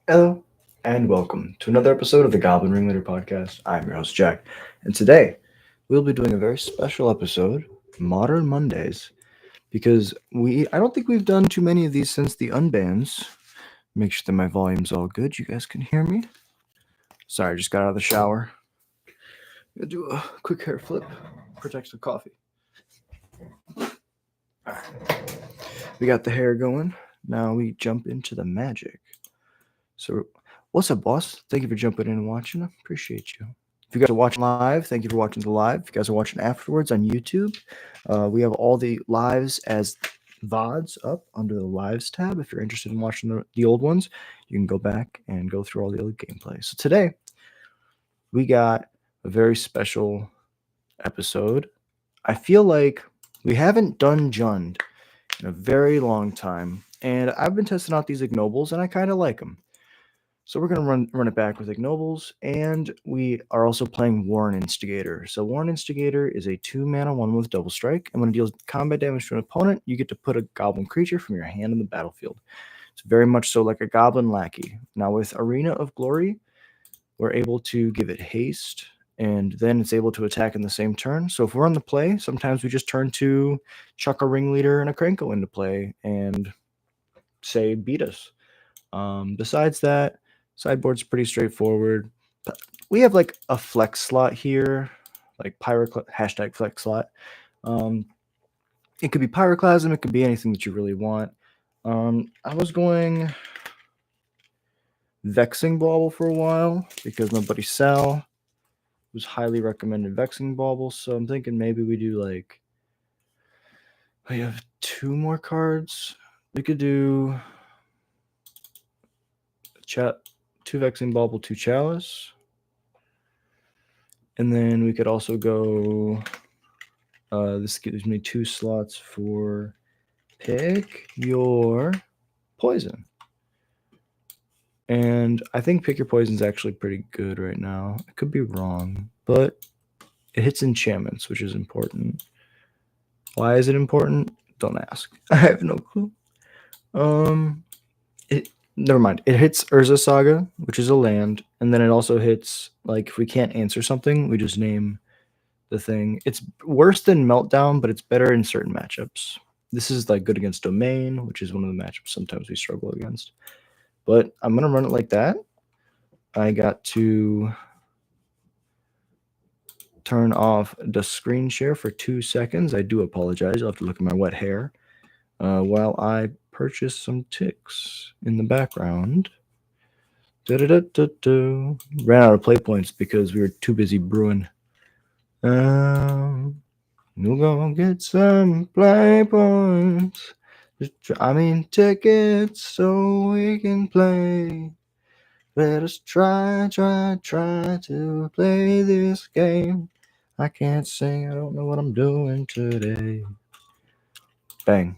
Hello, and welcome to another episode of the Goblin Ringleader podcast. I'm your host, Jack, and today we'll be doing a very special episode, Modern Mondays, because I don't think we've done too many of these since the unbans. Make sure that my volume's all good. You guys can hear me. Sorry, I just got out of the shower. Gonna do a quick hair flip, protects the coffee. All right. We got the hair going. Now we jump into the magic. So, what's up, boss? Thank you for jumping in and watching. I appreciate you. If you guys are watching live, thank you for watching the live. If you guys are watching afterwards on YouTube, we have all the lives as VODs up under the lives tab. If you're interested in watching the old ones, you can go back and go through all the old gameplay. So today, we got a very special episode. I feel like we haven't done Jund in a very long time, and I've been testing out these ignobles, and I kind of like them. So we're going to run it back with ignobles, and we are also playing Warren Instigator. So Warren Instigator is a 2-mana 1 with double strike, and when it deals combat damage to an opponent, you get to put a goblin creature from your hand in the battlefield. It's very much so like a goblin lackey. Now with Arena of Glory, we're able to give it haste, and then it's able to attack in the same turn. So if we're on the play, sometimes we just turn to chuck a Ringleader and a Krenko into play and say beat us. Besides that, sideboard's pretty straightforward. We have like a flex slot here, like hashtag flex slot. It could be Pyroclasm, it could be anything that you really want. I was going Vexing Bauble for a while because my buddy Sal was highly recommended Vexing Bauble, so I'm thinking maybe we do like, we have 2 more cards. We could do 2 Vexing Bauble, 2 Chalice. And then we could also go, this gives me 2 slots for pick your poison. And I think pick your poison is actually pretty good right now. I could be wrong, but it hits enchantments, which is important. Why is it important? Don't ask. I have no clue. Never mind. It hits Urza Saga, which is a land, and then it also hits, like, if we can't answer something, we just name the thing. It's worse than Meltdown, but it's better in certain matchups. This is like good against Domain, which is one of the matchups sometimes we struggle against. But I'm going to run it like that. I got to turn off the screen share for 2 seconds. I do apologize. I'll have to look at my wet hair while I purchase some ticks in the background. Ran out of play points because we were too busy brewing. We'll go get some play points. Tickets so we can play. Let us try to play this game. I can't sing, I don't know what I'm doing today. Bang.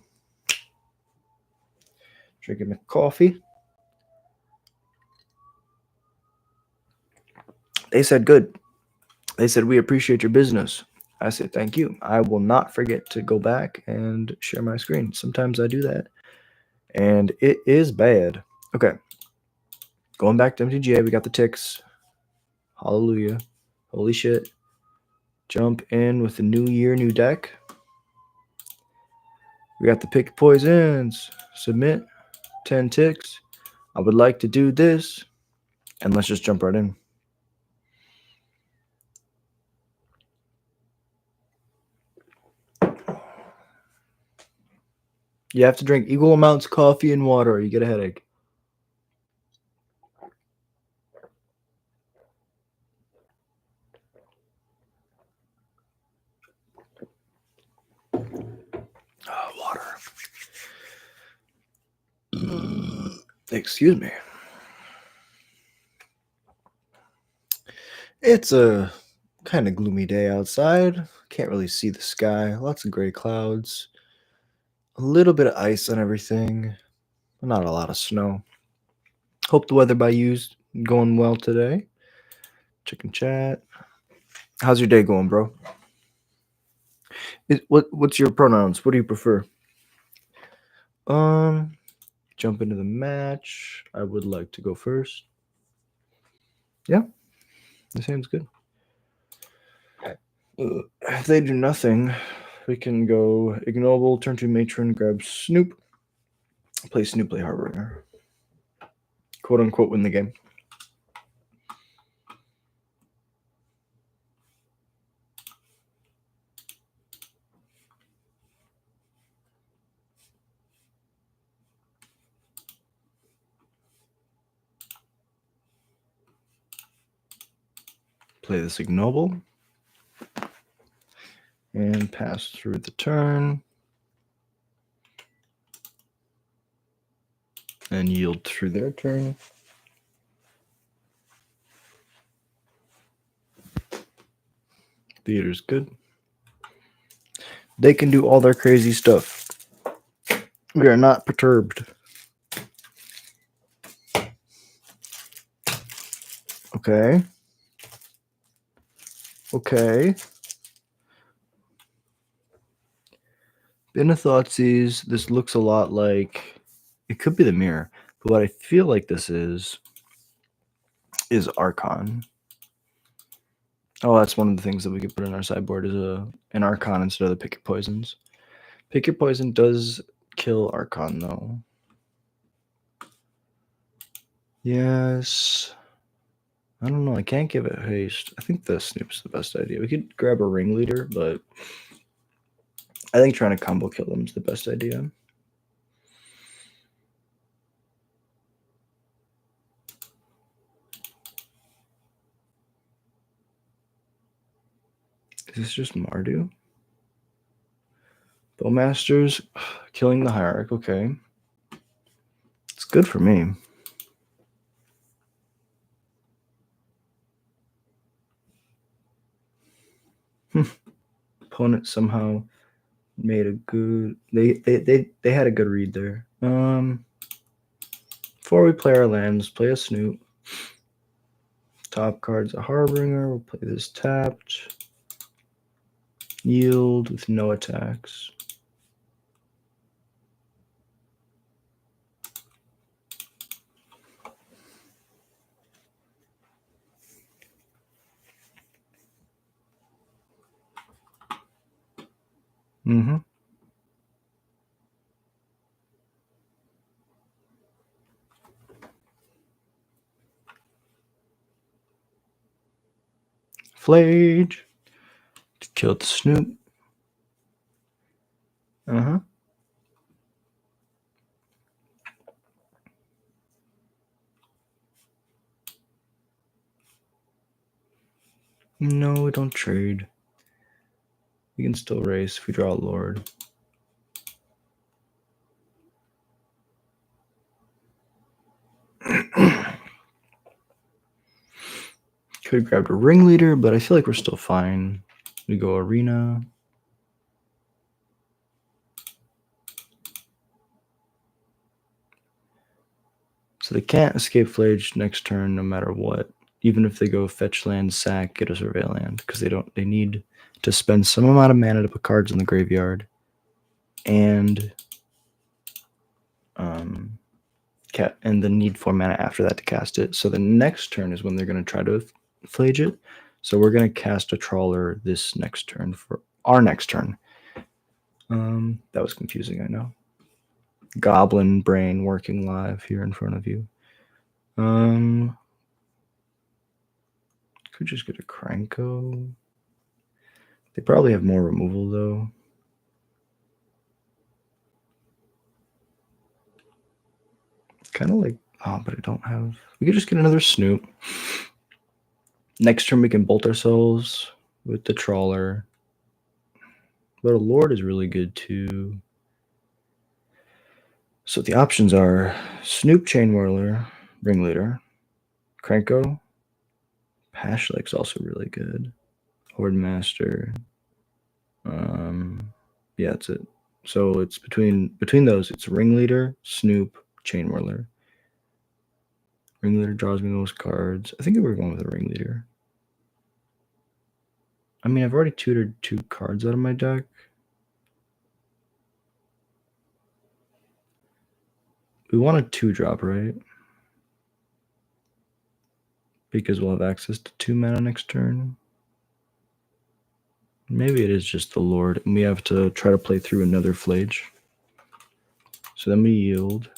Drinking my coffee. They said good. They said, we appreciate your business. I said, thank you. I will not forget to go back and share my screen. Sometimes I do that, and it is bad. Okay. Going back to MTGA, we got the ticks. Hallelujah. Holy shit. Jump in with the new year, new deck. We got the pick poisons. Submit 10 ticks. I would like to do this. And let's just jump right in. You have to drink equal amounts of coffee and water or you get a headache. Water. Excuse me. It's a kind of gloomy day outside. Can't really see the sky. Lots of gray clouds. A little bit of ice on everything. Not a lot of snow. Hope the weather by you's going well today. Chicken chat. How's your day going, bro? What's your pronouns? What do you prefer? jump into the match. I would like to go first. Yeah, that sounds good. If they do nothing, we can go ignoble, turn to matron, grab Snoop, play Snoop, play Harbinger. Quote unquote win the game. Play this ignoble. And pass through the turn. And yield through their turn. Theater's good. They can do all their crazy stuff. We are not perturbed. Okay. Okay. Benethoughtsies, this looks a lot like... It could be the mirror. But what I feel like this is Archon. Oh, that's one of the things that we could put in our sideboard is an Archon instead of the Pick Your Poisons. Pick Your Poison does kill Archon, though. Yes. I don't know. I can't give it haste. I think the Snoop's the best idea. We could grab a Ringleader, but I think trying to combo kill them is the best idea. Is this just Mardu? Bowmasters, killing the Hierarch. Okay. It's good for me. Opponent somehow made a good... They had a good read there. Before we play our lands, play a Snoop. Top card's a Harbinger. We'll play this tapped. Yield with no attacks. Mm-hmm. Flage. Killed the Snoop. Uh-huh. No, we don't trade. We can still race if we draw a Lord. Could have grabbed a Ringleader, but I feel like we're still fine. We go Arena. So they can't escape Flage next turn no matter what. Even if they go fetch land, sack, get a Survey land. Because they need to spend some amount of mana to put cards in the graveyard. And the need for mana after that to cast it. So the next turn is when they're going to try to Flage it. So we're going to cast a Trawler this next turn for our next turn. That was confusing, I know. Goblin brain working live here in front of you. Could just get a Cranko. They probably have more removal though. Kind of like, oh, but I don't have. We could just get another Snoop. Next turn we can bolt ourselves with the Trawler. But a Lord is really good too. So the options are Snoop, Chain Whirler, Ringleader, Cranko. Pashlake's also really good. Horde Master. Yeah, that's it. So it's between those. It's Ringleader, Snoop, Chain Whirler. Ringleader draws me most cards. I think we're going with a Ringleader. I mean, I've already tutored 2 cards out of my deck. We want a 2-drop, right? Because we'll have access to 2 mana next turn. Maybe it is just the Lord, and we have to try to play through another Flage. So then we yield.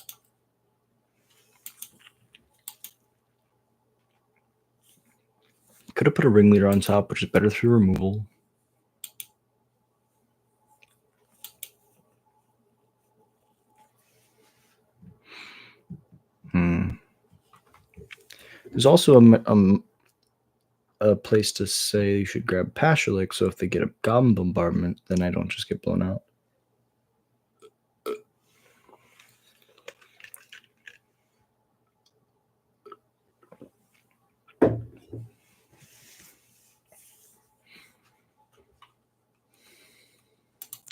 Could have put a Ringleader on top, which is better through removal. There's also a place to say you should grab Pashulik, so if they get a Goblin Bombardment, then I don't just get blown out.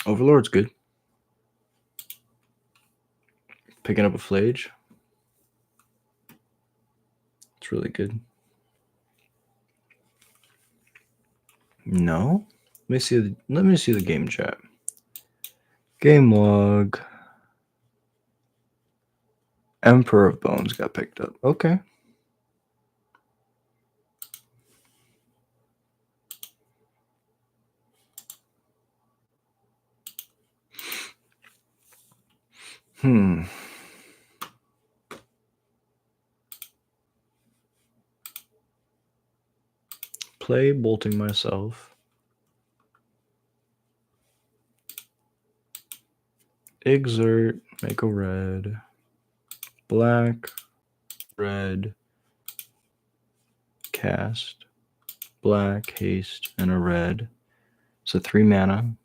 Overlord's good. Picking up a Flage. It's really good. No? Let me see the game chat. Game log. Emperor of Bones got picked up. Okay. Play bolting myself. Exert, make a red. Black, red, cast, black, haste, and a red. So 3 mana.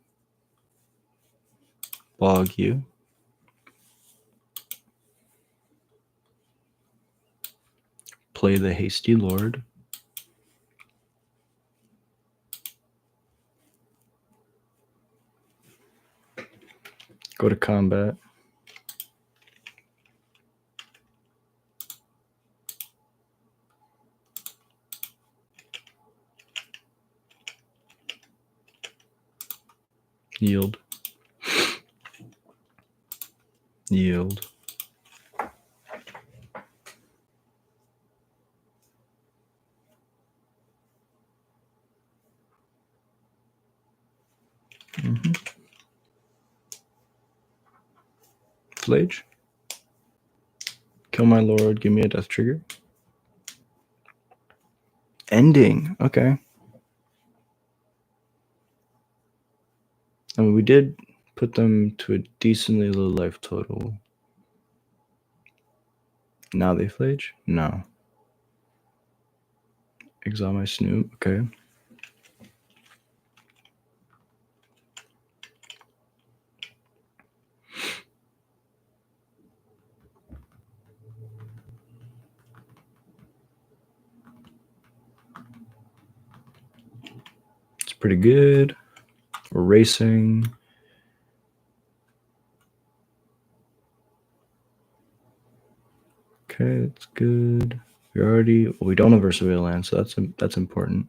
Bog you. Play the Hasty Lord. Go to combat. Yield. Yield. Flage. Kill my lord, give me a death trigger. Ending. Okay. I mean, we did put them to a decently low life total. Now they Flage? No. Exile my Snoop. Okay. It's pretty good. We're racing. Okay, that's good. We don't have Versatile Land, so that's important.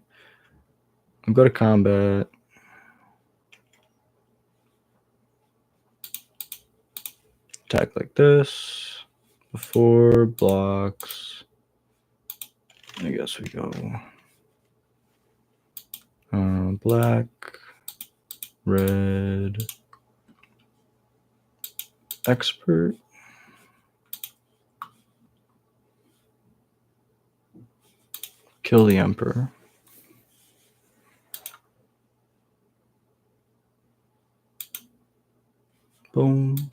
I'll go to combat. Attack like this. Before blocks. I guess we go black, red, expert. Kill the Emperor. Boom.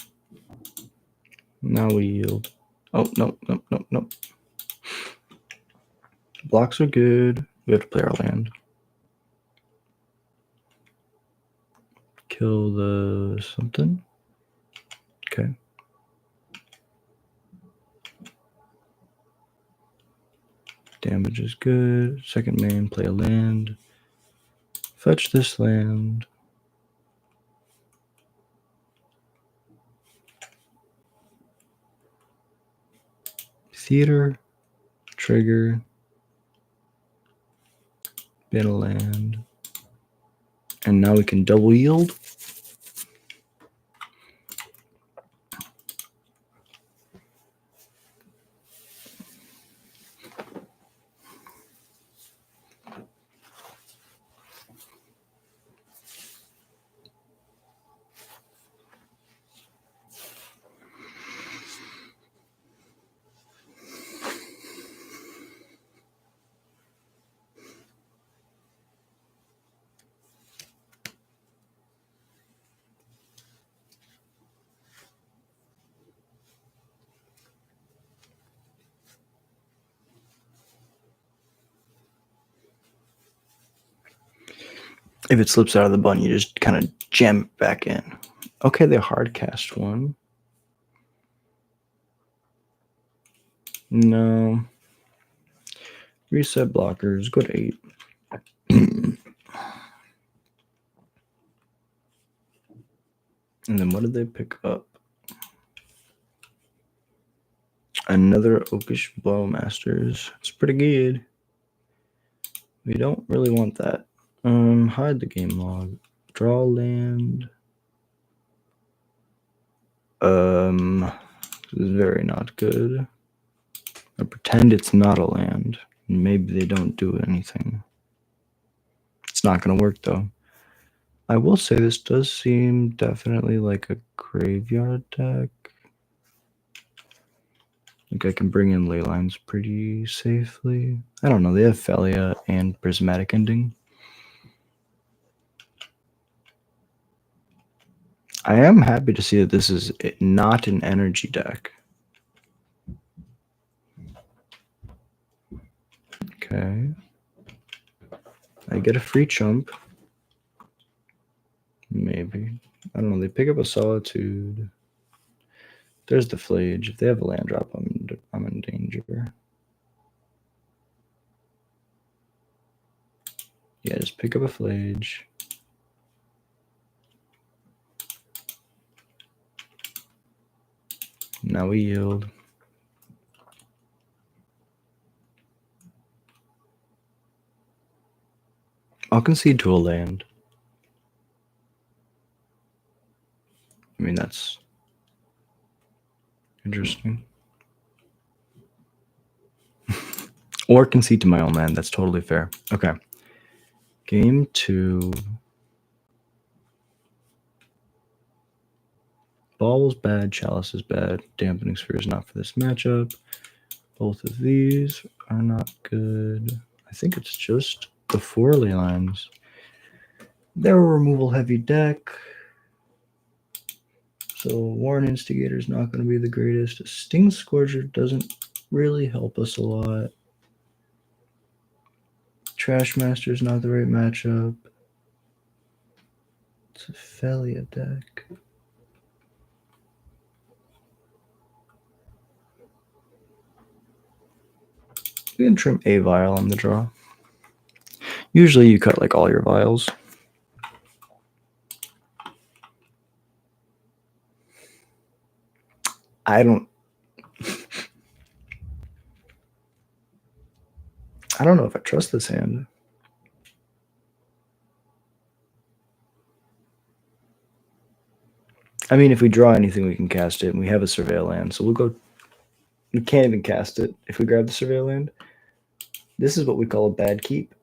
Now we yield. Oh, no. Blocks are good. We have to play our land. Kill the something. Okay. Damage is good. Second main, play a land. Fetch this land. Theater. Trigger. Ban a land. And now we can double yield. If it slips out of the button, you just kind of jam it back in. Okay, they hard cast one. No. Reset blockers. Go to 8. And then what did they pick up? Another Oakish Bowmasters. It's pretty good. We don't really want that. Hide the game log. Draw land. This is very not good. I pretend it's not a land. Maybe they don't do anything. It's not going to work though. I will say this does seem definitely like a graveyard deck. I think I can bring in ley lines pretty safely. I don't know. They have Felia and Prismatic Ending. I am happy to see that this is not an energy deck. Okay. I get a free chump. Maybe. I don't know. They pick up a Solitude. There's the Flage. If they have a land drop, I'm in danger. Yeah, just pick up a Flage. Now we yield. I'll concede to a land. I mean, that's interesting. Or concede to my own land. That's totally fair. Okay. Game 2. Ball was bad. Chalice is bad. Dampening Sphere is not for this matchup. Both of these are not good. I think it's just the 4 ley lines. They're a removal heavy deck. So Warren Instigator is not going to be the greatest. Sting Scourger doesn't really help us a lot. Trash Master is not the right matchup. It's a Felia deck. We can trim a vial on the draw. Usually you cut like all your vials. I don't know if I trust this hand. I mean, if we draw anything, we can cast it, and we have a Surveil land, so we'll go. We can't even cast it if we grab the Surveil land. This is what we call a bad keep.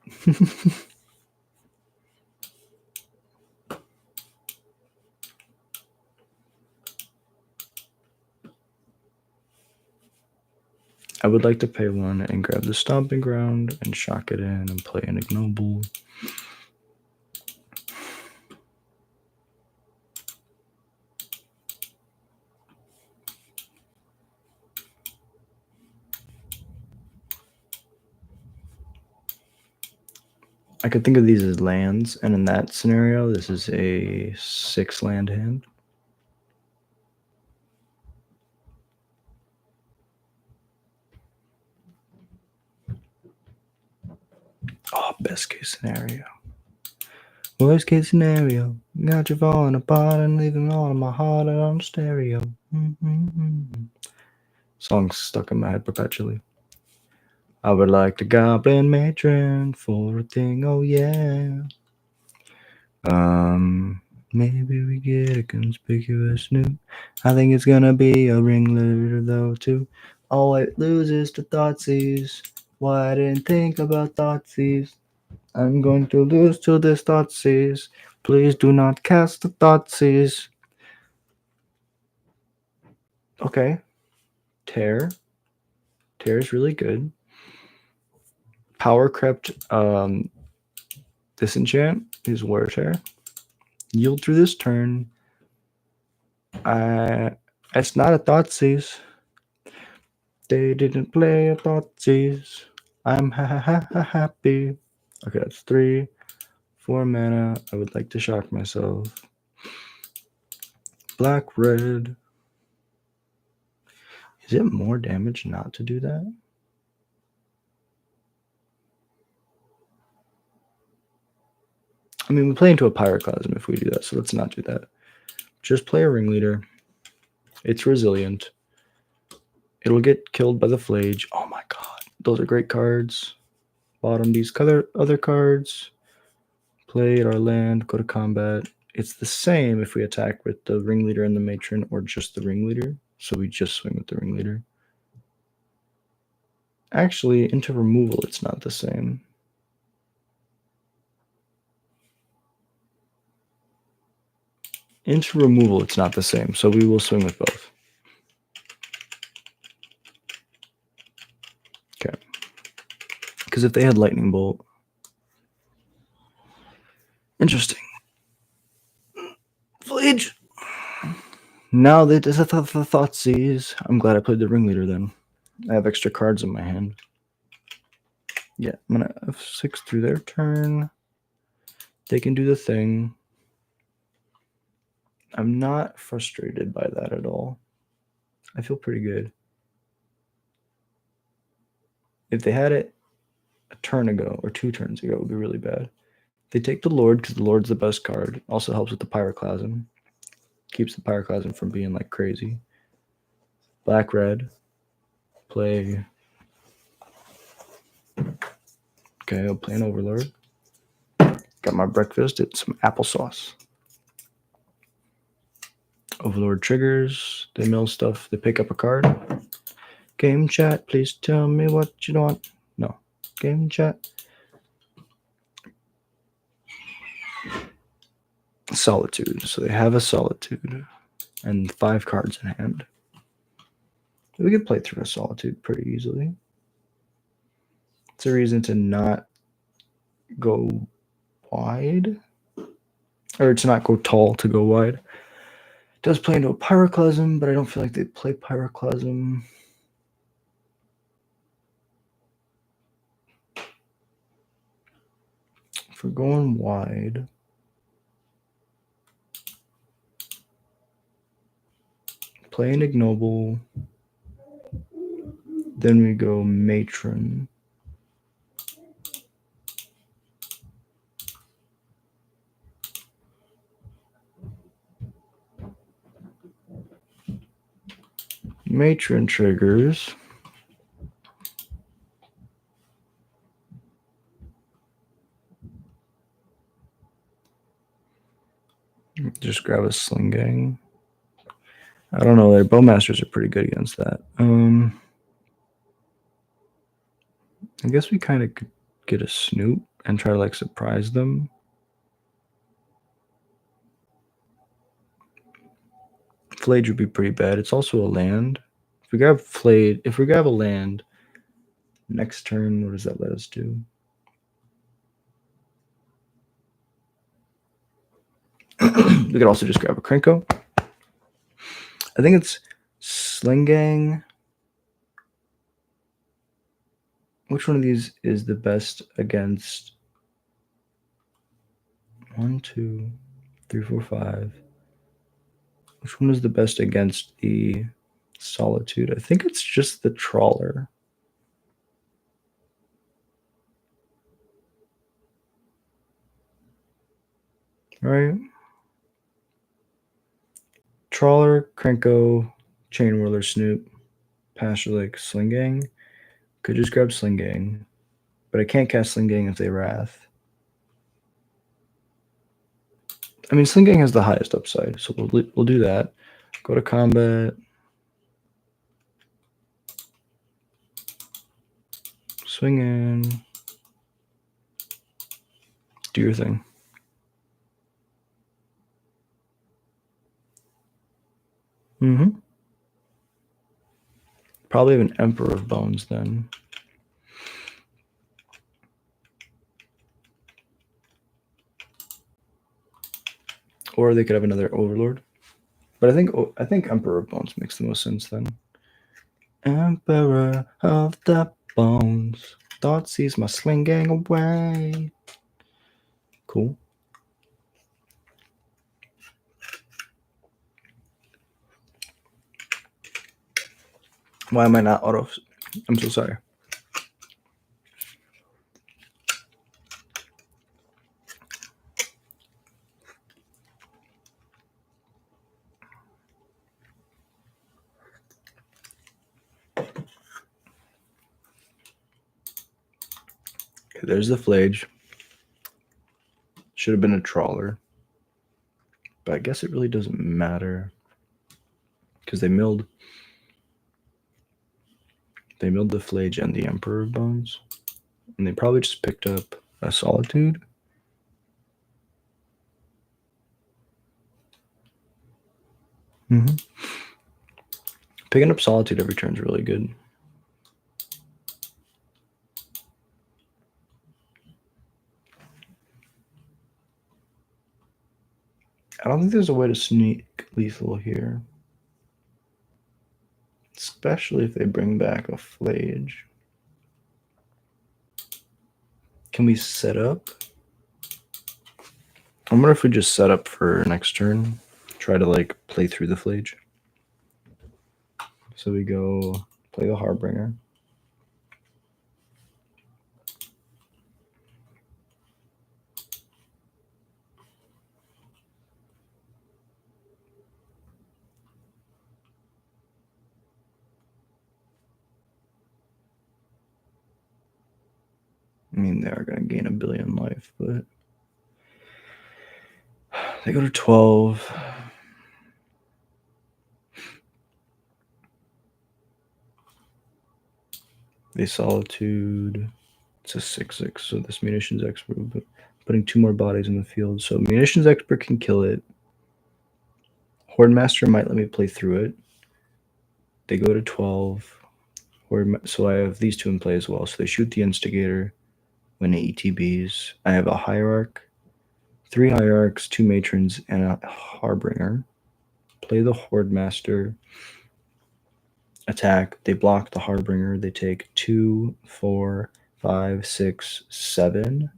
I would like to pay 1 and grab the Stomping Ground and shock it in and play an Ignoble. I could think of these as lands, and in that scenario, this is a 6 land hand. Oh, best case scenario. Worst case scenario, got you falling apart and leaving all of my heart out on stereo. Song's stuck in my head perpetually. I would like the Goblin Matron for a thing, oh yeah. Maybe we get a conspicuous snoop. I think it's gonna be a ringleader though too. Oh, it loses to Thoughtseize. Why I didn't think about Thoughtseize. I'm going to lose to this Thoughtseize. Please do not cast the Thoughtseize. Okay. Tear. Tear is really good. Power Crept Disenchant is War Tear. Yield through this turn. It's not a Thoughtseize. They didn't play a Thoughtseize. I'm happy. Okay, that's 3, 4 mana. I would like to shock myself. Black, red. Is it more damage not to do that? I mean, we play into a Pyroclasm if we do that, so let's not do that. Just play a Ringleader. It's resilient. It'll get killed by the Flage. Oh my god. Those are great cards. Bottom these other cards. Play our land, go to combat. It's the same if we attack with the Ringleader and the Matron or just the Ringleader. So we just swing with the Ringleader. Actually, into removal, it's not the same. Into removal, it's not the same. So we will swing with both. Okay. Because if they had Lightning Bolt. Interesting. Flage. Now that the Thoughtseize, I'm glad I played the Ringleader then. I have extra cards in my hand. Yeah, I'm going to F6 through their turn. They can do the thing. I'm not frustrated by that at all. I feel pretty good. If they had it a turn ago or 2 turns ago, it would be really bad. They take the Lord because the Lord's the best card. Also helps with the Pyroclasm. Keeps the Pyroclasm from being like crazy. Black, red. Play. Okay, I'll play an Overlord. Got my breakfast. It's some applesauce. Overlord triggers. They mill stuff. They pick up a card. Game chat, please tell me what you want. No. Game chat. Solitude. So they have a Solitude and 5 cards in hand. We could play through a Solitude pretty easily. It's a reason to not go wide. Or to not go tall, to go wide. It does play into a Pyroclasm, but I don't feel like they play Pyroclasm. If we're going wide, play an Ignoble. Then we go Matron. Matron triggers. Just grab a Sling Gang. I don't know. Their Bowmasters are pretty good against that. I guess we kind of could get a Snoop and try to like surprise them. Flage would be pretty bad. It's also a land. If we grab Flage, if we grab a land, next turn, what does that let us do? We could also just grab a Krenko. I think it's Sling Gang. Which one of these is the best against 1, 2, 3, 4, 5? Which one is the best against the Solitude? I think it's just the Trawler. Right? Trawler, Krenko, Chain Whirler, Snoop, Pasture Lake, Sling Gang. Could just grab Sling Gang. But I can't cast Sling Gang if they Wrath. I mean, Sling Gang has the highest upside, so we'll do that. Go to combat. Swing in. Do your thing. Probably have an Emperor of Bones then. Or they could have another Overlord. But I think Emperor of Bones makes the most sense then. Emperor of the Bones. Thoughtseize my Sling Gang away. Cool. Why am I not auto? I'm so sorry. Okay, there's the flage. Should have been a trawler. But I guess it really doesn't matter. Because they milled the flage and the emperor bones. And they probably just picked up a solitude. Mm-hmm. Picking up solitude every turn is really good. I don't think there's a way to sneak lethal here. Especially if they bring back a flage. Can we set up? I wonder if we just set up for next turn. Try to like play through the flage. So we go play the Harbinger. I mean, they are going to gain 1 billion life, but they go to 12. They solitude. It's a 6/6, so this munitions expert, but putting 2 more bodies in the field. So munitions expert can kill it. Horde master might let me play through it. They go to 12. So I have these 2 in play as well. So they shoot the instigator. When ETBs, I have a hierarch, 3 hierarchs, 2 matrons, and a harbinger. Play the horde master. Attack. They block the harbinger. They take 2, 4, 5, 6, 7.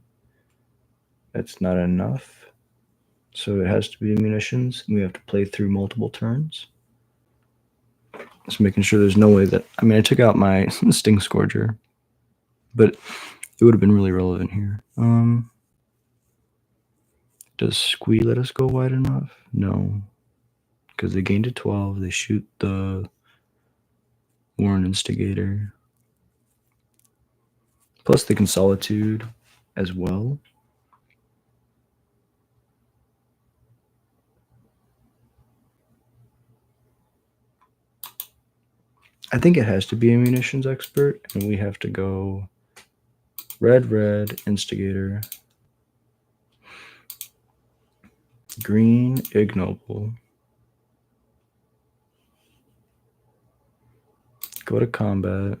That's not enough. So it has to be munitions. We have to play through multiple turns. Just making sure there's no way that... I mean, I took out my Sting Scourger, but it would have been really relevant here. Does Squee let us go wide enough? No. Because they gained to 12. They shoot the Warren Instigator. Plus they can solitude as well. I think it has to be a munitions expert, and we have to go red, Instigator, green, ignoble. Go to combat.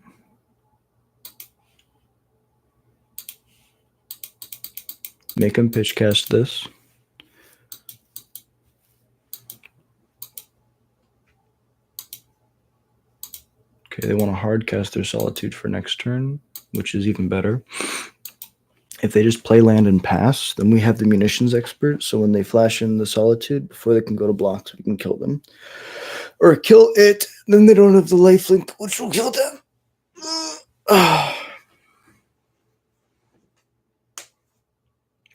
Make them pitch cast this. Okay, they want to hard cast their solitude for next turn, which is even better. If they just play land and pass, then we have the munitions expert. So when they flash in the solitude, before they can go to blocks, we can kill them. Or kill it, then they don't have the lifelink, which will kill them.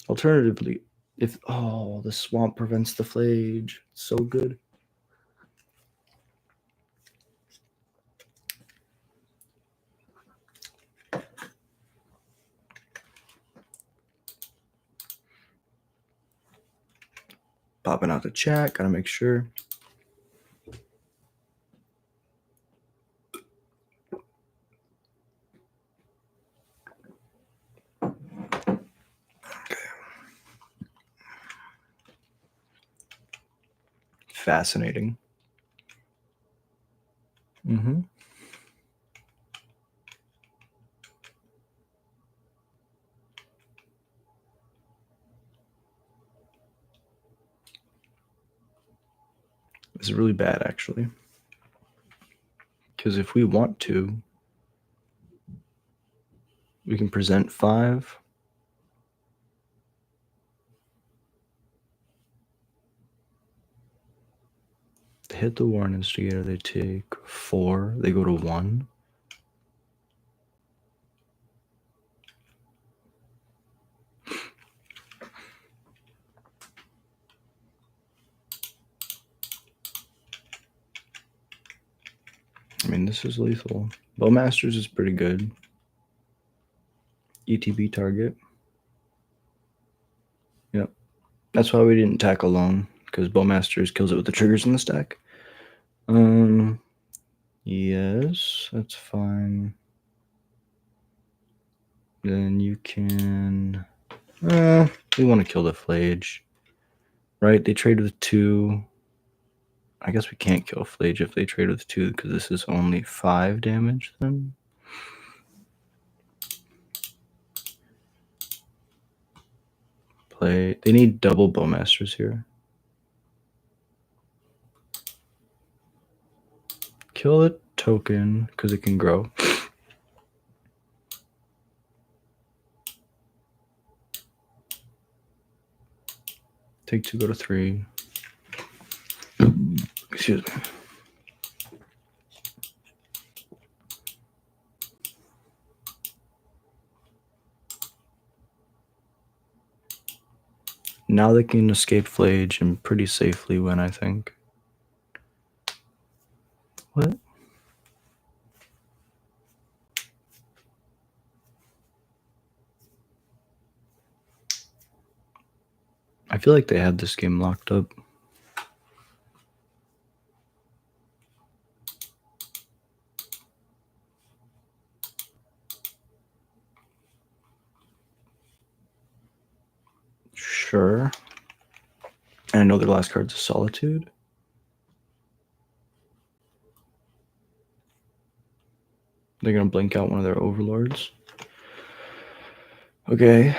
Alternatively, if the swamp prevents the flage, so good. Popping out the chat, gotta make sure. Fascinating. Mm-hmm. This is really bad, actually. Because if we want to, we can present 5. hit the Warren Instigator, they take 4. They go to 1. I mean, this is lethal. Bowmasters is pretty good. ETB target. Yep. That's why we didn't attack alone, because Bowmasters kills it with the triggers in the stack. Yes, that's fine. Then you can... we want to kill the Flage. Right? They trade with 2. I guess we can't kill Flage if they trade with 2, because this is only 5 damage then. Play. They need double Bowmasters here. Kill the token, because it can grow. Take 2, go to 3. Excuse me. Now they can escape Flage and pretty safely win, I think. What? I feel like they had this game locked up. Sure. And I know their last card's a Solitude. They're going to blink out one of their Overlords. Okay.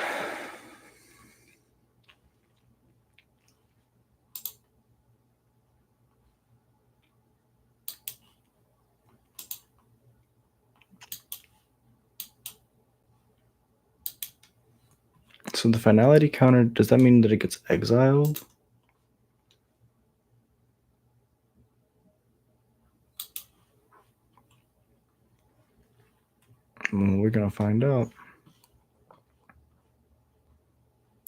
So the finality counter, does that mean that it gets exiled? Well, we're going to find out.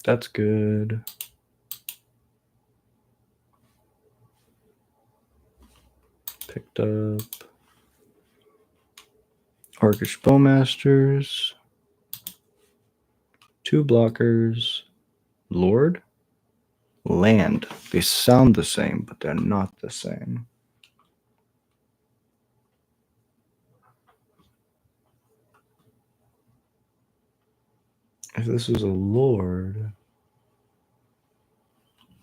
That's good. Picked up Orcish Bowmasters. 2 blockers. Lord? Land. They sound the same, but they're not the same. If this is a Lord...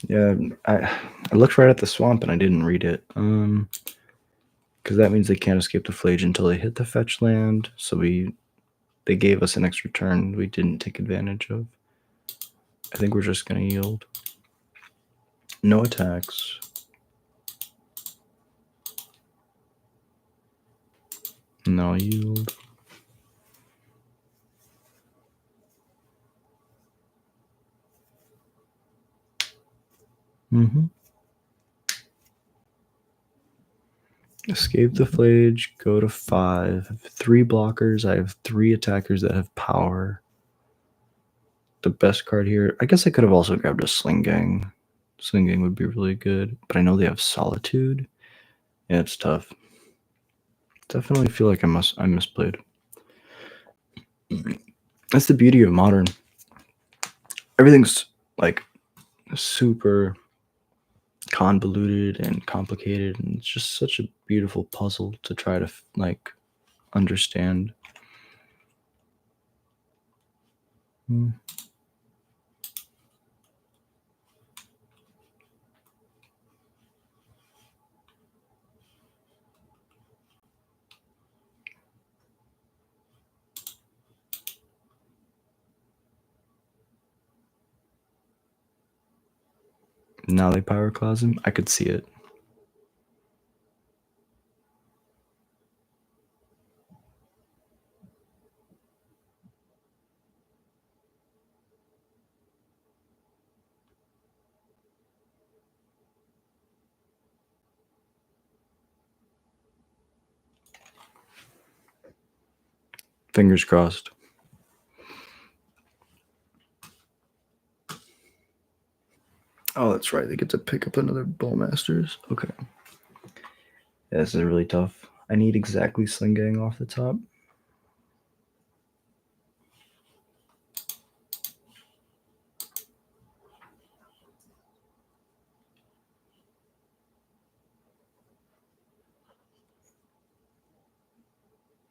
Yeah, I looked right at the swamp and I didn't read it. Because that means they can't escape the Flage until they hit the fetch land. So they gave us an extra turn we didn't take advantage of. I think we're just going to yield. No attacks. No yield. Escape the Flage, go to 5. I have 3 blockers. I have 3 attackers that have power. The best card here, I guess I could have also grabbed a Sling Gang. Sling Gang would be really good, but I know they have Solitude. Yeah, it's tough. Definitely feel like I misplayed. That's the beauty of Modern. Everything's like super convoluted and complicated, and it's just such a beautiful puzzle to try to like understand. Now they Pyroclasm him. I could see it. Fingers crossed. Oh, that's right. They get to pick up another Bowmasters. Okay. Yeah, this is really tough. I need exactly Sling Gang off the top.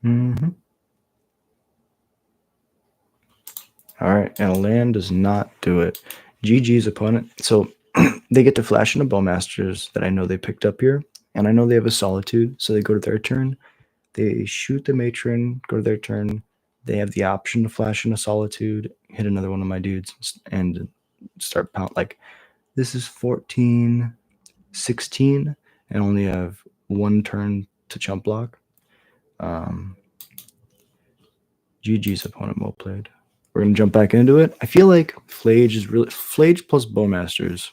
Mm-hmm. All right, and a land does not do it. GG's opponent. So they get to flash into Bowmasters that I know they picked up here, and I know they have a Solitude, so they go to their turn. They shoot the Matron, go to their turn. They have the option to flash into Solitude, hit another one of my dudes, and start pound. Like, this is 14, 16, and only have one turn to chump block. GG's opponent, well played. We're gonna jump back into it. I feel like Flage is really Flage plus Bowmasters.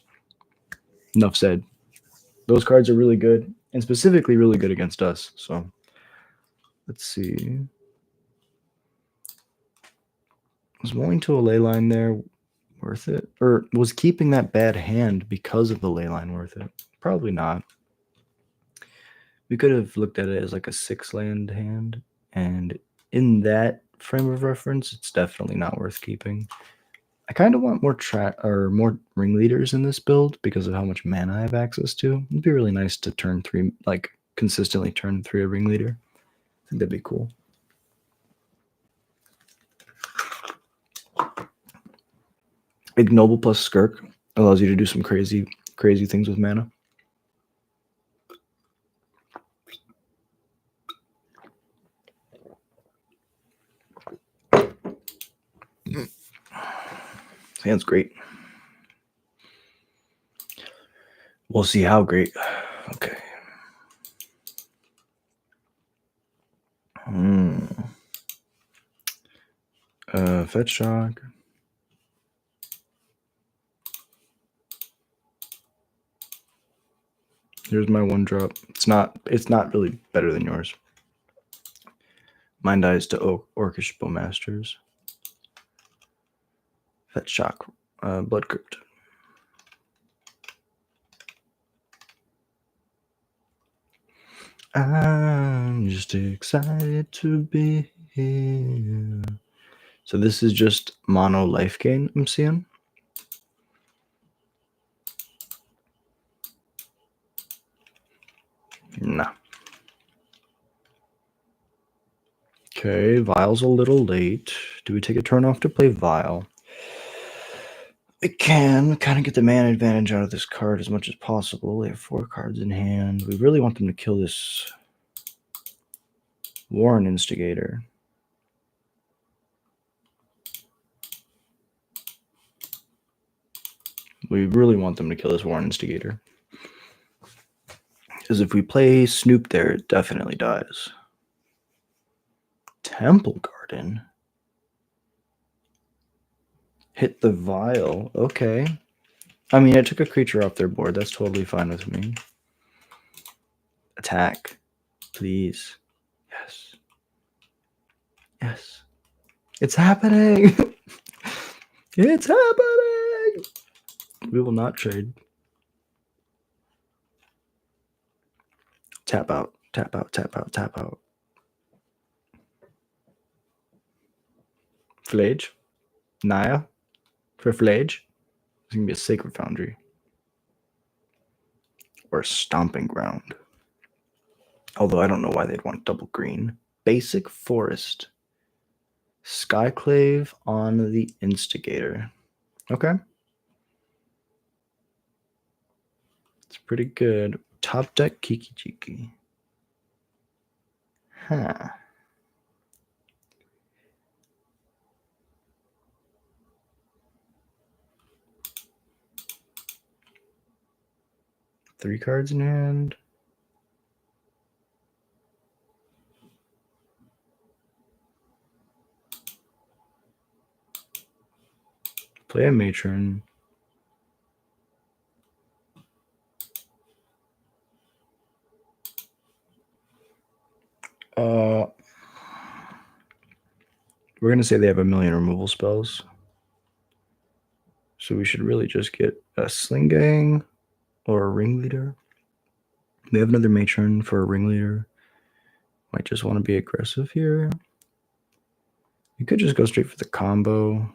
Enough said. Those cards are really good, and specifically really good against us. So let's see. Was going to a ley line there worth it? Or was keeping that bad hand because of the ley line worth it? Probably not. We could have looked at it as like a 6-land hand, and in that frame of reference, it's definitely not worth keeping. I kind of want more ringleaders in this build because of how much mana I have access to. It'd be really nice to turn 3, like consistently turn 3 a ringleader. I think that'd be cool. Ignoble plus Skirk allows you to do some crazy things with mana. Hand's great. We'll see how great. Okay. Fetch shock. Here's my 1-drop. It's not really better than yours. Mine dies to Orcish Bowmasters. Fetch shock. Blood Crypt. I'm just excited to be here. So this is just mono life gain I'm seeing. Nah. Okay, Vial's a little late. Do we take a turn off to play Vial? We can kind of get the mana advantage out of this card as much as possible. They have 4 cards in hand. We really want them to kill this Warren Instigator. We really want them to kill this Warren Instigator. Because if we play Snoop there, it definitely dies. Temple Garden. Hit the Vial. Okay. I mean, I took a creature off their board. That's totally fine with me. Attack. Please. Yes. Yes. It's happening. It's happening. We will not trade. Tap out. Tap out. Tap out. Tap out. Flage. Naya. For Flage. It's going to be a Sacred Foundry. Or a Stomping Ground. Although I don't know why they'd want double green. Basic Forest. Skyclave on the Instigator. Okay. It's pretty good. Top deck Kiki Jiki. Huh. Three cards in hand. Play a Matron. We're going to say they have a million removal spells. So we should really just get a Sling Gang or a Ringleader. They have another Matron for a Ringleader. Might just want to be aggressive here. You could just go straight for the combo.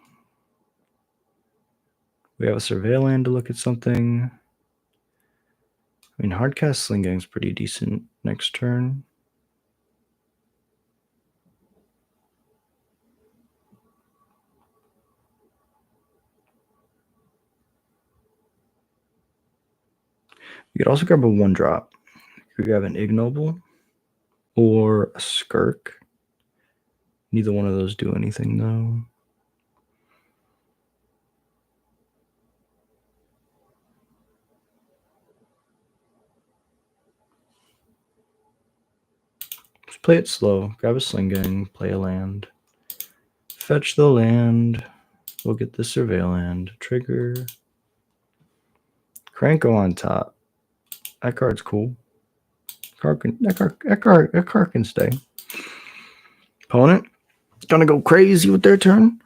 We have a Surveilland to look at something. I mean, Hardcast Sling Gang's pretty decent next turn. You could also grab a 1-drop. You could grab an Ignoble or a Skirk. Neither one of those do anything, though. Just play it slow. Grab a Sling Gang, play a land. Fetch the land. We'll get the Surveilland. Trigger. Cranko on top. That card's cool. That card can stay. Opponent is gonna go crazy with their turn.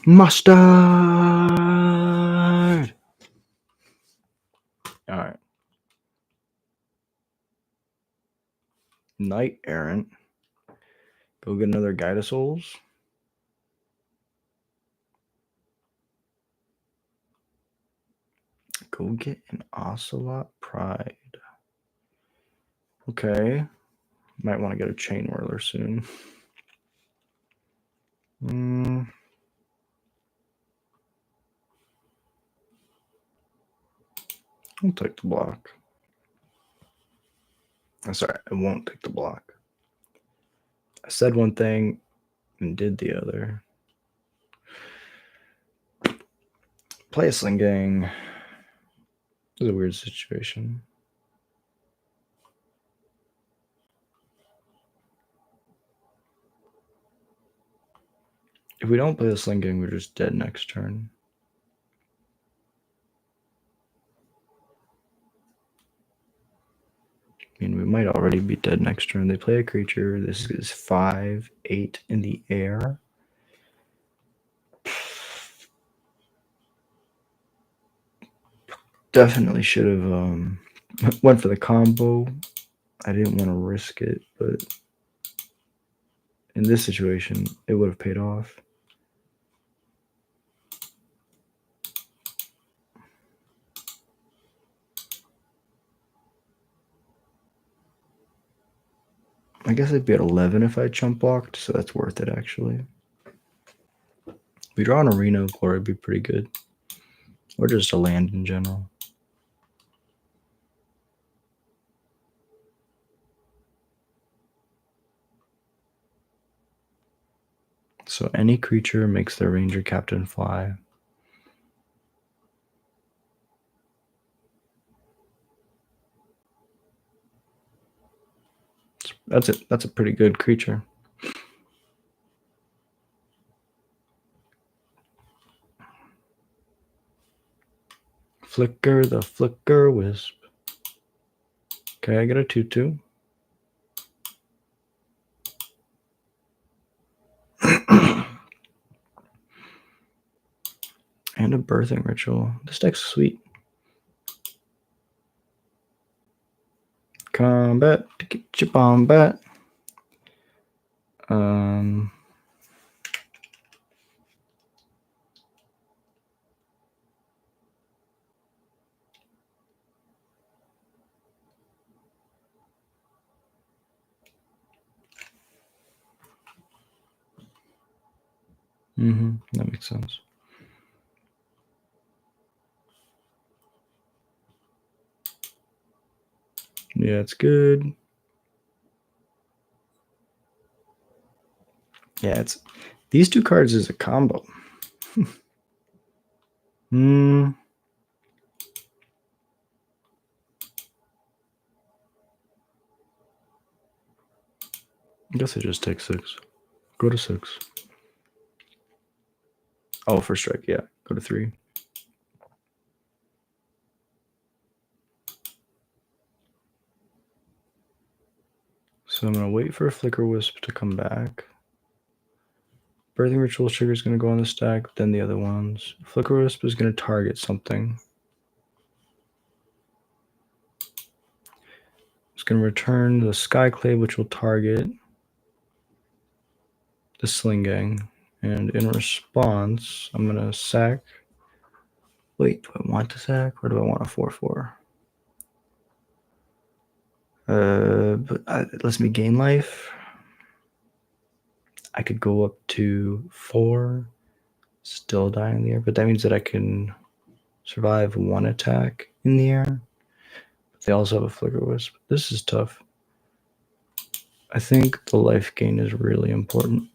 Mustard. All right. Knight Errant. Go get another Guide of Souls. Go get an Ocelot Pride. Okay. Might want to get a Chain Whirler soon. I'll take the block. I'm sorry, I won't take the block. I said one thing and did the other. Play a Sling Gang. This is a weird situation. If we don't play the Sling Gang, we're just dead next turn. I mean, we might already be dead next turn. They play a creature. This is 5/8 in the air. Definitely should have went for the combo. I didn't want to risk it, but in this situation, it would have paid off. I guess I'd be at 11 if I chump blocked, so that's worth it, actually. If we draw an Arena Core, it'd be pretty good. Or just a land in general. So any creature makes their Ranger Captain fly. That's it. That's a pretty good creature. Flicker the Flicker Wisp. Okay, I get a 2/2. And a Birthing Ritual. This deck's sweet. Combat to get your Bombat. That makes sense. Yeah, it's good. Yeah, it's these two cards is a combo. I guess I just take 6. Go to 6. Oh, for strike, yeah. Go to 3. So I'm going to wait for a Flicker Wisp to come back. Birthing Ritual Sugar is going to go on the stack, then the other ones. Flicker Wisp is going to target something. It's going to return the Skyclave, which will target the Sling Gang. And in response, I'm going to sack. Wait, do I want to sack or do I want a 4/4? But it lets me gain life. I could go up to 4, still die in the air, but that means that I can survive 1 attack in the air. But they also have a Flicker Wisp. This is tough. I think the life gain is really important.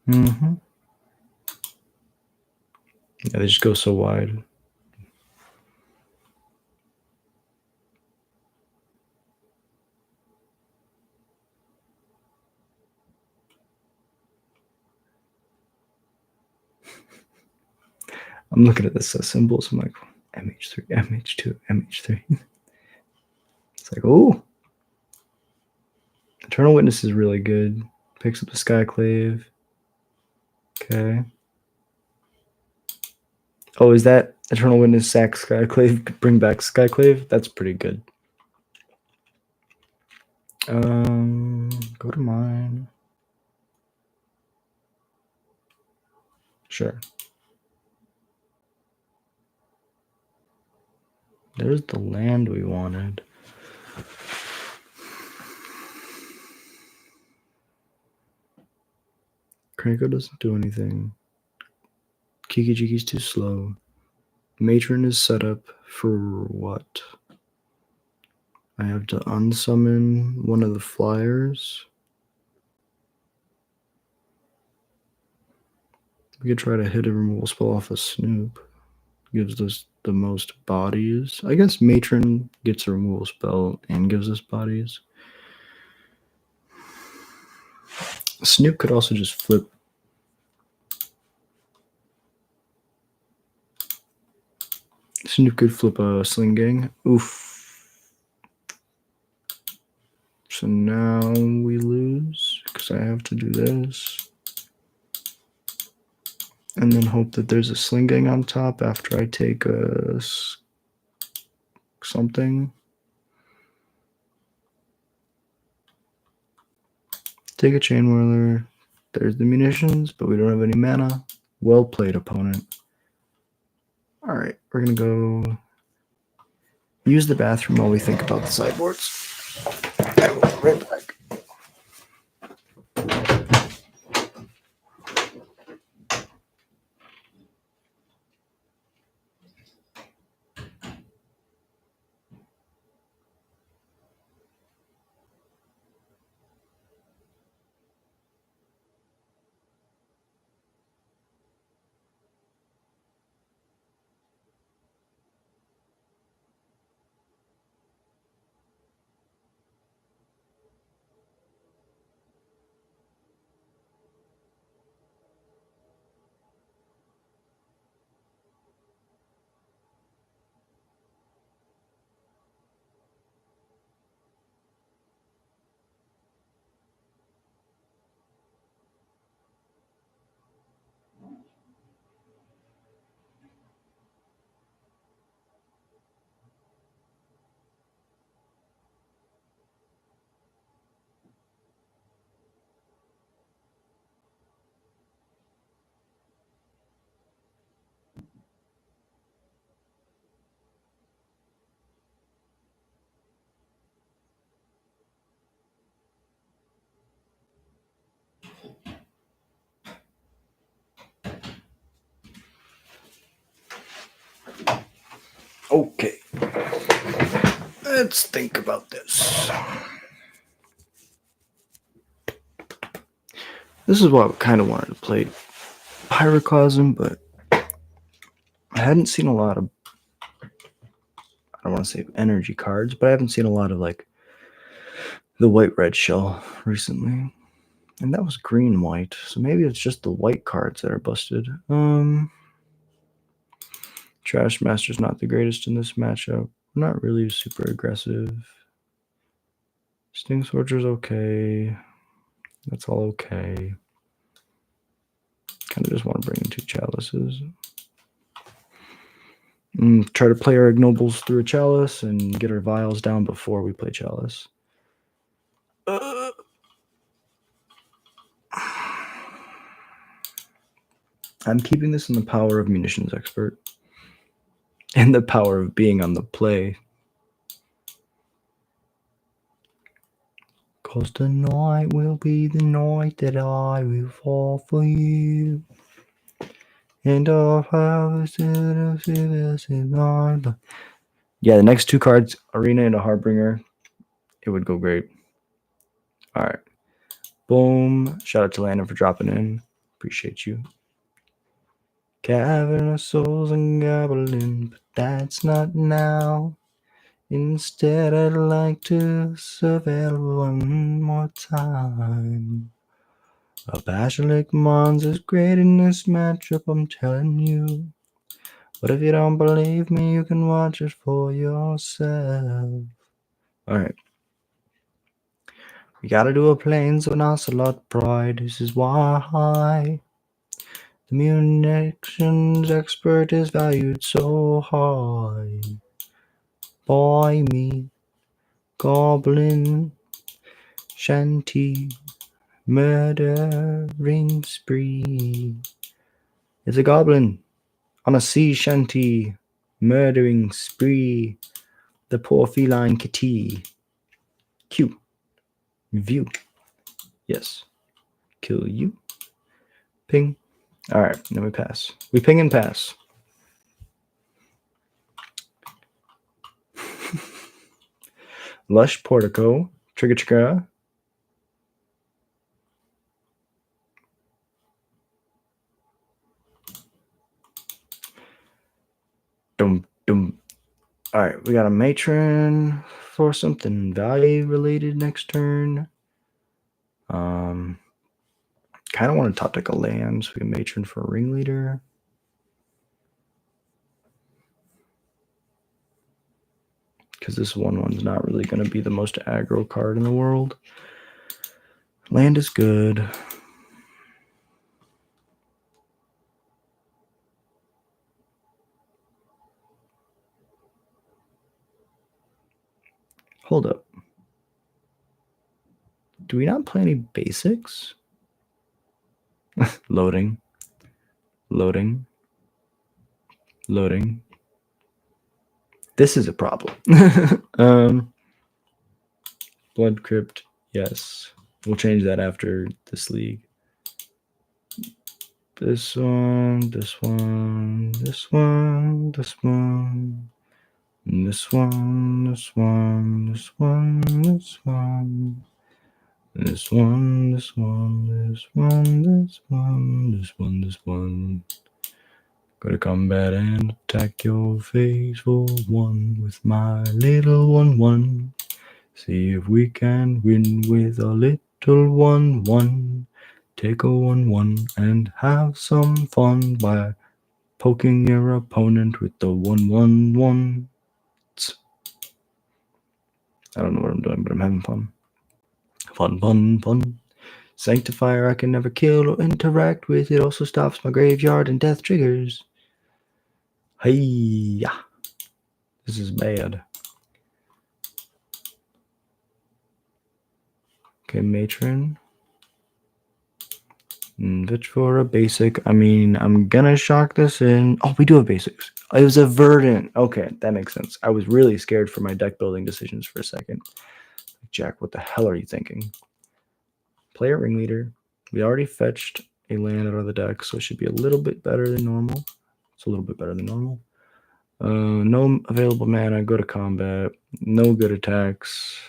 Mm-hmm. Yeah, they just go so wide. I'm looking at the symbols. I'm like, MH3, MH2, MH3. It's like, oh. Eternal Witness is really good. Picks up the Skyclave. Okay. Oh, is that Eternal Witness sack Skyclave? Bring back Skyclave? That's pretty good. Go to mine. Sure. There's the land we wanted. Kranko doesn't do anything. Kiki Jiki's too slow. Matron is set up for what? I have to unsummon one of the flyers. We could try to hit a removal spell off a Snoop. Gives us the most bodies. I guess Matron gets a removal spell and gives us bodies. Snoop could also just flip. Snoop could flip a Sling Gang. Oof. So now we lose because I have to do this. And then hope that there's a Sling Gang on top after I take a something. Take a Chain Whirler. There's the munitions, but we don't have any mana. Well played, opponent. All right, we're going to go use the bathroom while we think about the sideboards. I will be right back. Okay. Let's think about this. This is what I kind of wanted to play Pyroclasm, but I hadn't seen a lot of, I don't want to say energy cards, but I haven't seen a lot of like the white-red shell recently. And that was green-white, so maybe it's just the white cards that are busted. Trash Master's not the greatest in this matchup. Not really super aggressive. Sting Soldier's okay. That's all okay. Kind of just want to bring in 2 chalices. Try to play our ignobles through a chalice and get our vials down before we play chalice. I'm keeping this in the power of munitions expert. And the power of being on the play. 'Cause the night will be the night that I will fall for you. And I'll have a set of silver. Yeah, the next 2 cards, Arena and a Harbinger, it would go great. Alright. Boom. Shout out to Landon for dropping in. Appreciate you. Cavern of Souls and Goblin, but that's not now. Instead, I'd like to surveil one more time. A Basilisk Mons is great in this matchup, I'm telling you. But if you don't believe me, you can watch it for yourself. Alright. We gotta do a Plains of an Ocelot Pride. This is why the munitions expert is valued so high. By me, Goblin, Shanty, murdering spree. It's a goblin on a sea shanty, murdering spree. The poor feline kitty. Q. View. Yes. Kill you. Ping. Alright, then we pass. We ping and pass. Lush Portico. Trigger trigger. Dum dum. Alright, we got a matron for something value related next turn. Kind of want to top deck a land, so we can matron for a ringleader. Because this 1/1's not really going to be the most aggro card in the world. Land is good. Hold up. Do we not play any basics? Loading. Loading. Loading. This is a problem. Blood Crypt, yes. We'll change that after this league. This one, this one, this one, this one, this one, this one, this one, this one. This one, this one, this one, this one, this one, this one. Go to combat and attack your face for 1 with my little 1/1. See if we can win with a little 1/1. Take a 1/1 and have some fun by poking your opponent with the 1/1. I don't know what I'm doing, but I'm having fun. Fun, fun, fun. Sanctifier I can never kill or interact with. It also stops my graveyard and death triggers. Hey, this is bad. Okay, matron. Bitch for a basic. I mean, I'm gonna shock this in. Oh, we do have basics. It was a verdant. Okay, that makes sense. I was really scared for my deck building decisions for a second. Jack, what the hell are you thinking? Player ringleader. We already fetched a land out of the deck, so it should be a little bit better than normal. It's a little bit better than normal. No available mana. Go to combat. No good attacks.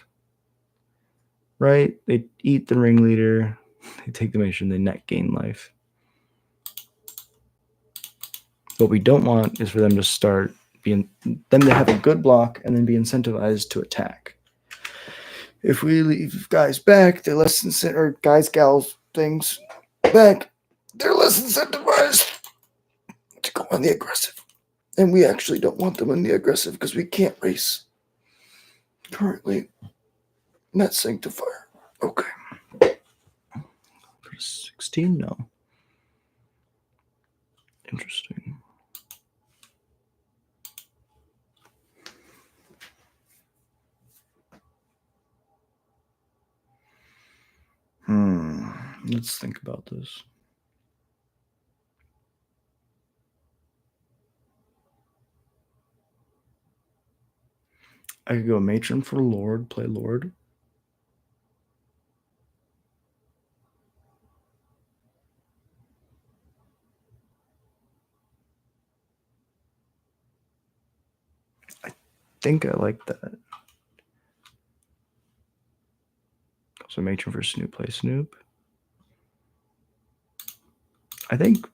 Right? They eat the ringleader. They take the mission. They net gain life. What we don't want is for them to start them to have a good block and then be incentivized to attack. If we leave guys back, they're less or guys, gals, things back. They're less incentivized to go on the aggressive. And we actually don't want them on the aggressive because we can't race. Currently, net sanctifier. Okay. 16? No. Interesting. Let's think about this. I could go matron for Lord, play Lord. I think I like that. So matron for Snoop, play Snoop. I think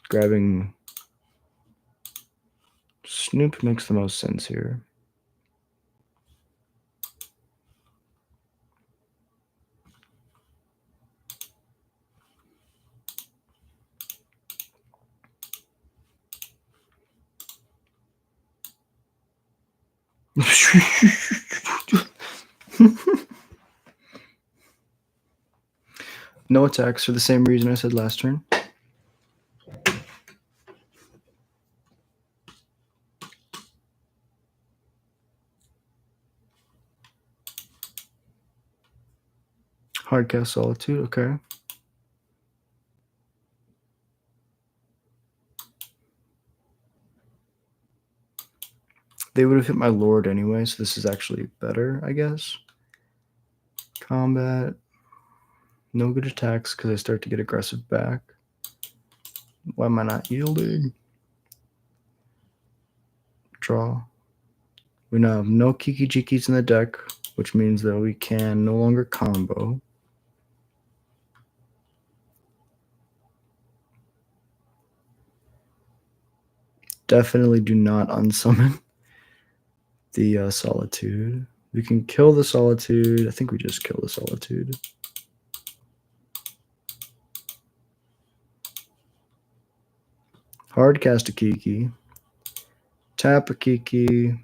grabbing Snoop makes the most sense here. No attacks for the same reason I said last turn. Hardcast Solitude, okay. They would have hit my Lord anyway, so this is actually better, I guess. Combat. No good attacks because I start to get aggressive back. Why am I not yielding? Draw. We now have no Kiki Jikis in the deck, which means that we can no longer combo. Definitely do not unsummon the Solitude. We can kill the Solitude. I think we just kill the Solitude. Hard cast a Kiki. Tap a Kiki.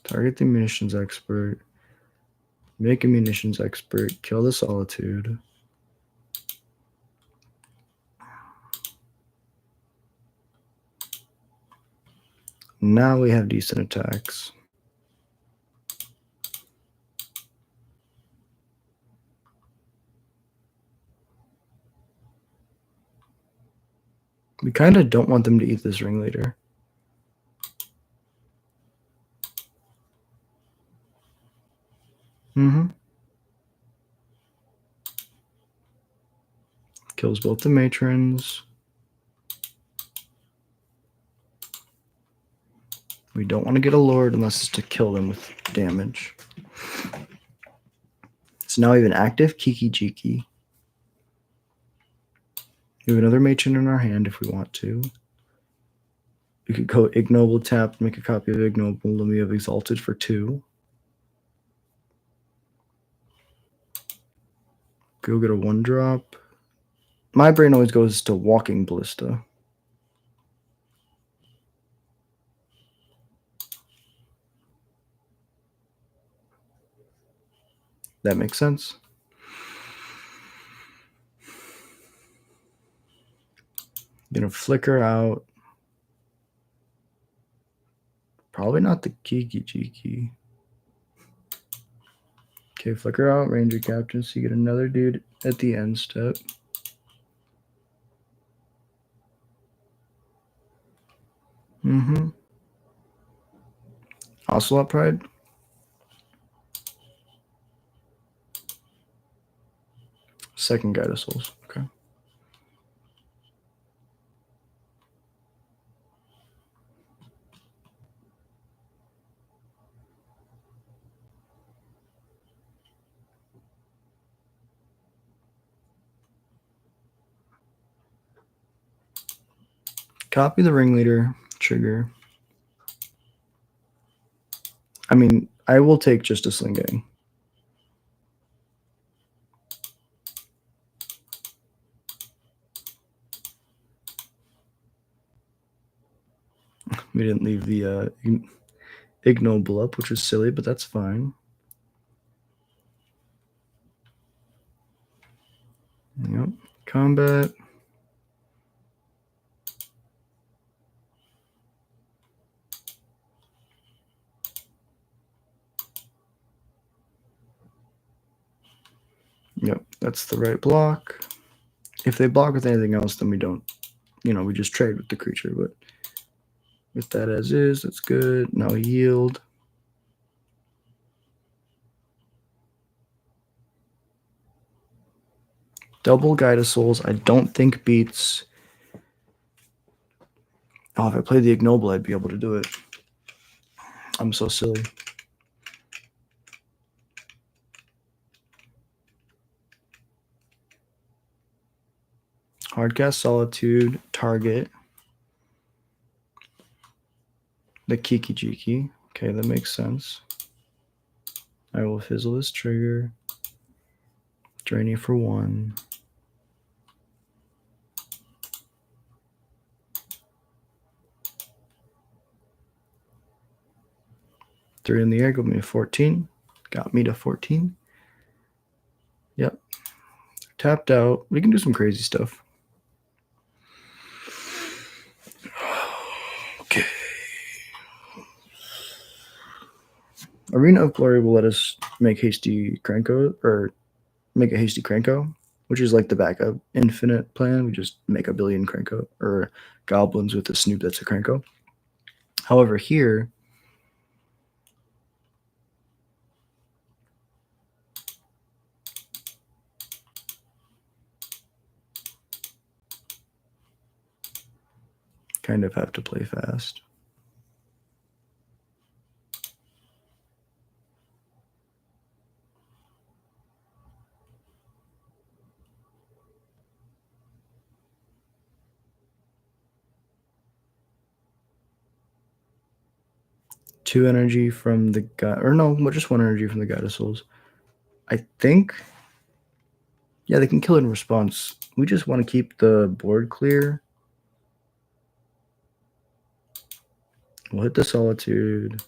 Target the munitions expert. Make a munitions expert. Kill the Solitude. Now we have decent attacks. We kind of don't want them to eat this ringleader. Kills both the matrons. We don't want to get a Lord unless it's to kill them with damage. So now we have an active Kiki Jiki. We have another matron in our hand if we want to. We could go Ignoble tap, make a copy of Ignoble, and we have Exalted for 2. Go get a 1-drop. My brain always goes to Walking Ballista. That makes sense. Gonna flicker out. Probably not the Kiki Jiki. Okay, flicker out, Ranger Captain, so you get another dude at the end step. Ocelot Pride. Second Guide of Souls. Okay. Copy the ringleader, trigger. I mean, I will take just a Sling Gang. We didn't leave the ignoble up, which is silly, but that's fine. Yep. Combat. Yep, that's the right block. If they block with anything else, then we don't, we just trade with the creature. But with that as is, that's good. Now yield. Double Guide of Souls, I don't think beats. Oh, if I played the ignoble, I'd be able to do it. I'm so silly. Hardcast Solitude, target. The Kiki Jiki. Okay, that makes sense. I will fizzle this trigger. Drain you for 1. Three in the air, got me to 14. Got me to 14. Yep. Tapped out. We can do some crazy stuff. Okay. Arena of Glory will let us make hasty Cranko, or make a hasty Cranko, which is like the backup infinite plan. We just make a billion Cranko, or Goblins with a Snoop that's a Cranko. However, here, kind of have to play fast. Two energy from the guy, or no, just one energy from the God of Souls. I think, yeah, they can kill it in response. We just want to keep the board clear. We'll hit the Solitude.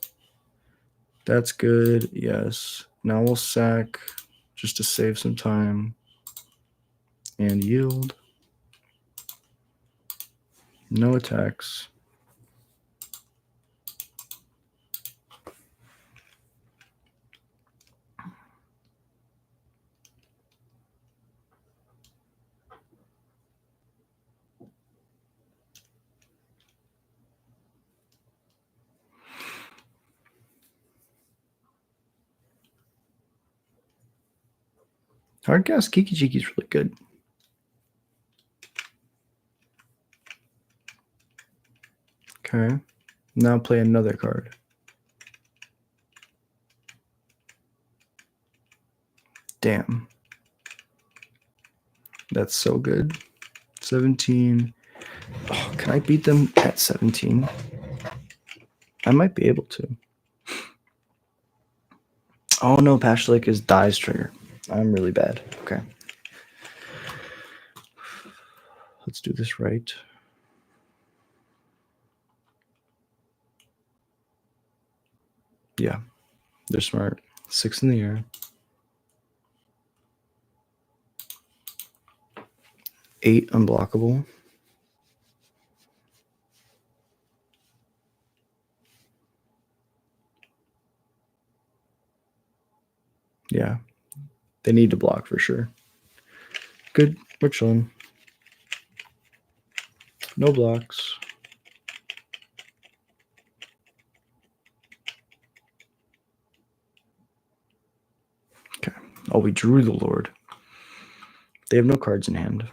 That's good, yes. Now we'll sack just to save some time. And yield. No attacks. Hardcast Kiki Jiki is really good. Okay. Now play another card. Damn. That's so good. 17. Oh, can I beat them at 17? I might be able to. Oh no, Pashlik is dies trigger. I'm really bad. Okay. Let's do this right. Yeah, they're smart. 6 in the air. 8 unblockable. Yeah, they need to block for sure. Good, we're chilling. No blocks. Okay. Oh, we drew the Lord. They have no cards in hand.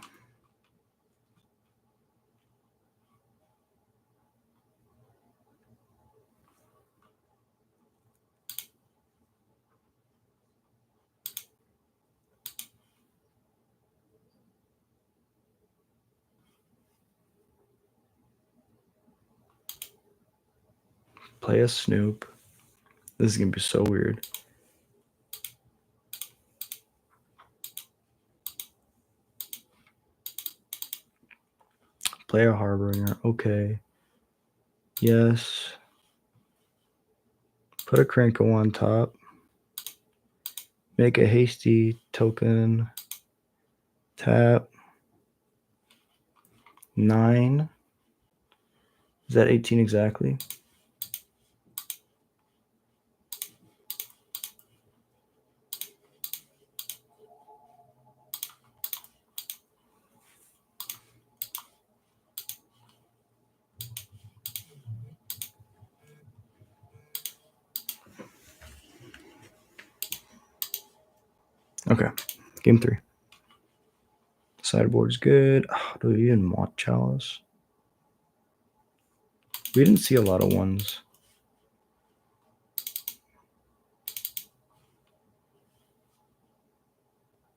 Play a Snoop. This is gonna be so weird. Play a Harbinger. Okay. Yes. Put a Krenko on top. Make a hasty token. Tap. 9. Is that 18 exactly? Okay. Game 3. Sideboard's good. Oh, do we even want Chalice? We didn't see a lot of ones.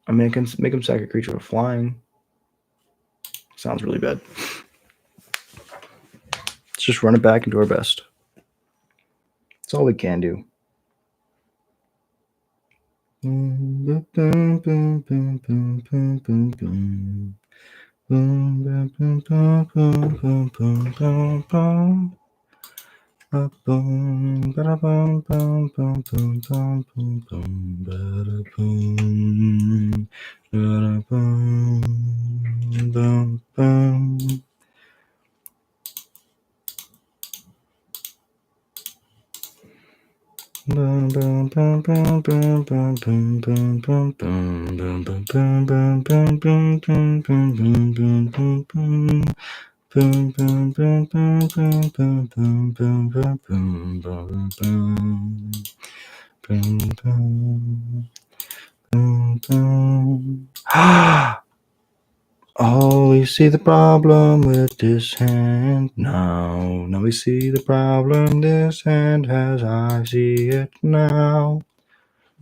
I mean, I can make him sack a creature with flying. Sounds really bad. Let's just run it back and do our best. That's all we can do. Oh, we see the problem with this hand now. Now we see the problem this hand has. I see it now.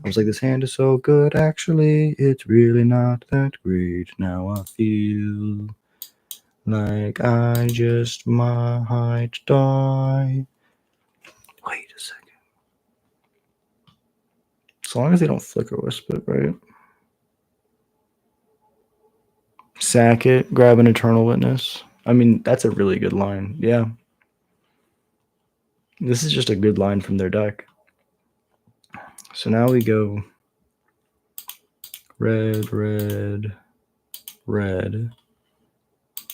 I was like, this hand is so good. Actually, it's really not that great. Now I feel like I just might die. Wait a second. As long as they don't flicker wisp it, right? Sack it, grab an eternal witness. I mean, that's a really good line. Yeah. This is just a good line from their deck. So now we go red, red, red.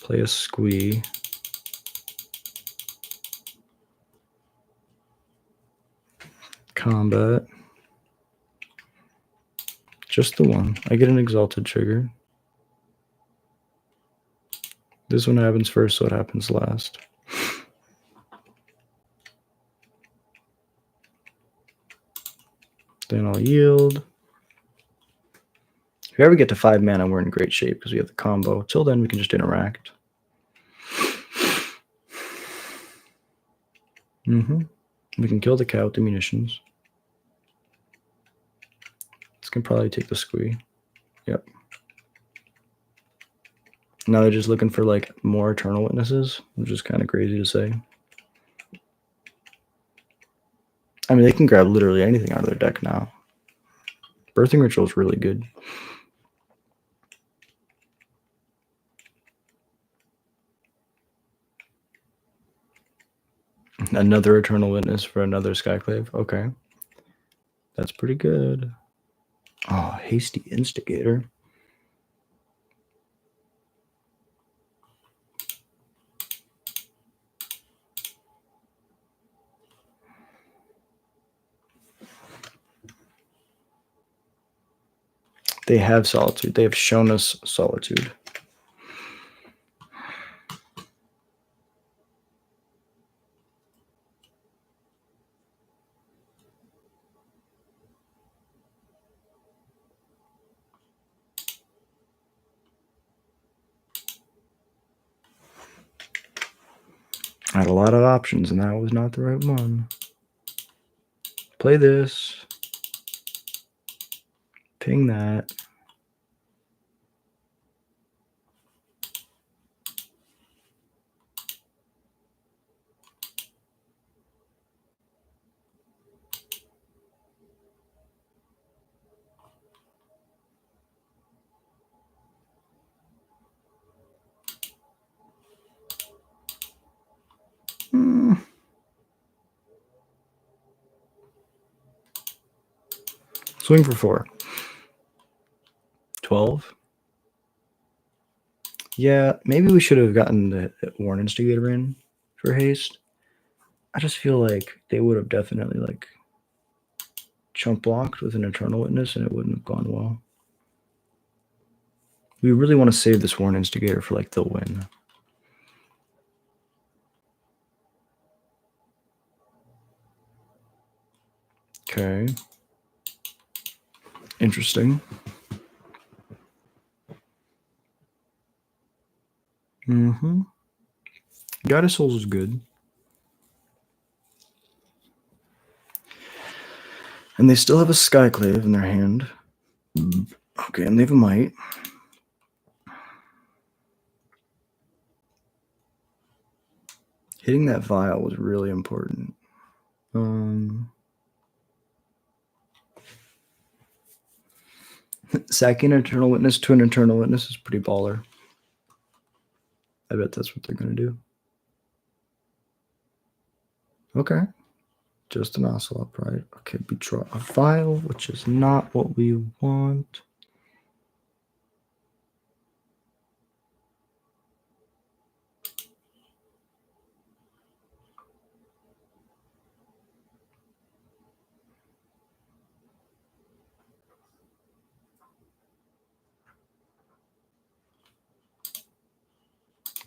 Play a squee. Combat. Just the one. I get an exalted trigger. This one happens first, so it happens last. Then I'll yield. If we ever get to 5 mana, we're in great shape because we have the combo. Till then, we can just interact. We can kill the cow with the munitions. This can probably take the squee. Yep. Now they're just looking for like more eternal witnesses, which is kind of crazy to say. I mean, they can grab literally anything out of their deck now. Birthing Ritual is really good. Another Eternal Witness for another Skyclave. Okay. That's pretty good. Oh, Hasty Instigator. They have Solitude. They have shown us Solitude. I had a lot of options, and that was not the right one. Play this. Ping that. Swing for 4. 12. Yeah, maybe we should have gotten the Warren Instigator in for haste. I just feel like they would have definitely like chump blocked with an Eternal Witness and it wouldn't have gone well. We really want to save this Warren Instigator for like the win. Okay. Interesting. Mm-hmm. Goddess Souls is good. And they still have a Skyclave in their hand. Okay, and they have a Might. Hitting that Vial was really important. Sacking an Eternal Witness to an Eternal Witness is pretty baller. I bet that's what they're going to do. Okay. Just an Ocelot, right? Okay, we draw a Vial, which is not what we want.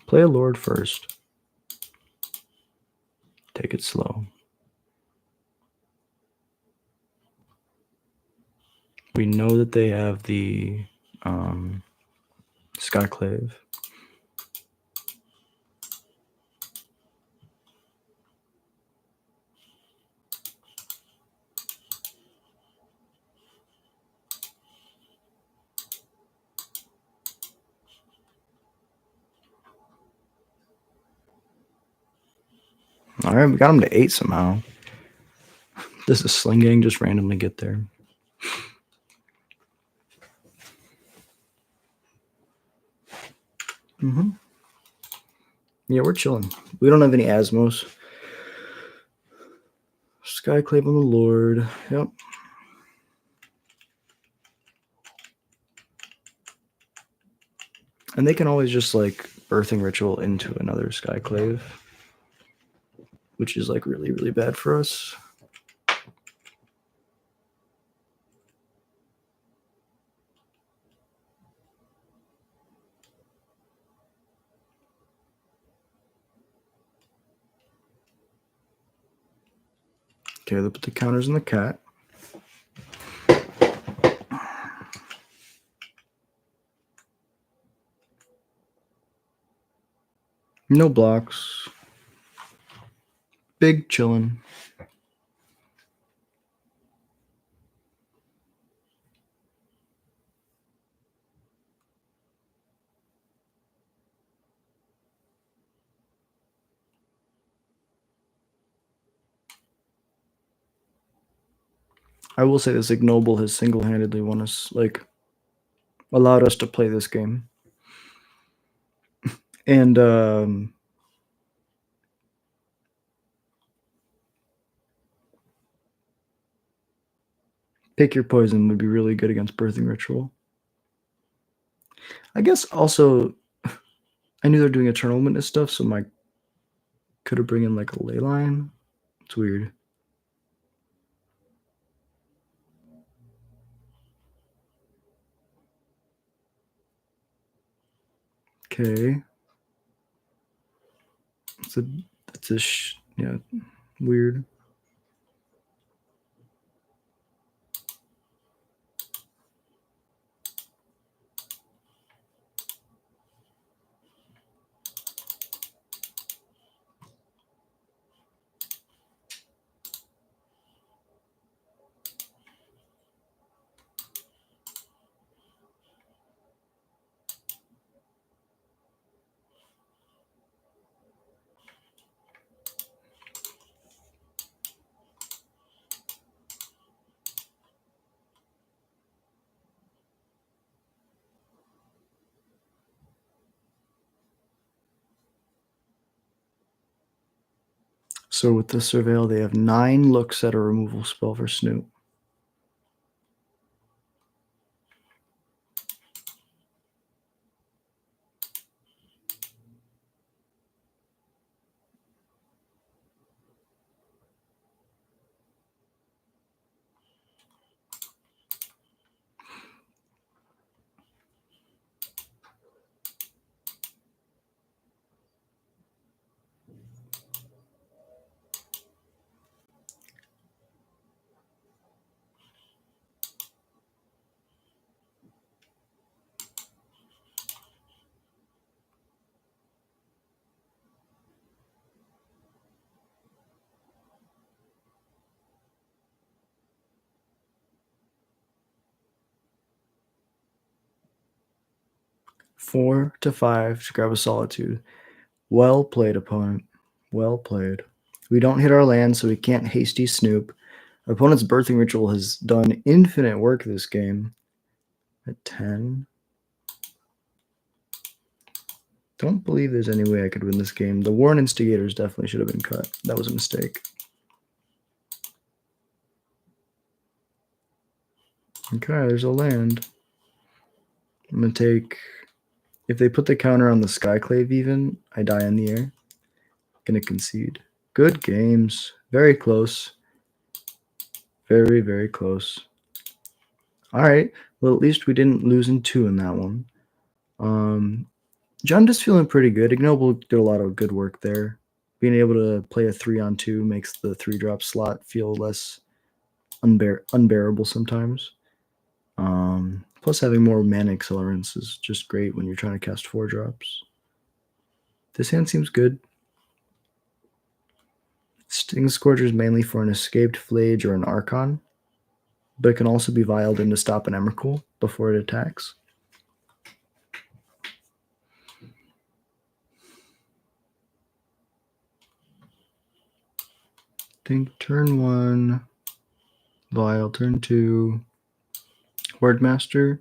Play a Lord first. Take it slow. We know that they have the Skyclave. All right, we got him to 8 somehow. Does the Sling Gang just randomly get there? Mm-hmm. Yeah, we're chilling. We don't have any Asmos. Skyclave on the Lord. Yep. And they can always just like Birthing Ritual into another Skyclave, which is like really, really bad for us. Okay, they put the counters in the cat. No blocks. Big chillin'. I will say this Ignoble has single-handedly won us, like, allowed us to play this game. And Pick Your Poison would be really good against Birthing Ritual. I guess also I knew they're doing Eternal Witness stuff, so my could have bring in like a Leyline. It's weird. Okay. Yeah, weird. So with the Surveil, they have 9 looks at a removal spell for Snoop. 4 to 5 to grab a solitude. Well played, opponent. Well played. We don't hit our land, so we can't hasty snoop. Our opponent's birthing ritual has done infinite work this game. At 10. Don't believe there's any way I could win this game. The Warren Instigators definitely should have been cut. That was a mistake. Okay, there's a land. I'm going to take... If they put the counter on the Skyclave even, I die in the air. Going to concede. Good games. Very close. Very, very close. All right. Well, at least we didn't lose in 2 in that one. John just feeling pretty good. Ignoble did a lot of good work there. Being able to play a 3-on-2 makes the 3-drop slot feel less unbearable sometimes. Plus, having more mana accelerants is just great when you're trying to cast 4-drops. This hand seems good. Sting Scourger is mainly for an escaped Flage or an Archon, but it can also be vialed in to stop an Emrakul before it attacks. Think turn 1, Vial, turn 2, Wordmaster.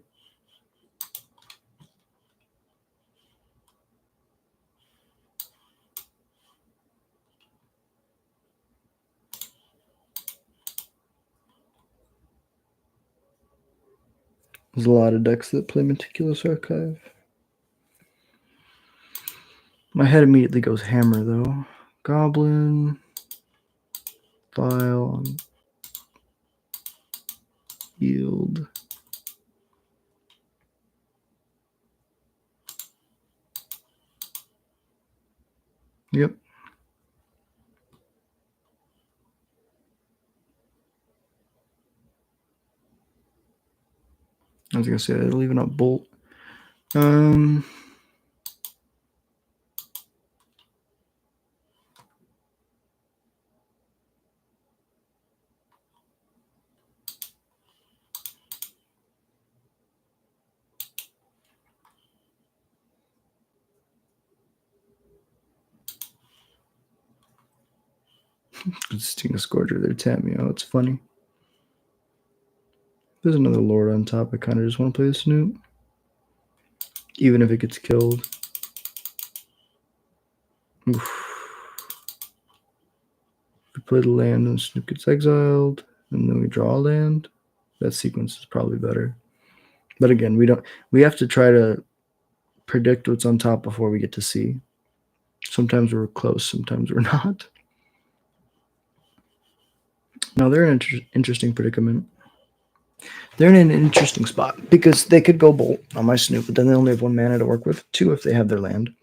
There's a lot of decks that play Meticulous Archive. My head immediately goes Hammer, though. Goblin, Vial, Yield. Yep. I was going to say, they're leaving up Bolt. Sting Scourger, they're Tamio. It's funny. There's another Lord on top. I kind of just want to play the Snoop. Even if it gets killed. Oof. We play the land and Snoop gets exiled, and then we draw a land. That sequence is probably better. But again, we have to try to predict what's on top before we get to see. Sometimes we're close, sometimes we're not. No, they're in an interesting predicament. They're in an interesting spot because they could go Bolt on my Snoop, but then they only have 1 mana to work with, 2 if they have their land.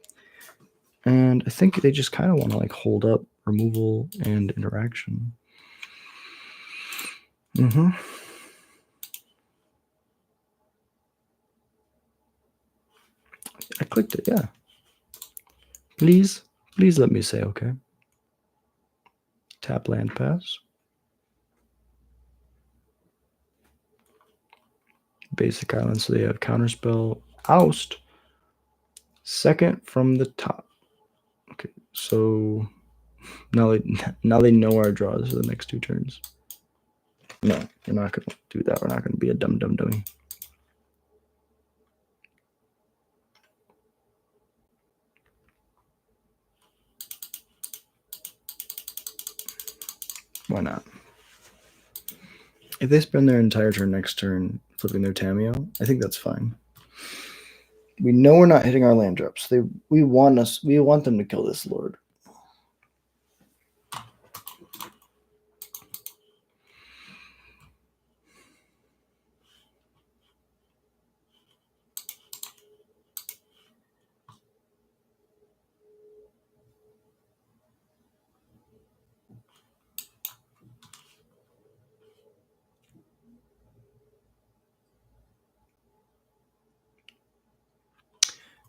And I think they just kind of want to like hold up removal and interaction. I clicked it, yeah. Please let me say okay. Tap land pass. Basic island, so they have counterspell, oust, second from the top. Okay, so now they know our draws for the next 2 turns. No, we're not gonna do that. We're not gonna be a dumb dummy. Why not? If they spend their entire turn next turn flipping their Tamio, I think that's fine. We know we're not hitting our land drops. We want them to kill this Lord.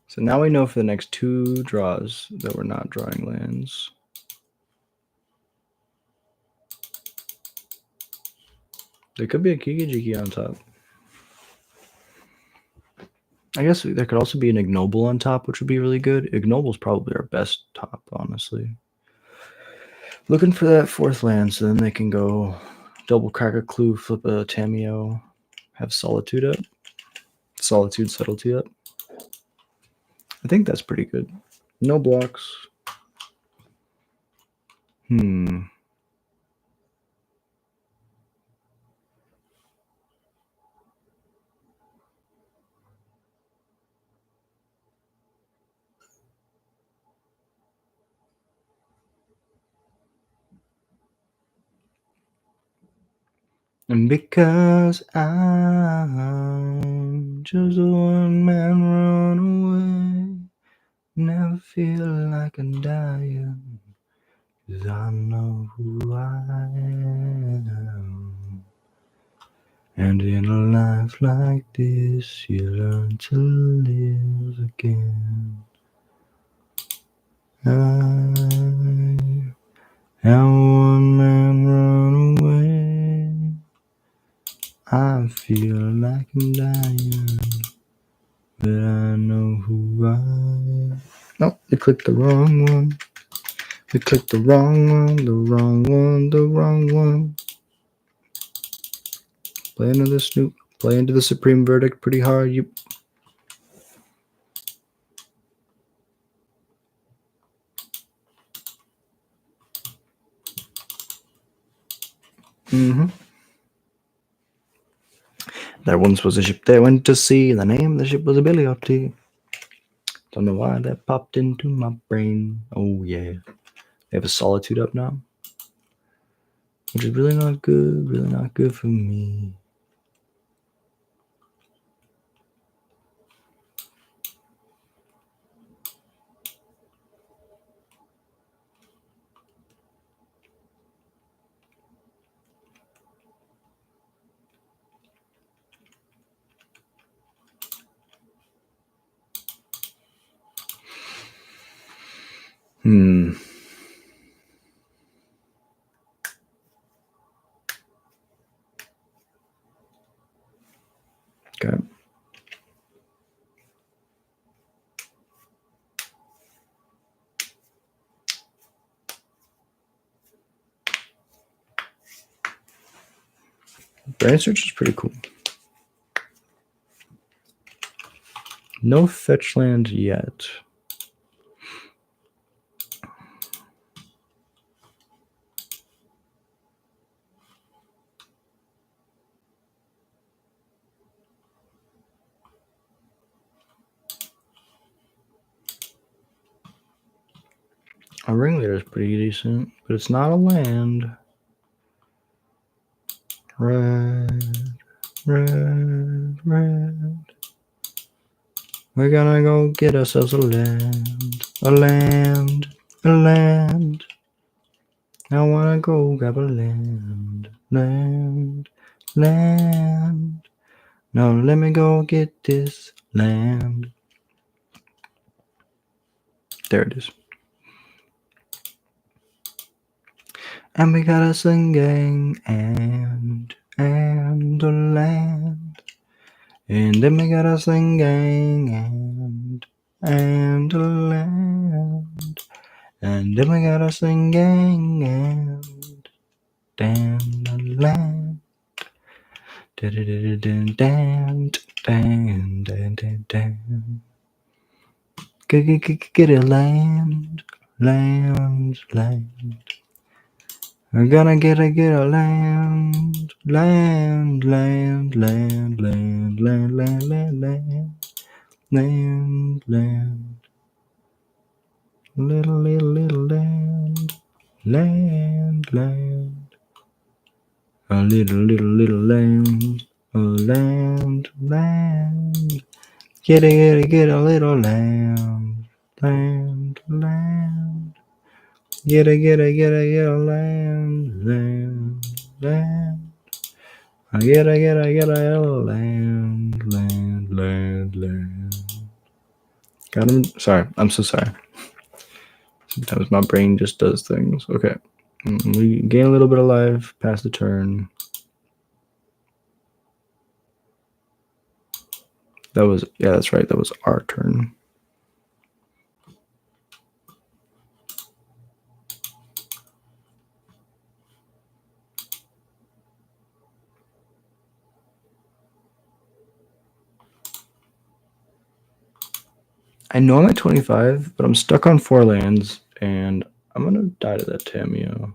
So now we know for the next 2 draws that we're not drawing lands. There could be a Kiki-Jiki on top. I guess there could also be an ignoble on top, which would be really good. Ignoble's probably our best top, honestly. Looking for that fourth land, so then they can go double crack a clue, flip a Tameo, have Solitude up. Solitude, Subtlety up. I think that's pretty good. No blocks. And because I'm just a one-man runaway, never feel like I'm dying, 'cause I know who I am. And in a life like this, you learn to live again. I am one man runaway. I feel like I'm dying, but I know who I am. Nope, we clicked the wrong one. We clicked the wrong one, the wrong one, the wrong one. Play into the Snoop. Play into the Supreme Verdict pretty hard. You. There once was a ship they went to sea. The name of the ship was a Billy O.T. Don't know why that popped into my brain. Oh yeah. They have a Solitude up now, which is really not good. Really not good for me. Okay. Brain Search is pretty cool. No fetch land yet. Our Ringleader is pretty decent, but it's not a land. Red, red, red. We're gonna go get ourselves a land, a land, a land. I wanna go grab a land, land, land. Now let me go get this land. There it is. And we got a sling gang and a land. And then we got a sling gang and a land. And then we got a sling gang and a land. Get a land, land, land. We're gonna get a land, land, land, land, land, land, land, land, land, land, land. Little land, land, land. A little land, a land, land. Get a little land, land, land. Get a land, land, land. Get a land, land, land, land. Got him. Sorry, I'm so sorry. Sometimes my brain just does things. Okay. We gain a little bit of life, pass the turn. That was, yeah, that's right. That was our turn. I know I'm at 25, but I'm stuck on 4 lands, and I'm gonna die to that Tameo.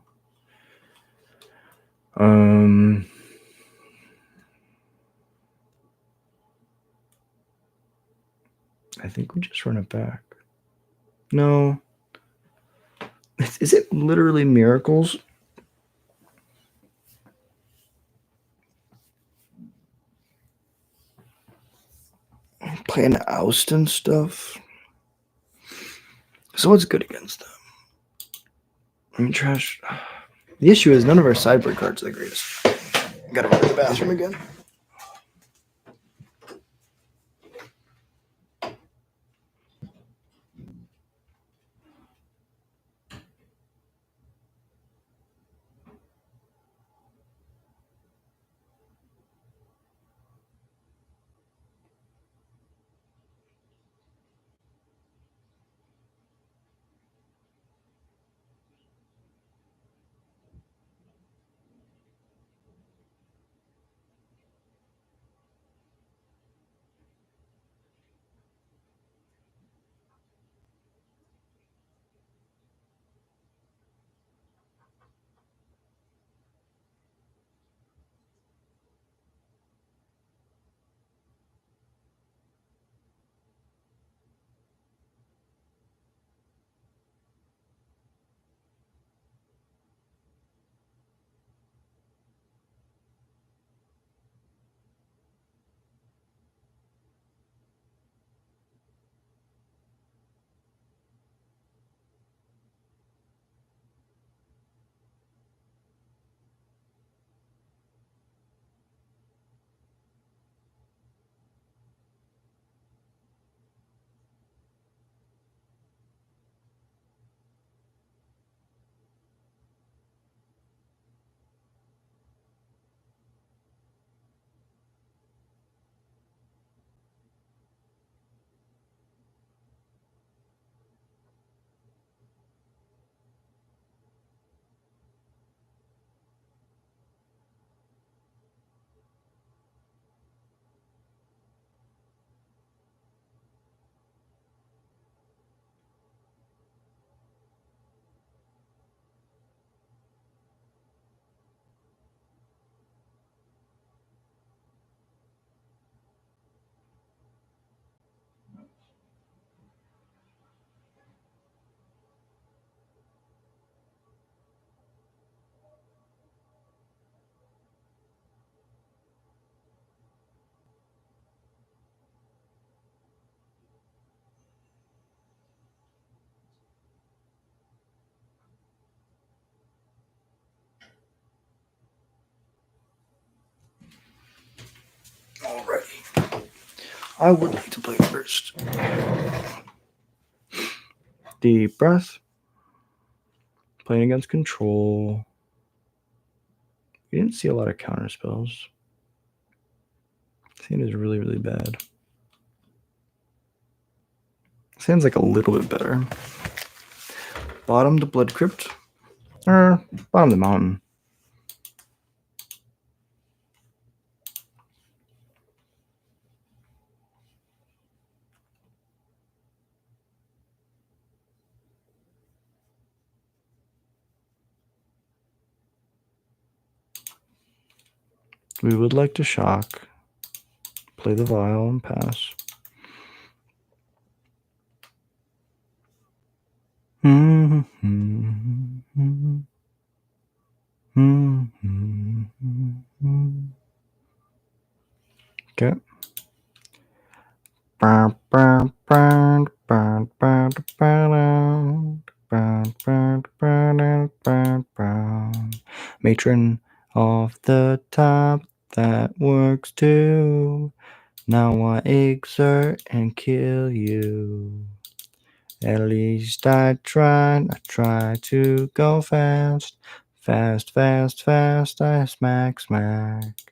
I think we just run it back. No. Is it literally miracles? Playing oust and stuff. So what's good against them? I mean, trash. The issue is none of our sideboard cards are the greatest. Gotta run to the bathroom again. Alrighty. I would like to play first. Deep breath. Playing against control. We didn't see a lot of counter spells. Sand is really, really bad. Sand's like a little bit better. Bottom the Blood Crypt. Or bottom the mountain. We would like to shock. Play the vial and pass. Okay. Matron off the top, that works too. Now I exert and kill you. At least I try to go fast. Fast, fast, fast, I smack, smack.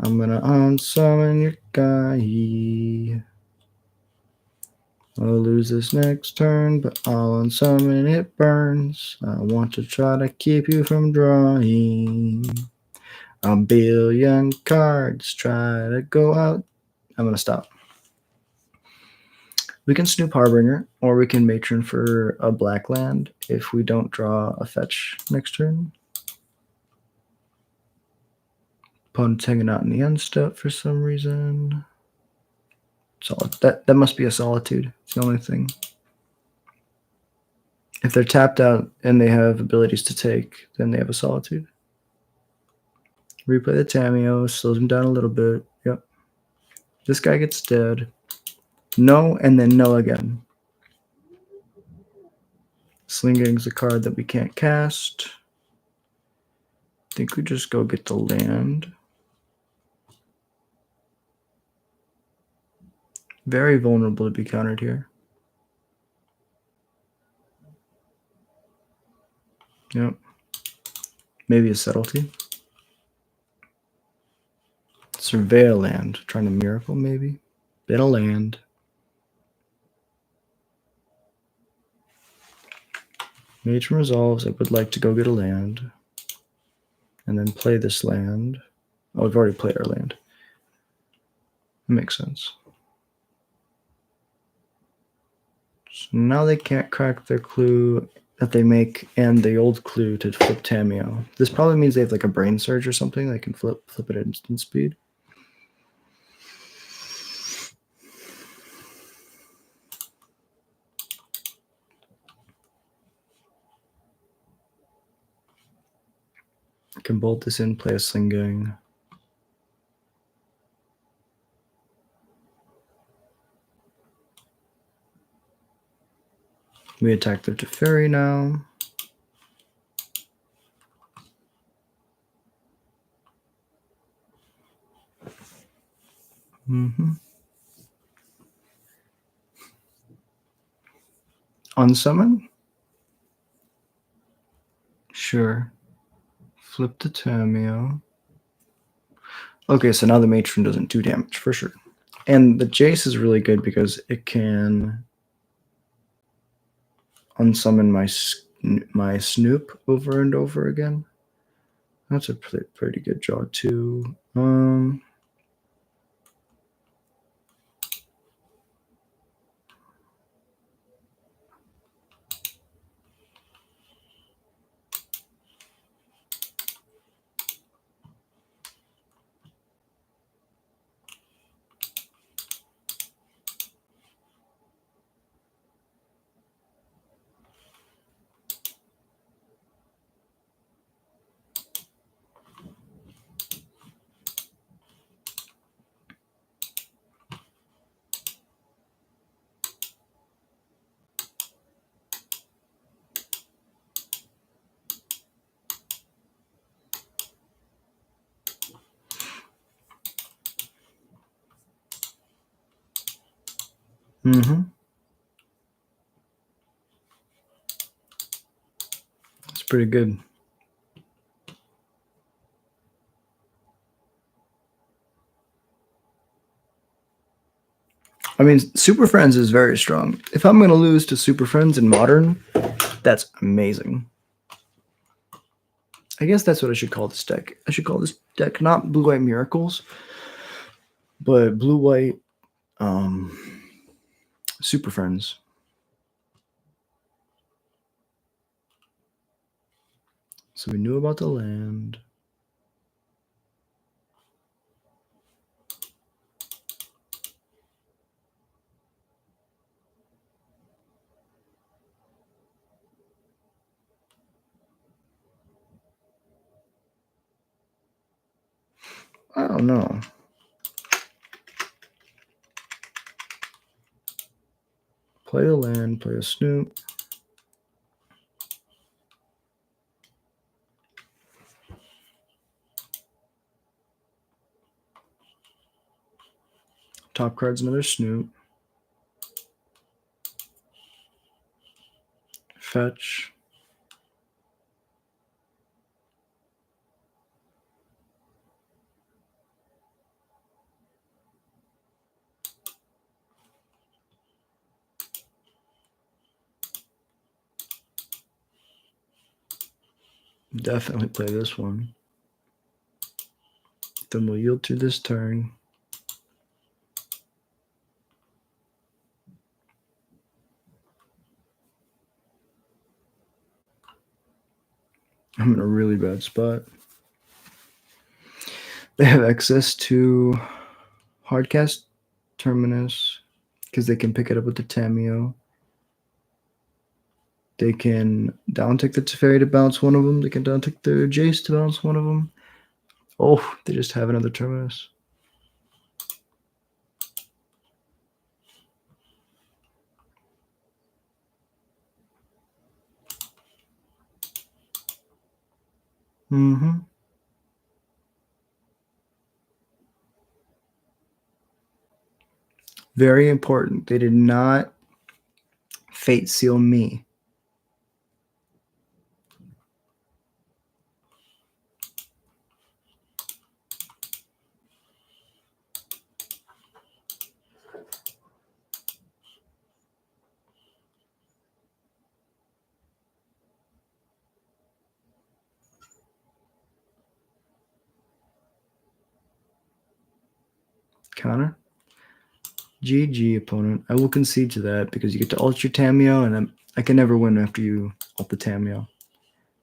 I'm gonna unsummon your guy. I'll lose this next turn, but I'll unsummon it burns. I want to try to keep you from drawing. A billion cards try to go out. I'm gonna stop. We can Snoop Harbinger, or we can Matron for a black land if we don't draw a fetch next turn. Opponent's hanging out in the end step for some reason. That must be a solitude. It's the only thing. If they're tapped out and they have abilities to take, then they have a solitude. Replay the Tameo, slows him down a little bit. Yep. This guy gets dead. No, and then no again. Slinging's a card that we can't cast. I think we just go get the land. Very vulnerable to be countered here. Yep. Maybe a subtlety. Surveil land. Trying to miracle, maybe. Been a land. Matron resolves. I would like to go get a land. And then play this land. Oh, we've already played our land. That makes sense. So now they can't crack their clue that they make and the old clue to flip Tameo. This probably means they have like a brain surge or something. They can flip it at instant speed. Can bolt this in, play a slinging. We attack the Teferi now. Unsummon? Sure. Flip the Tameo. Okay, so now the Matron doesn't do damage, for sure. And the Jace is really good because it can unsummon my Snoop over and over again. That's a pretty good draw, too. It's pretty good. I mean, Super Friends is very strong. If I'm going to lose to Super Friends in Modern, that's amazing. I guess that's what I should call this deck. I should call this deck not Blue-White Miracles, but Blue-White Super Friends. So we knew about the land. I don't know. Play a land, play a Snoop. Top card's another Snoop. Fetch. Definitely play this one. Then we'll yield through this turn. I'm in a really bad spot. They have access to Hardcast Terminus because they can pick it up with the Tameo. They can downtick the Teferi to bounce one of them. They can downtick the Jace to bounce one of them. Oh, they just have another Terminus. Mm-hmm. Very important. They did not fate seal me. Counter. GG, opponent. I will concede to that because you get to ult your Tameo, and I can never win after you ult the Tameo.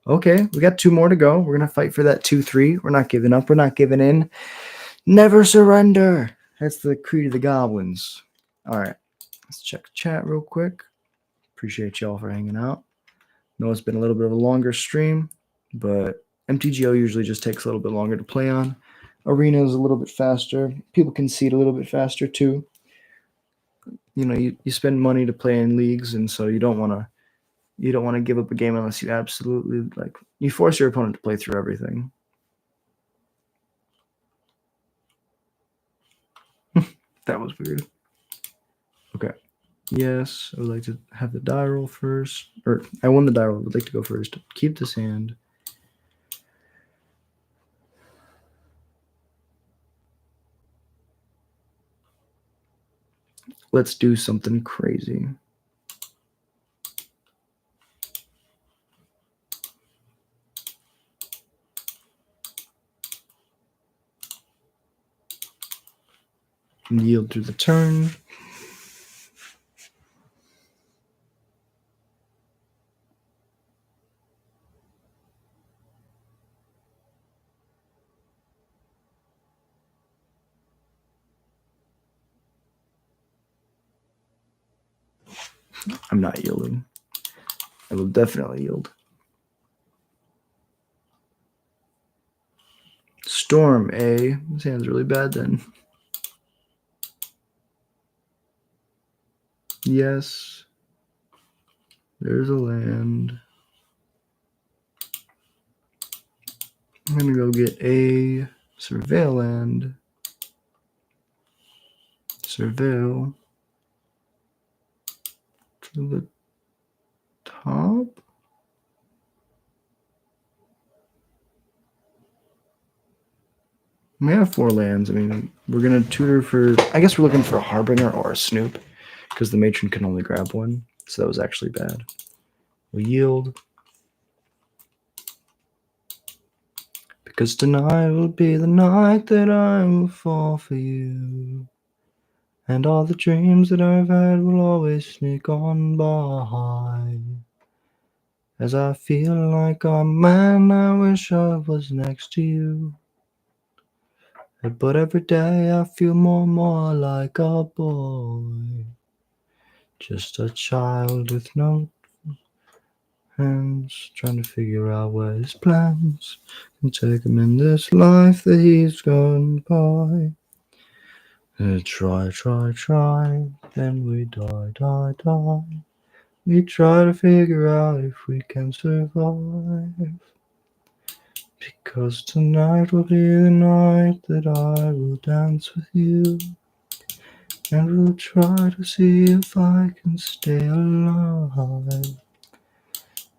Okay, we got 2 more to go. We're going to fight for that 2-3. We're not giving up. We're not giving in. Never surrender. That's the creed of the Goblins. All right, let's check the chat real quick. Appreciate y'all for hanging out. Know it's been a little bit of a longer stream, but MTGO usually just takes a little bit longer to play on. Arena is a little bit faster. People can see it a little bit faster too. You know, you spend money to play in leagues, and so you don't want to give up a game unless you absolutely you force your opponent to play through everything. That was weird. Okay. Yes, I would like to have the die roll first. Or I won the die roll. I would like to go first. Keep this hand. Let's do something crazy. Yield through the turn. I'm not yielding. I will definitely yield. Storm A. This hand's really bad then. Yes. There's a land. I'm going to go get a Surveil land. Surveil. To the top. We have 4 lands. I mean, we're going to tutor for... I guess we're looking for a Harbinger or a Snoop because the Matron can only grab one. So that was actually bad. We yield. Because tonight will be the night that I will fall for you. And all the dreams that I've had will always sneak on by. As I feel like a man, I wish I was next to you. But every day I feel more and more like a boy. Just a child with no hands, trying to figure out where his plans can take him in this life that he's gone by. Try, then we die. We try to figure out if we can survive. Because tonight will be the night that I will dance with you. And we'll try to see if I can stay alive.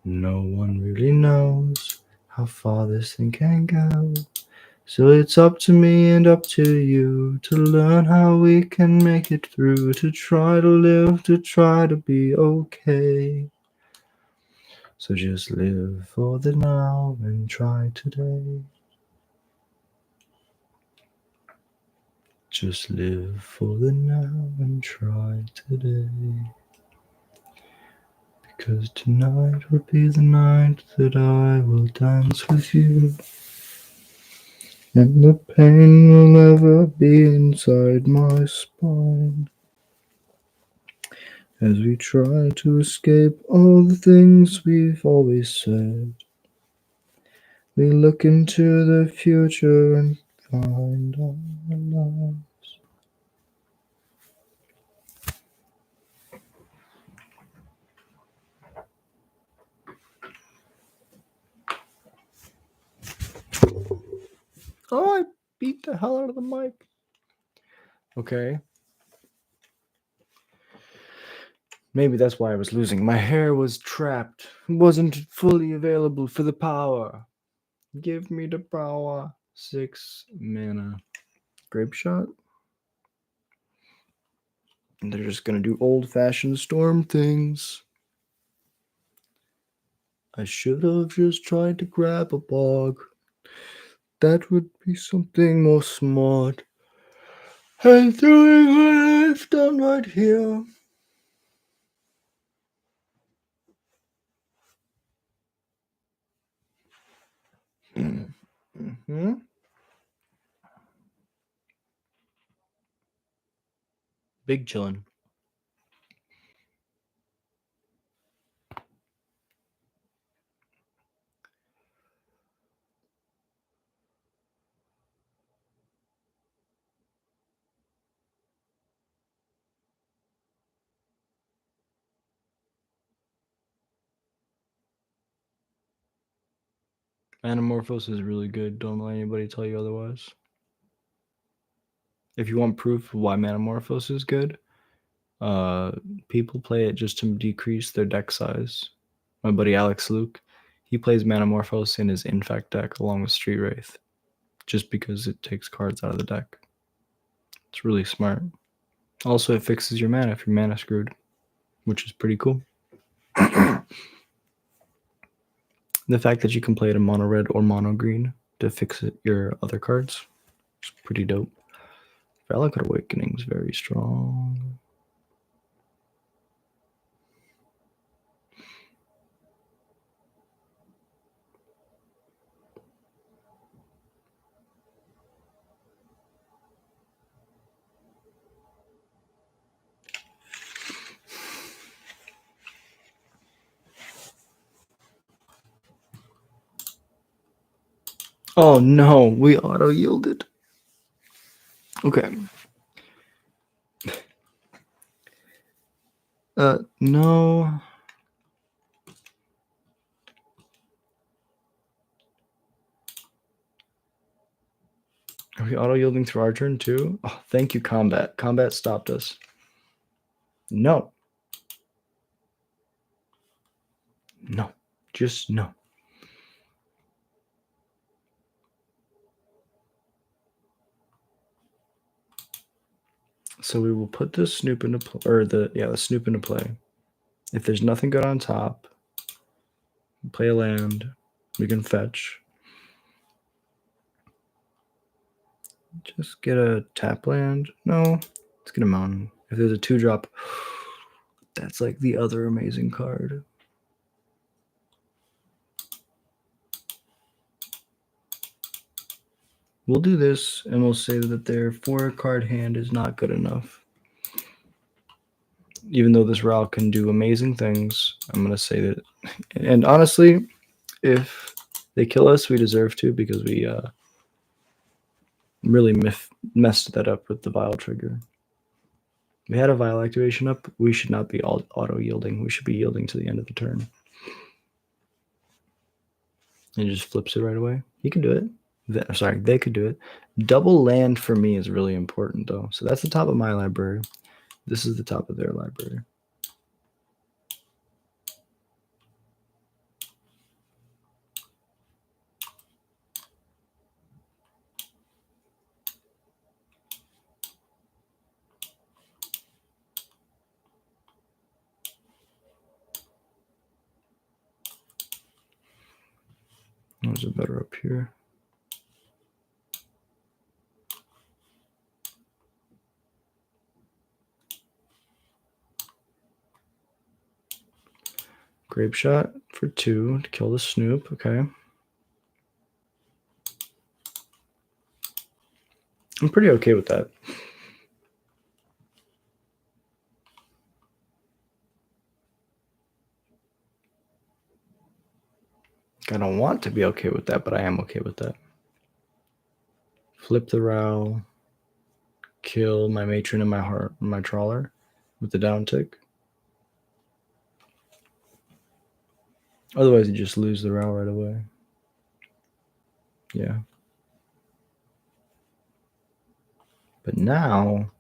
No one really knows how far this thing can go. So it's up to me and up to you to learn how we can make it through, to try to live, to try to be okay. So just live for the now and try today. Just live for the now and try today. Because tonight will be the night that I will dance with you. And the pain will never be inside my spine. As we try to escape all the things we've always said. We look into the future and find our love. Oh, I beat the hell out of the mic. Okay. Maybe that's why I was losing. My hair was trapped. It wasn't fully available for the power. Give me the power. 6 mana. Grape shot. And they're just gonna do old-fashioned storm things. I should have just tried to grab a bog. That would be something more smart. I'm doing what I've done right here. Mm-hmm. Big chillin'. Manamorphose is really good. Don't let anybody tell you otherwise. If you want proof of why Manamorphose is good, people play it just to decrease their deck size. My buddy Alex Luke, he plays Manamorphose in his Infect deck along with Street Wraith, just because it takes cards out of the deck. It's really smart. Also, it fixes your mana if you're mana screwed, which is pretty cool. The fact that you can play it in mono red or mono green to fix your other cards is pretty dope. Valakut Awakening is very strong. Oh no, we auto yielded. Okay. No. Are we auto yielding through our turn too? Oh, thank you, Combat. Combat stopped us. No. No. Just no. So we will put the Snoop into play, or the Snoop into play. If there's nothing good on top, play a land. We can fetch. Just get a tap land. No, let's get a mountain. If there's a 2-drop, that's like the other amazing card. We'll do this, and we'll say that their 4-card hand is not good enough. Even though this route can do amazing things, I'm going to say that. And honestly, if they kill us, we deserve to, because we really messed that up with the Vial trigger. We had a Vial activation up. We should not be auto-yielding. We should be yielding to the end of the turn. And he just flips it right away. He can do it. They could do it. Double land for me is really important, though. So that's the top of my library. This is the top of their library. ones are better up here. Grape shot for 2 to kill the Snoop. Okay. I'm pretty okay with that. I don't want to be okay with that, but I am okay with that. Flip the row. Kill my matron and my trawler with the down tick. Otherwise, you just lose the row right away. Yeah. But now,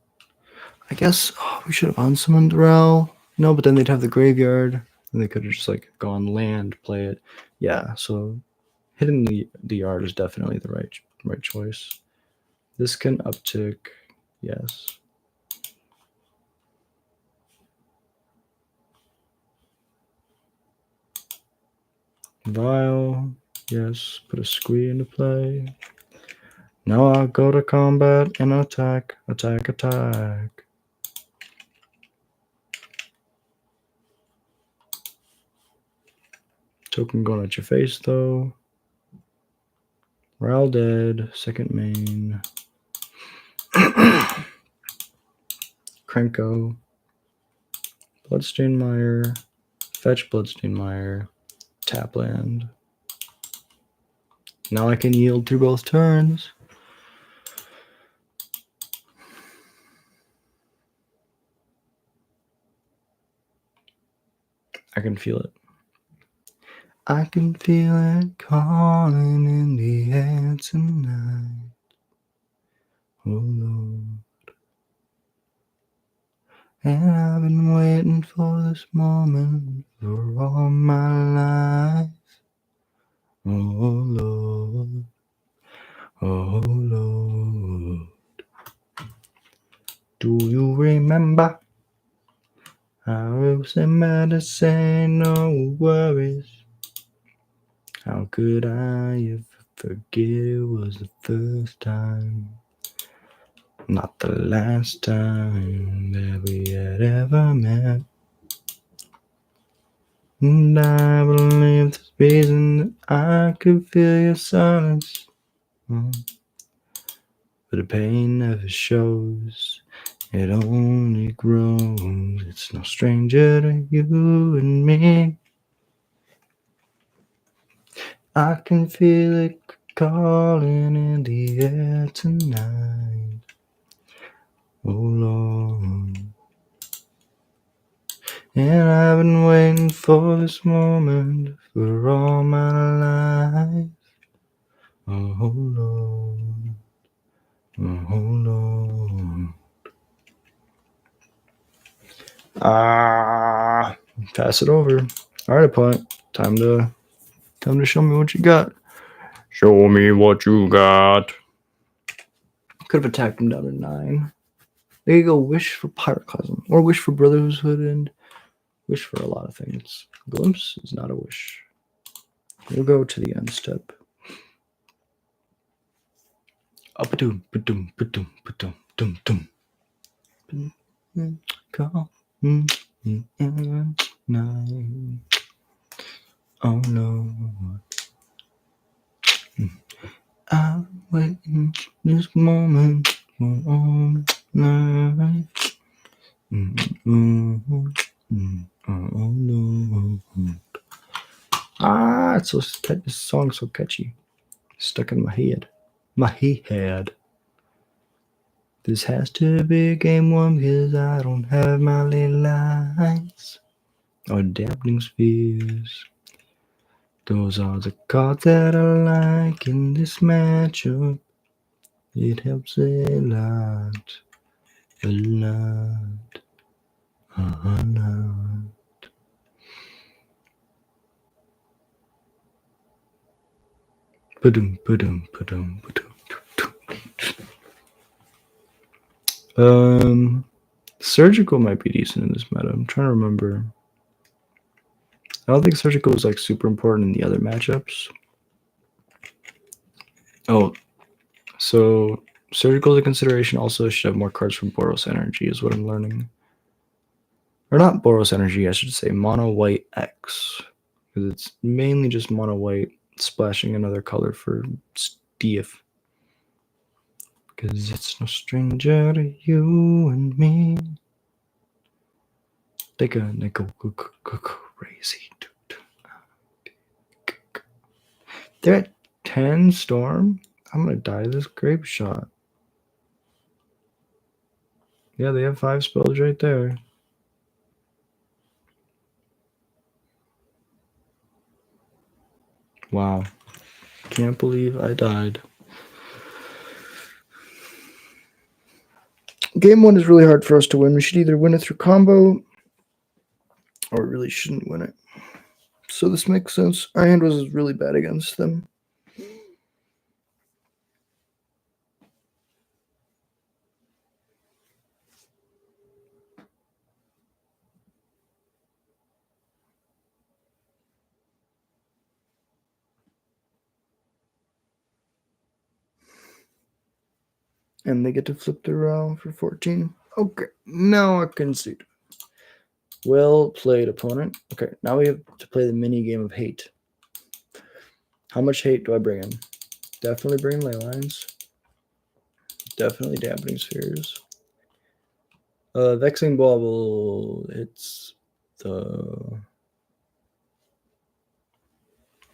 I guess we should have unsummoned the row. No, but then they'd have the graveyard, and they could have just like gone land, play it. Yeah. So hitting the yard is definitely the right choice. This can uptick. Yes. Vial. Yes. Put a squee into play. Now I'll go to combat and attack. Attack, attack. Token going at your face, though. Ral dead. Second main. Krenko. Bloodstained Mire. Fetch Bloodstained Mire. Tap land. Now I can yield through both turns. I can feel it. I can feel it calling in the air tonight. Oh Lord. And I've been waiting for this moment for all my life. Oh Lord. Oh Lord. Do you remember? I was about to say no worries. How could I ever forget it was the first time, not the last time that we had ever met? And I believe there's reason that I could feel your silence. But the pain never shows, it only grows. It's no stranger to you and me. I can feel it calling in the air tonight. Oh Lord. And I've been waiting for this moment for all my life. Oh Lord. Oh Lord. Pass it over. All right, opponent. Time to show me what you got. Show me what you got. Could have attacked him down to 9. They could go wish for Pyroclasm or wish for Brotherhood and wish for a lot of things. Glimpse is not a wish. We'll go to the end step. Up-a-doom, ba-doom, ba-doom, ba-doom, doom, doom. Call me at night. Oh no. I'm waiting this moment for all night. Oh no. It's so this song's so catchy. Stuck in my head. My head. This has to be game 1 because I don't have my little lights or dappling spheres. Those are the cards that I like in this matchup. It helps a lot. A lot. A lot. Ba-dum, ba-dum, ba-dum, ba-dum. Surgical might be decent in this meta. I'm trying to remember. I don't think surgical is like super important in the other matchups. Oh, so surgical consideration also should have more cards from Boros Energy, is what I'm learning. Or not Boros Energy, I should say Mono White X. Because it's mainly just Mono White splashing another color for Steve. Because it's no stranger to you and me. They gonna go crazy. They're at 10 Storm? I'm gonna die to this grape shot. Yeah, they have 5 spells right there. Wow. Can't believe I died. Game 1 is really hard for us to win. We should either win it through combo or we really shouldn't win it. So this makes sense. Our hand was really bad against them. And they get to flip the round for 14. Okay, now I can see. Well played, opponent. Okay, now we have to play the mini game of hate. How much hate do I bring in? Definitely bring in ley lines. Definitely dampening spheres. Vexing Bauble. It's the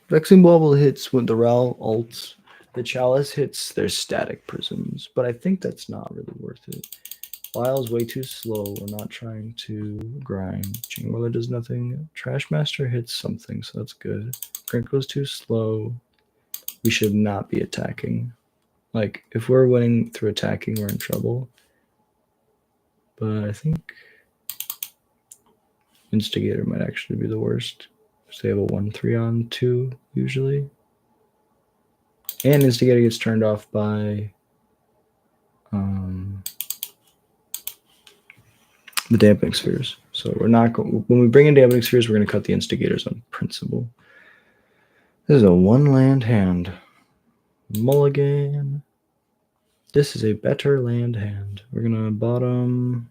Vexing Bauble hits when the Ral ults. The Chalice hits their static prisms, but I think that's not really worth it. Lyle's way too slow. We're not trying to grind. Chainwhirler does nothing. Trashmaster hits something, so that's good. Crinkle's too slow. We should not be attacking. Like, if we're winning through attacking, we're in trouble. But I think Instigator might actually be the worst. Because they have a 1-3 on 2, usually. And Instigator gets turned off by the dampening spheres. So we're not going. When we bring in dampening spheres, we're going to cut the Instigators on principle. This is a 1-land hand. Mulligan. This is a better land hand. We're going to bottom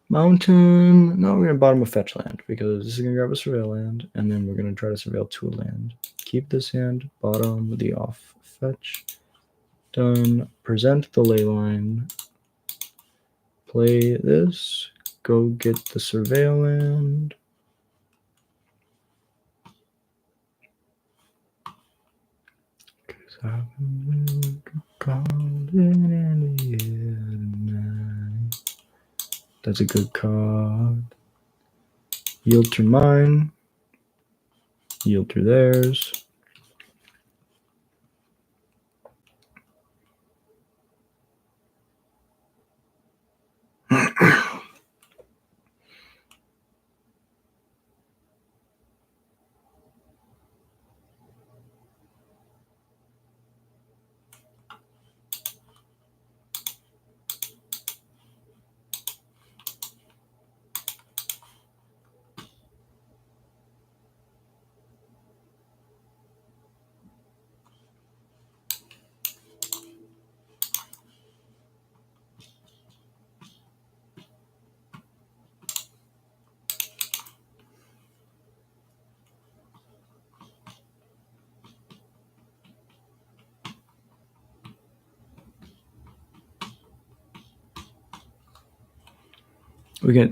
mountain. No, we're going to bottom a fetch land because this is going to grab a surveil land, and then we're going to try to surveil to a land. Keep this hand. Bottom the off fetch. Done. Present the ley line. Play this. Go get the surveil land. That's a good card. Yield through mine. Yield through theirs.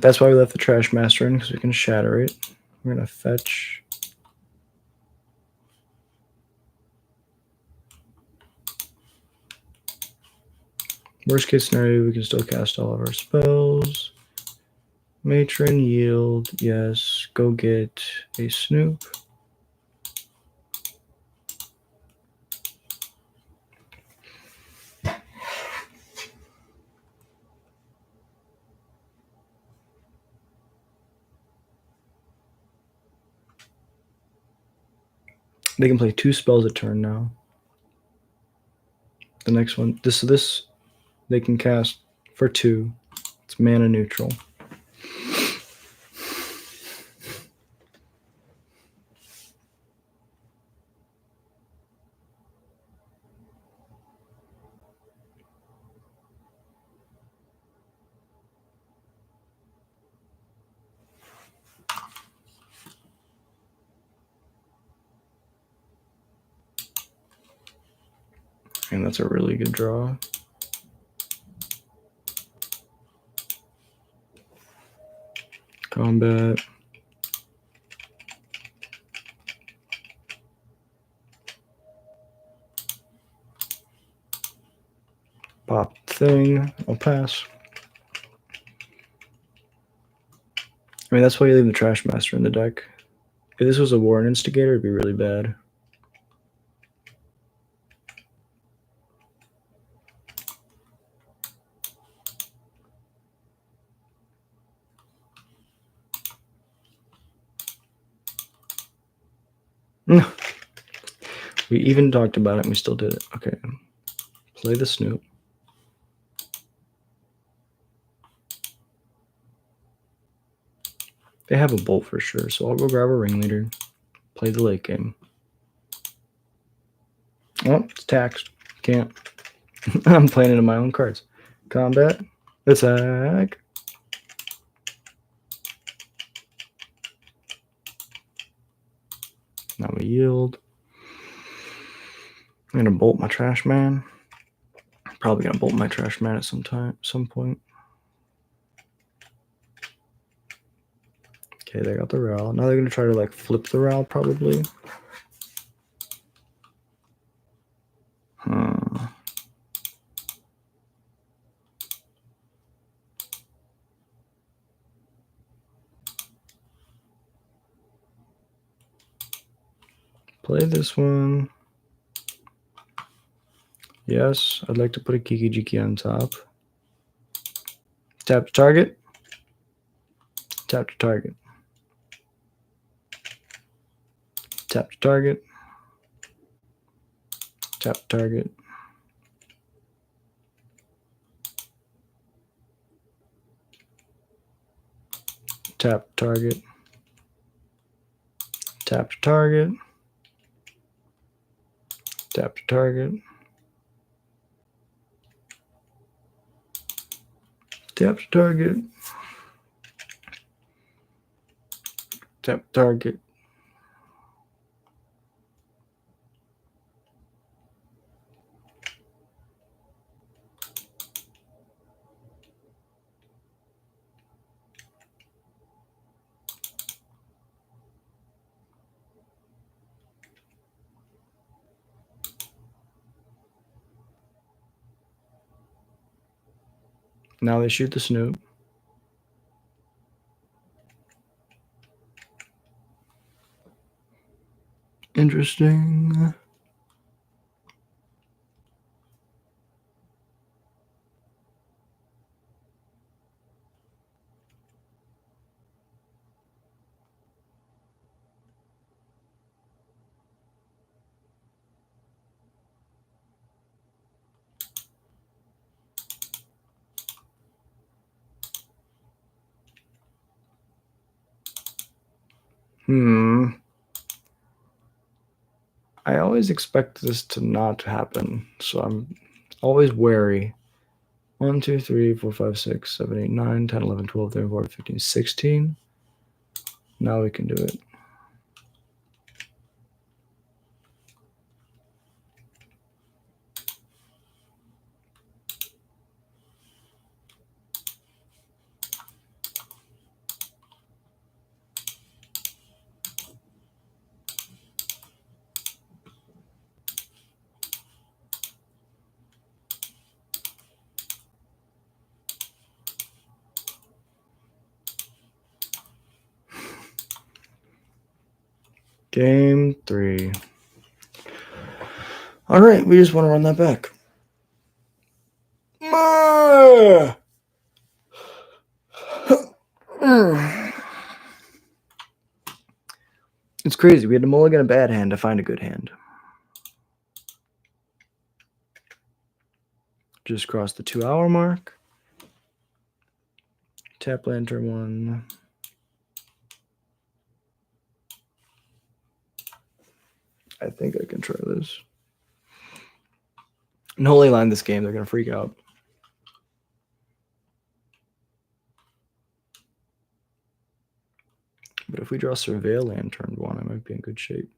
That's why we left the Trash Master in, because we can shatter it. We're gonna fetch. Worst case scenario, we can still cast all of our spells. Matron, yield, yes. Go get a Snoop. They can play 2 spells a turn now. The next one, this they can cast for 2. It's mana neutral. And that's a really good draw. Combat. Pop thing. I'll pass. I mean, that's why you leave the Trash Master in the deck. If this was a Warren Instigator, it'd be really bad. We even talked about it and we still did it. Okay. Play the Snoop. They have a Bolt for sure, so I'll go grab a Ringleader. Play the late game. Oh, it's taxed. Can't. I'm playing into my own cards. Combat. Attack. Now we yield. I'm gonna bolt my Trash Man. Probably gonna bolt my Trash Man at some point. Okay, they got the Ral. Now they're gonna try to like flip the Ral probably. Play this one. Yes, I'd like to put a Kiki Jiki on top. Tap to target. Tap to target. Tap to target. Tap to target. Tap to target. Tap to target. Tap to target. Tap to target. Tap to target. Now they shoot the Snoop. Interesting. I always expect this to not happen, so I'm always wary. 1, 2, 3, 4, 5, 6, 7, 8, 9, 10, 11, 12, 13, 14, 15, 16. Now we can do it. Game 3. All right, we just want to run that back. It's crazy. We had to mulligan a bad hand to find a good hand. Just crossed the 2-hour mark. Tap Lantern 1. I think I can try this. No ley line this game. They're going to freak out. But if we draw Surveil Lantern 1, I might be in good shape.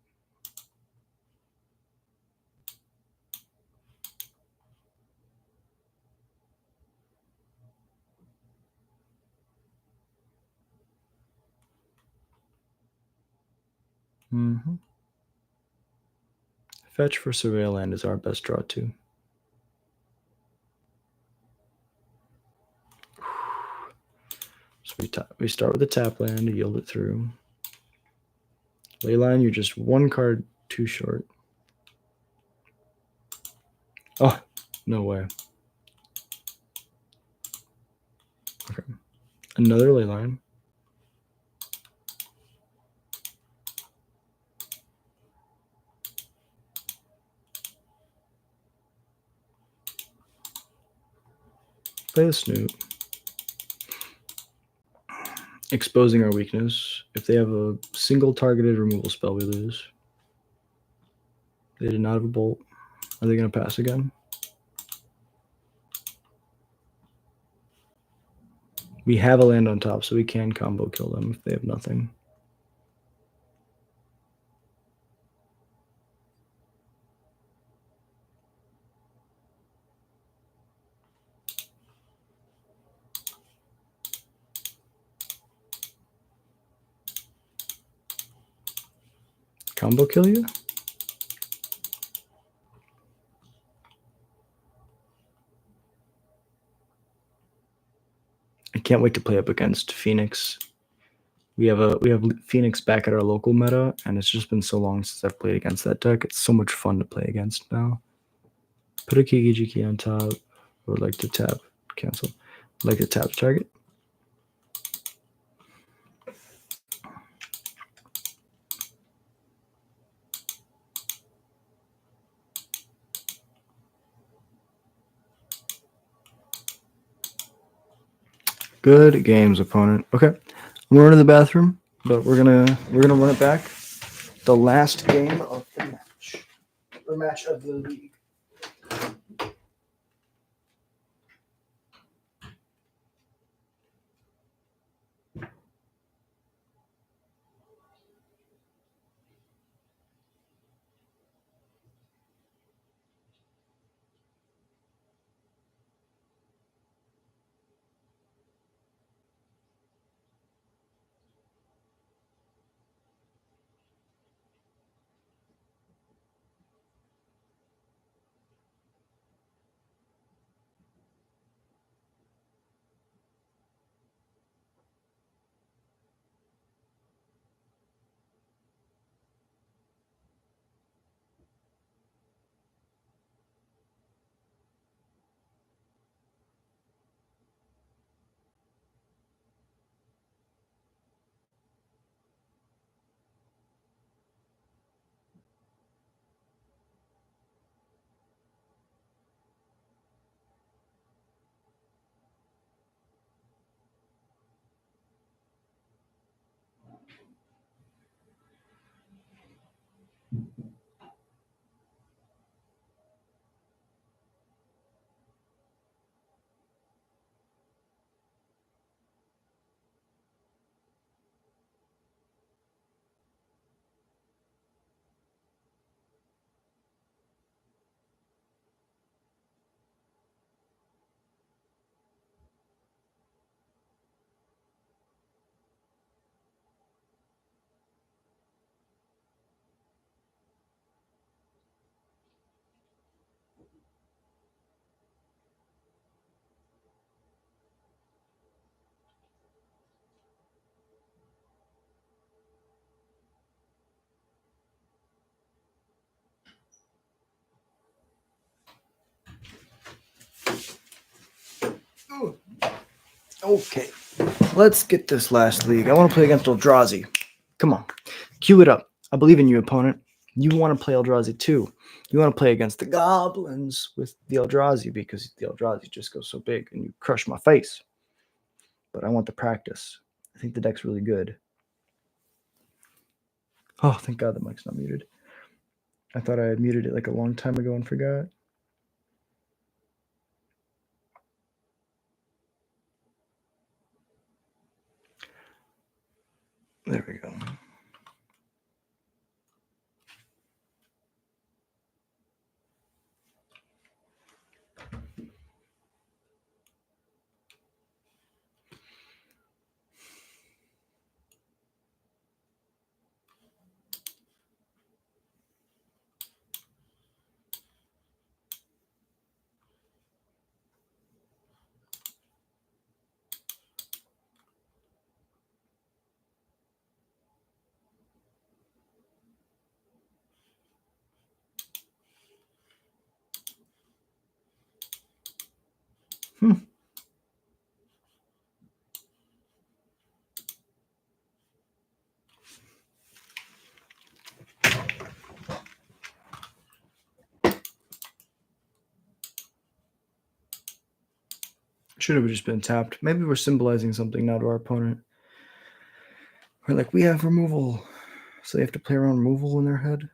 Mm-hmm. Fetch for Surveil Land is our best draw too. So we start with a tap land to yield it through. Leyline, you're just one card too short. Oh, no way. Okay. Another Leyline. Play the Snoop. Exposing our weakness. If they have a single targeted removal spell, we lose. They did not have a bolt. Are they going to pass again? We have a land on top, so we can combo kill them if they have nothing. Combo kill you? I can't wait to play up against Phoenix. We have Phoenix back at our local meta, and it's just been so long since I've played against that deck. It's so much fun to play against now. Put a Kiki on top. I would like to tap. Cancel. I'd like to tap the target. Good games, opponent. Okay, I'm going to the bathroom, but we're gonna run it back. The last game of the match, or match of the league. Okay, let's get this last league. I want to play against Eldrazi. Come on, cue it up. I believe in you, opponent. You want to play Eldrazi too. You want to play against the Goblins with the Eldrazi because the Eldrazi just goes so big and you crush my face. But I want the practice. I think the deck's really good. Oh, thank God the mic's not muted. I thought I had muted it like a long time ago and forgot. There we go. Should have just been tapped. Maybe we're symbolizing something now to our opponent. We're like, we have removal. So they have to play around removal in their head.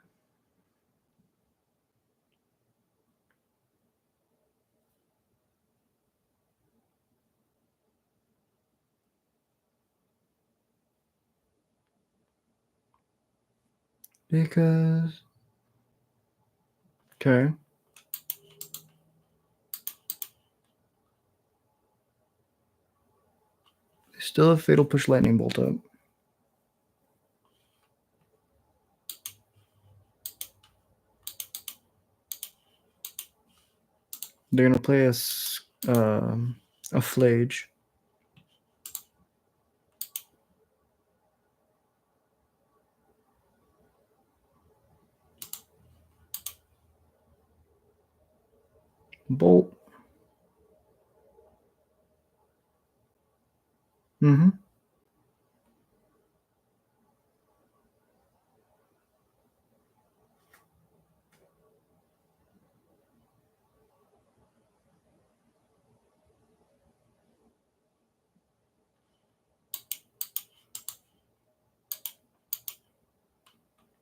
Because... Okay. They still have Fatal Push Lightning Bolt up. They're going to play a Flage. Bolt. Mm-hmm.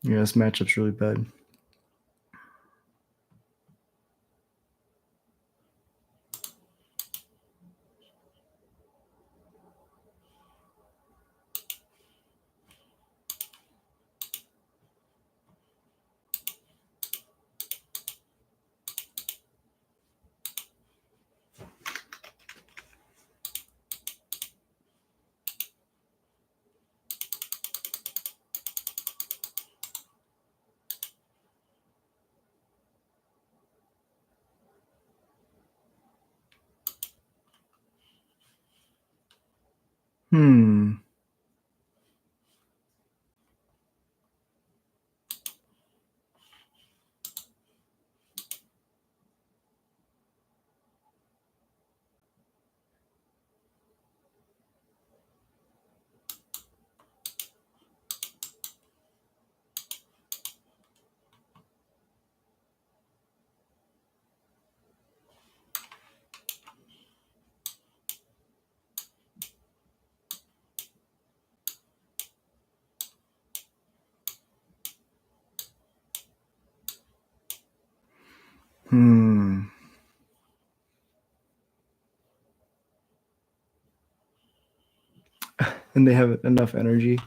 Yeah, this matchup's really bad. And they have enough energy.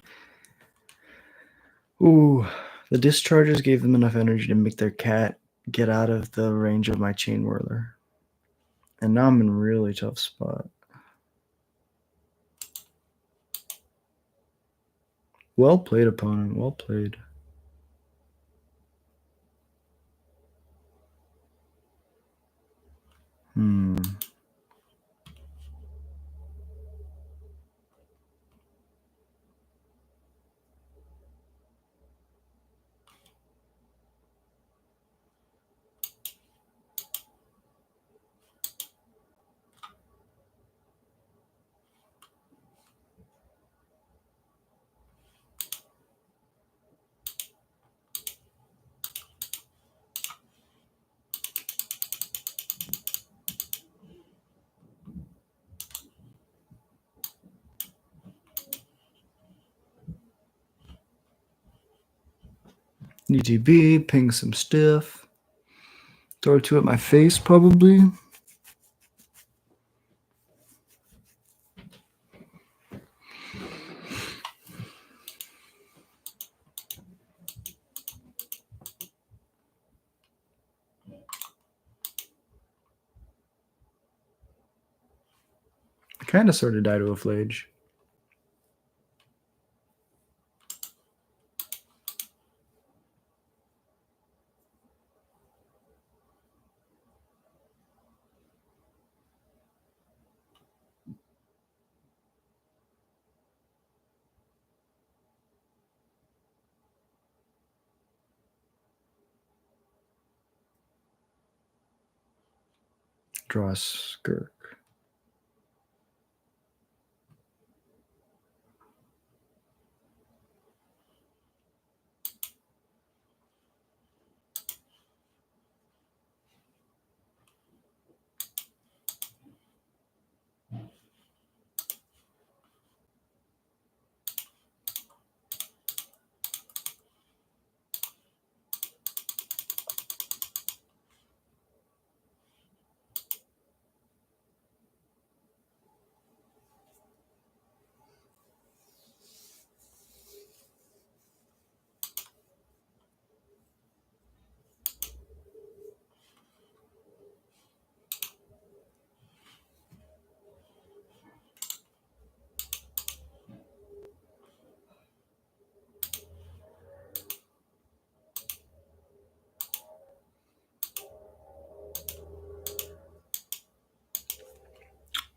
Ooh, the discharges gave them enough energy to make their cat get out of the range of my Chain Whirler. And now I'm in a really tough spot. Well played, opponent. Well played. ETB, ping some stiff. Throw two at my face, probably. I kind of sort of die to a Flage. Draw a Skirk.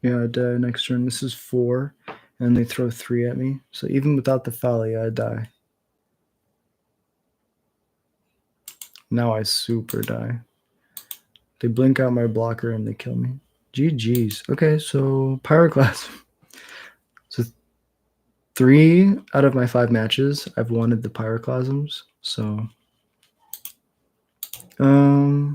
Yeah, I die next turn. This is 4, and they throw 3 at me. So even without the folly, I die. Now I super die. They blink out my blocker and they kill me. GG's. Okay, so Pyroclasm. So 3 out of my 5 matches, I've wanted the Pyroclasms. So, I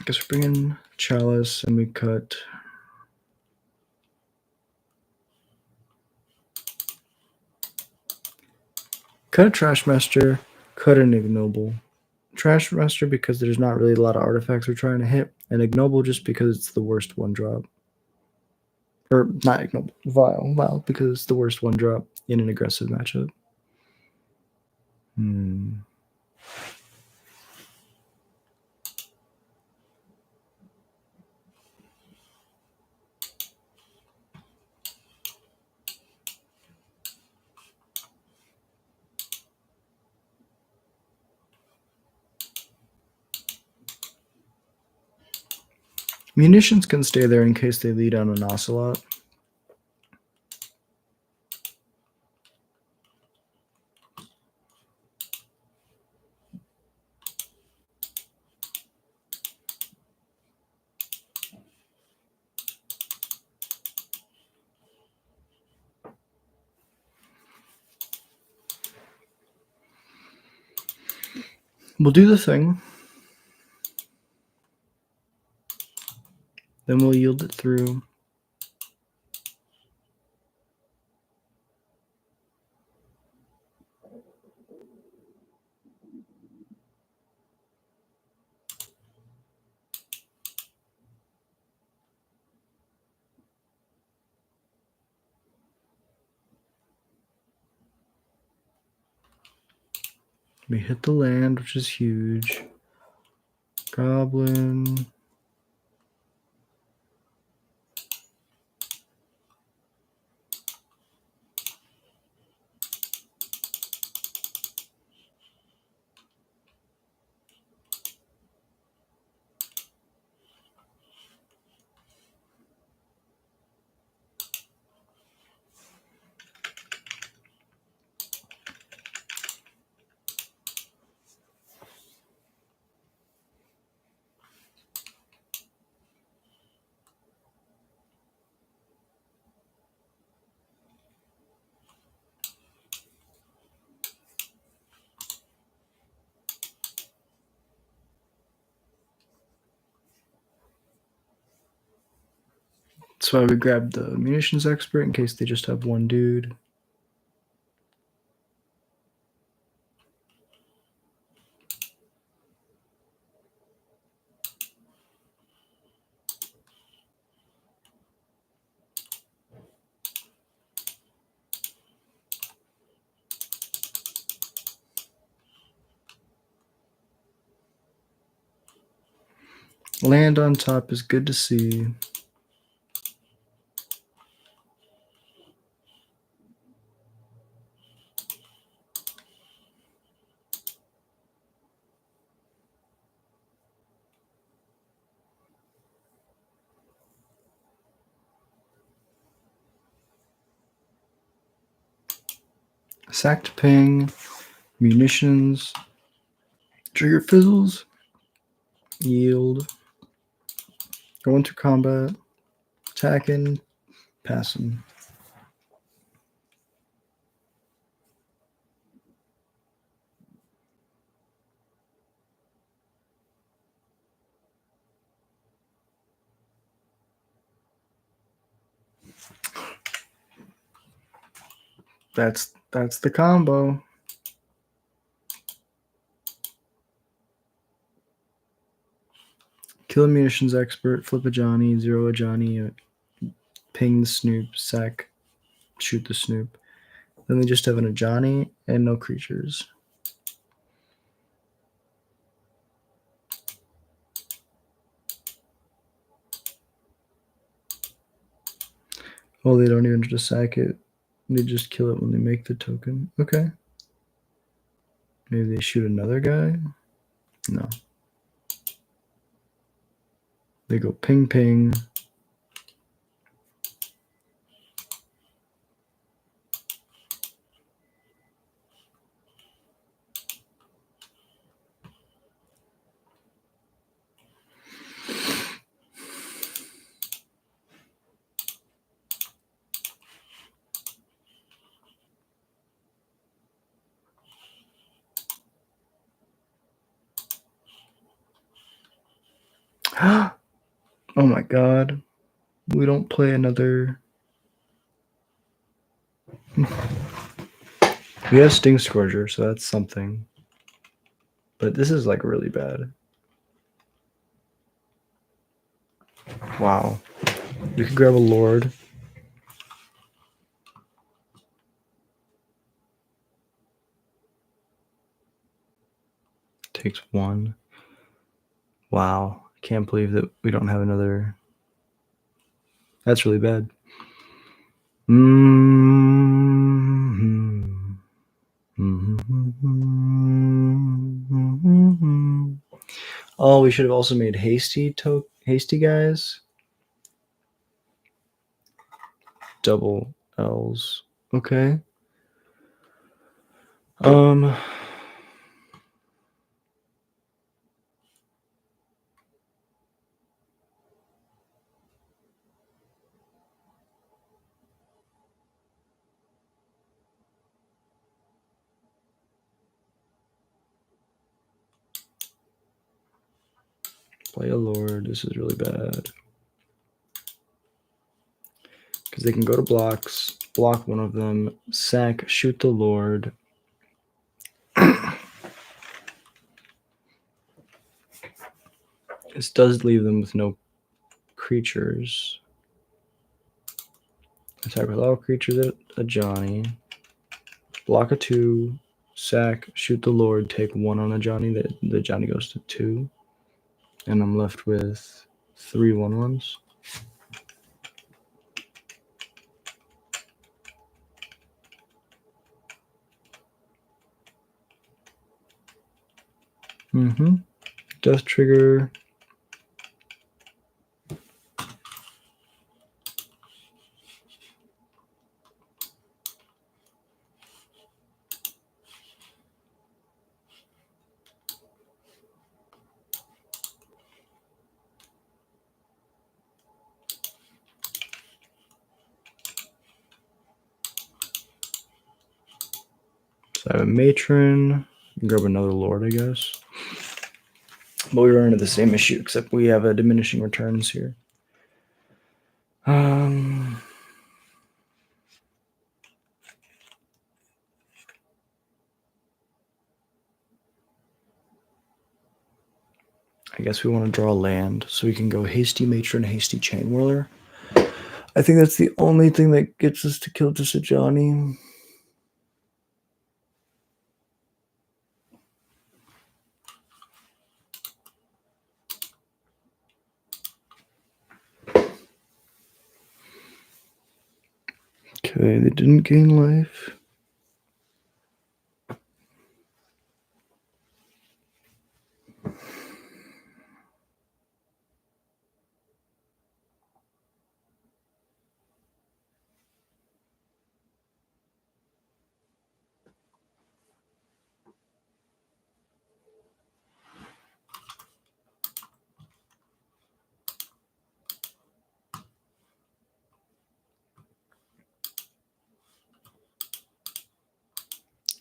guess we're bringing Chalice and we cut. Cut a Trash Master, cut an Ignoble. Trash Master because there's not really a lot of artifacts we're trying to hit, and Ignoble just because it's the worst 1-drop. Or not Ignoble, Vile because it's the worst 1-drop in an aggressive matchup. Munitions can stay there in case they lead on an Ocelot. We'll do the thing. Then we'll yield it through. We hit the land, which is huge. Goblin. That's why we grabbed the munitions expert in case they just have one dude. Land on top is good to see. Sacked ping, munitions, trigger fizzles, yield, go into combat, attacking, passing. That's the combo. Kill a munitions expert, flip a Johnny, zero a Johnny, ping the Snoop, sack, shoot the Snoop. Then they just have a Johnny and no creatures. Oh, they don't even just sack it. They just kill it when they make the token. Okay. Maybe they shoot another guy? No. They go ping ping. Oh my god. We don't play another. We have Sting Scourger, so that's something. But this is like really bad. Wow. You could grab a Lord. Takes one. Wow. Can't believe that we don't have another. That's really bad. Oh, we should have also made hasty guys. Double L's. Okay. Play a Lord. This is really bad. Because they can go to blocks, block one of them, sack, shoot the Lord. This does leave them with no creatures. Attack with all creatures at a Johnny. Block a 2, sack, shoot the Lord, take 1 on a Johnny. The Johnny goes to 2. And I'm left with 3 1/1s. Death trigger. So I have a Matron. Grab another Lord, I guess. But we run into the same issue, except we have a diminishing returns here. I guess we want to draw land, so we can go Hasty Matron, Hasty Chain Whirler. I think that's the only thing that gets us to kill just a Johnny. Okay, they didn't gain life.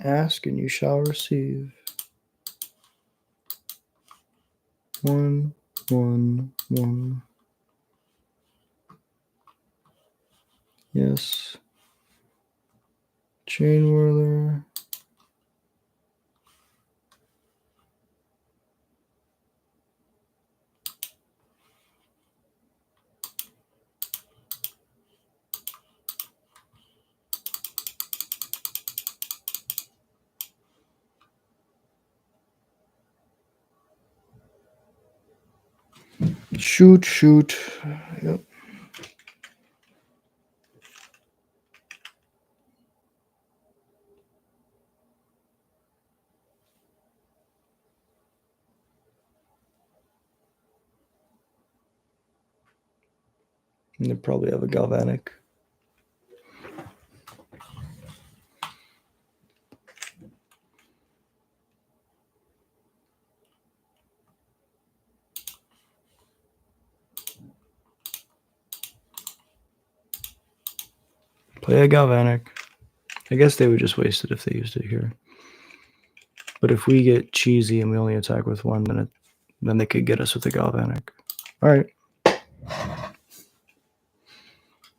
Ask and you shall receive. 1, 1, 1. Yes. Chain Whirler. Shoot, shoot. Yep. And they probably have a galvanic. Play a galvanic. I guess they would just waste it if they used it here. But if we get cheesy and we only attack with one, then they could get us with a galvanic. All right.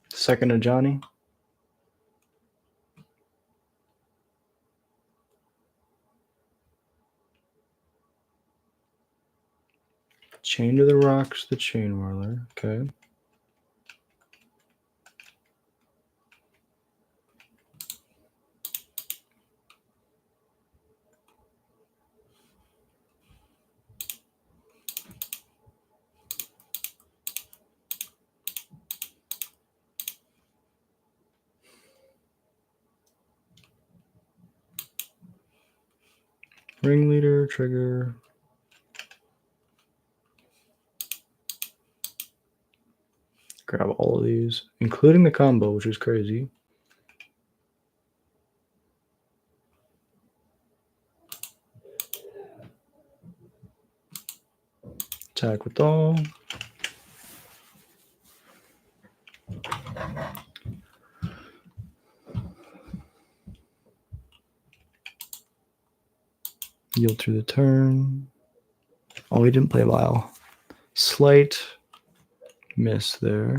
Second to Johnny. Chain to the rocks, the chain whirler. Okay. Ringleader, trigger. Grab all of these, including the combo, which is crazy. Attack with all. Yield through the turn. Oh, he didn't play Lyle. Slight miss there.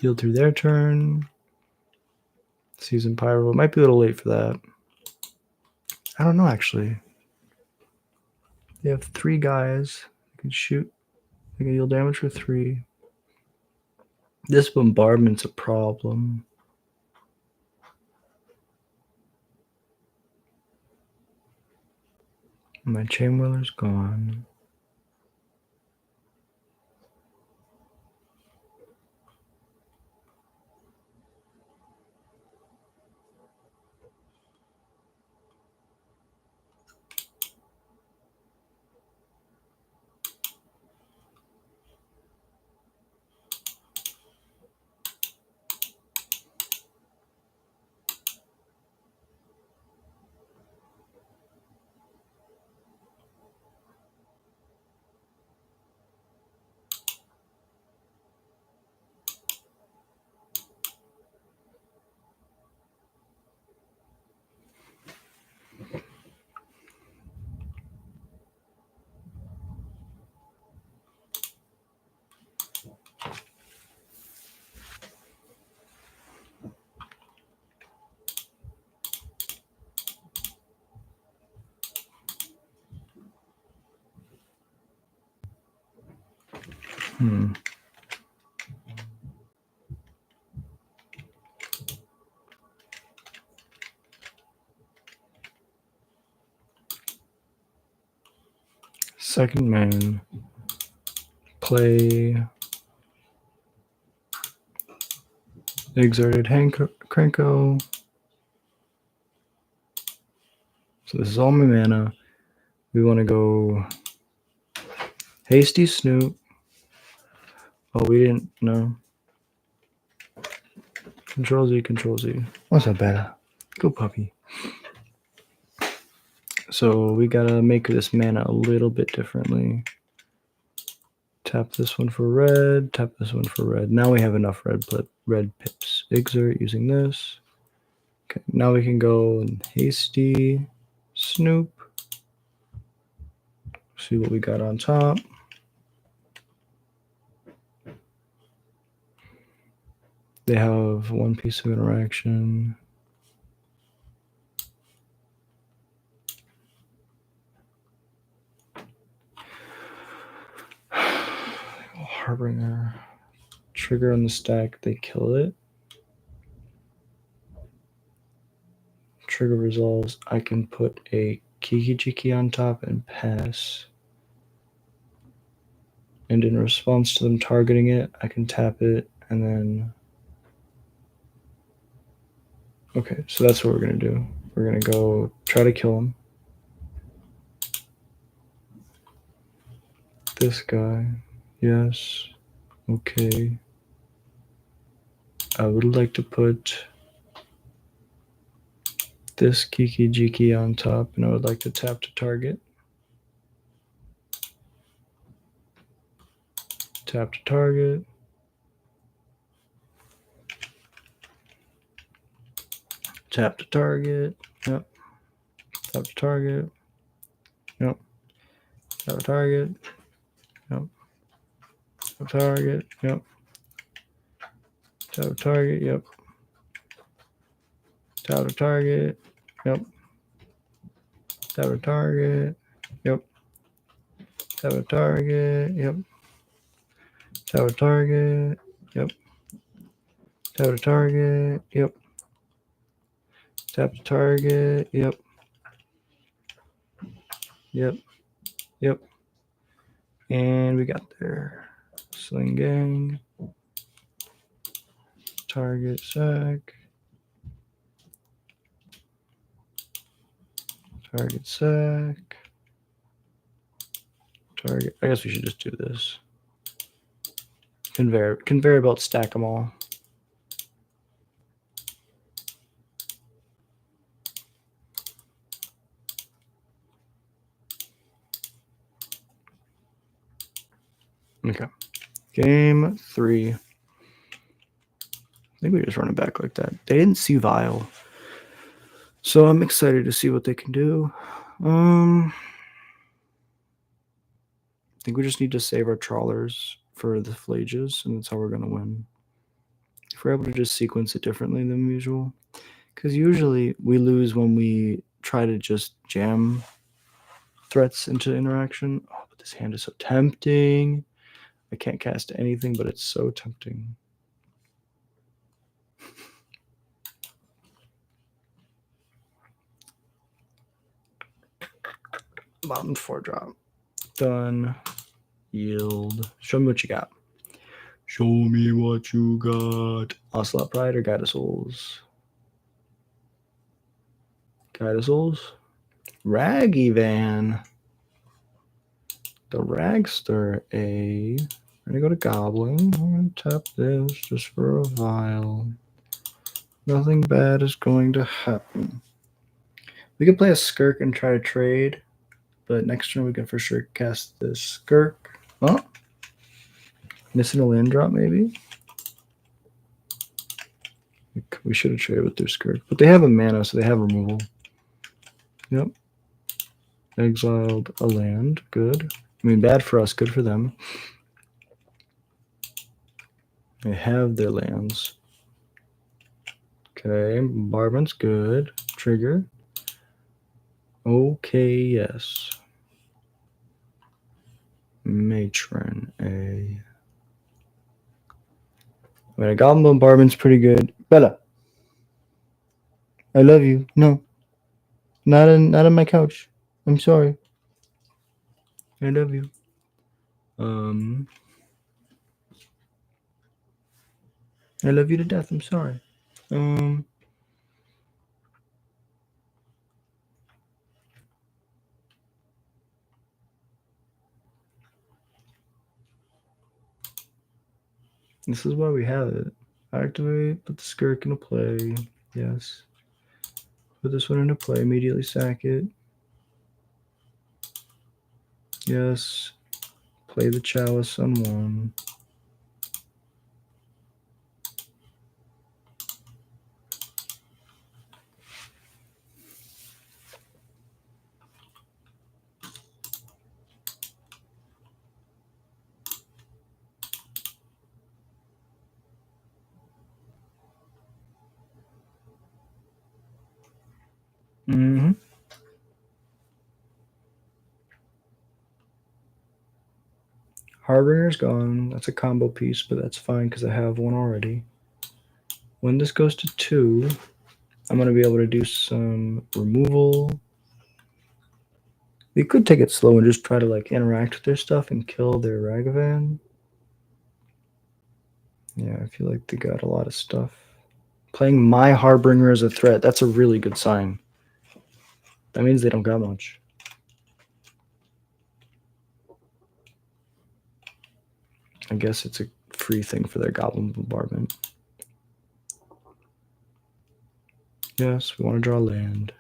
Yield through their turn. Season Pyro. It might be a little late for that. I don't know, actually. They have 3 guys. They can shoot. They can deal damage for 3. This bombardment's a problem. My chain whirler's gone. Second main. Play Exerted Cranko. So this is all my mana. We want to go Hasty Snoop. Oh, we didn't know. Control Z, Control Z. What's up, Beta? Go puppy. So we gotta make this mana a little bit differently. Tap this one for red, tap this one for red. Now we have enough red pips. Exert using this. Okay, now we can go and Hasty Snoop. See what we got on top. They have one piece of interaction. Harbinger. Trigger on the stack, they kill it. trigger resolves, I can put a Kiki Jiki on top and pass. And in response to them targeting it, I can tap it and then... Okay, so that's what we're going to do. We're going to go try to kill him. This guy. Yes. Okay. I would like to put this Kiki Jiki on top, and I would like to tap to target. Tap to target. Tap to target. Yep. Tap to target. Yep. Tap to target. Yep. Tap to target. Yep. Tap to target. Yep. Tap to target. Yep. Tap to target. Yep. Tap to target. Yep. Tap to target. Yep. Tap to target. Yep. Tap to target. Yep. Yep. Yep. And we got there. Sling gang. Target sack. Target sack. Target. I guess we should just do this. Conveyor belt stack them all. Okay. Game 3. I think we just run it back like that. They didn't see Vile. So I'm excited to see what they can do. I think we just need to save our trawlers for the flages, and that's how we're going to win. If we're able to just sequence it differently than usual. Because usually we lose when we try to just jam threats into interaction. Oh, but this hand is so tempting. I can't cast anything, but it's so tempting. Bottom 4 drop. Done. Yield. Show me what you got. Show me what you got. Ocelot Pride or Guide of Souls? Guide of Souls. Raggy Van. The Ragster A. I'm going to go to Goblin. I'm going to tap this just for a Vile. Nothing bad is going to happen. We could play a Skirk and try to trade, but next turn we can for sure cast this Skirk. Oh, missing a land drop maybe? We should have traded with their Skirk, but they have a mana, so they have removal. Yep. Exiled a land. Good. I mean, bad for us, good for them. They have their lands. Okay, Bombardment's good. Trigger. Okay, yes. Matron A. I mean, a Goblin Bombardment's pretty good. Bella. I love you. No. Not on my couch. I'm sorry. I love you. I love you to death. I'm sorry. This is why we have it. Activate, put the Skirk into play. Yes. Put this one into play, immediately sack it. Yes. Play the Chalice on 1. Mm-hmm. Harbinger's gone. That's a combo piece, but that's fine because I have one already. When this goes to 2, I'm going to be able to do some removal. We could take it slow and just try to like interact with their stuff and kill their Ragavan. Yeah, I feel like they got a lot of stuff. Playing my Harbinger as a threat, that's a really good sign. That means they don't got much. I guess it's a free thing for their Goblin Bombardment. Yes, we want to draw land.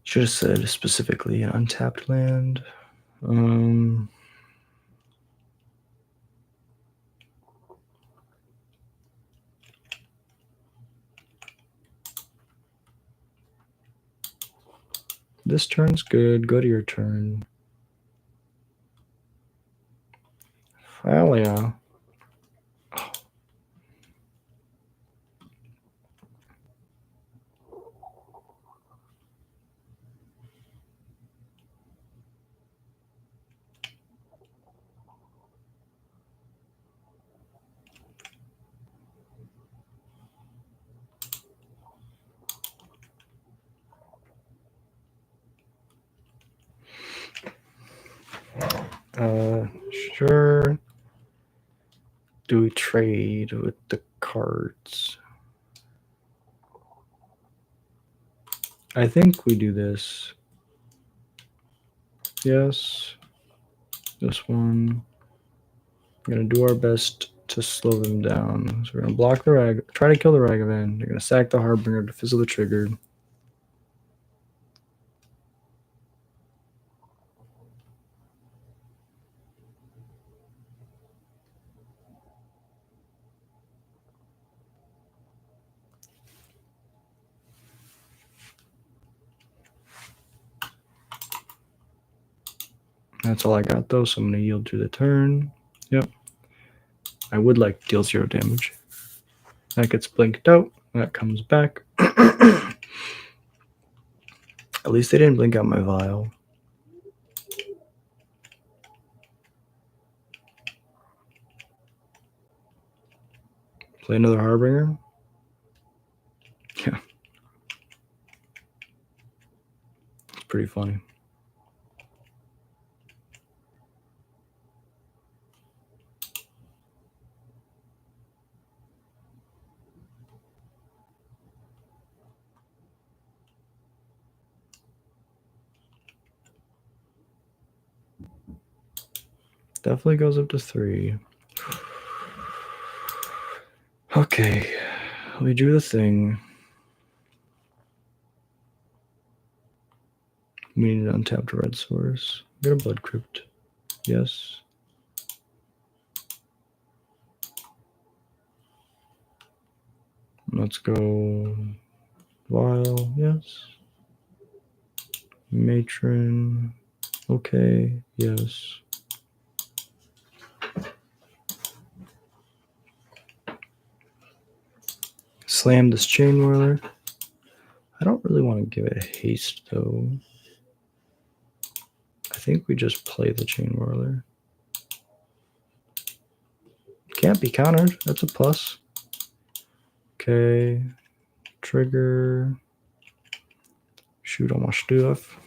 Should have said specifically an untapped land. This turn's good. Go to your turn. Hell yeah. Sure. Do we trade with the cards? I think we do this. Yes. This one. We're going to do our best to slow them down. So we're going to block the try to kill the Ragavan. They're going to sack the Harbinger to fizzle the trigger. That's all I got though, so I'm going to yield through the turn. Yep. I would like to deal 0 damage. That gets blinked out. That comes back. At least they didn't blink out my vial. Play another Harbinger. Yeah. It's pretty funny. Definitely goes up to 3. Okay. We drew the thing. We need an untapped red source. Get a Blood Crypt. Yes. Let's go Vial. Yes. Matron. Okay. Yes. Slam this Chain Whirler. I don't really want to give it haste though. I think we just play the Chain Whirler. Can't be countered. That's a plus. Okay. Trigger. Shoot all my stuff.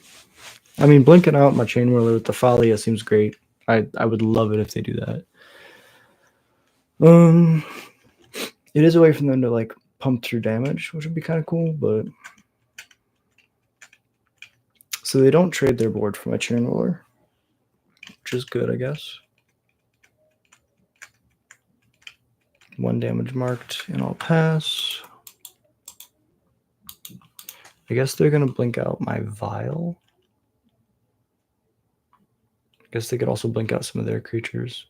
I mean, blinking out my Chain Whirler with the Thalia seems great. I would love it if they do that. It is a way for them to like pump through damage, which would be kind of cool, but so they don't trade their board for my Chain Whirler, which is good, I guess. 1 damage marked, and I'll pass. I guess they're gonna blink out my Vial. I guess they could also blink out some of their creatures.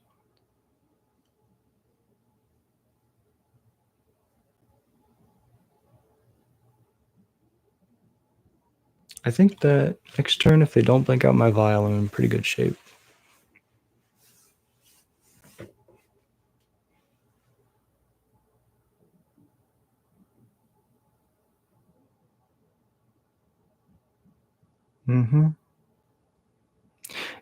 I think that next turn, if they don't blink out my Vial, I'm in pretty good shape.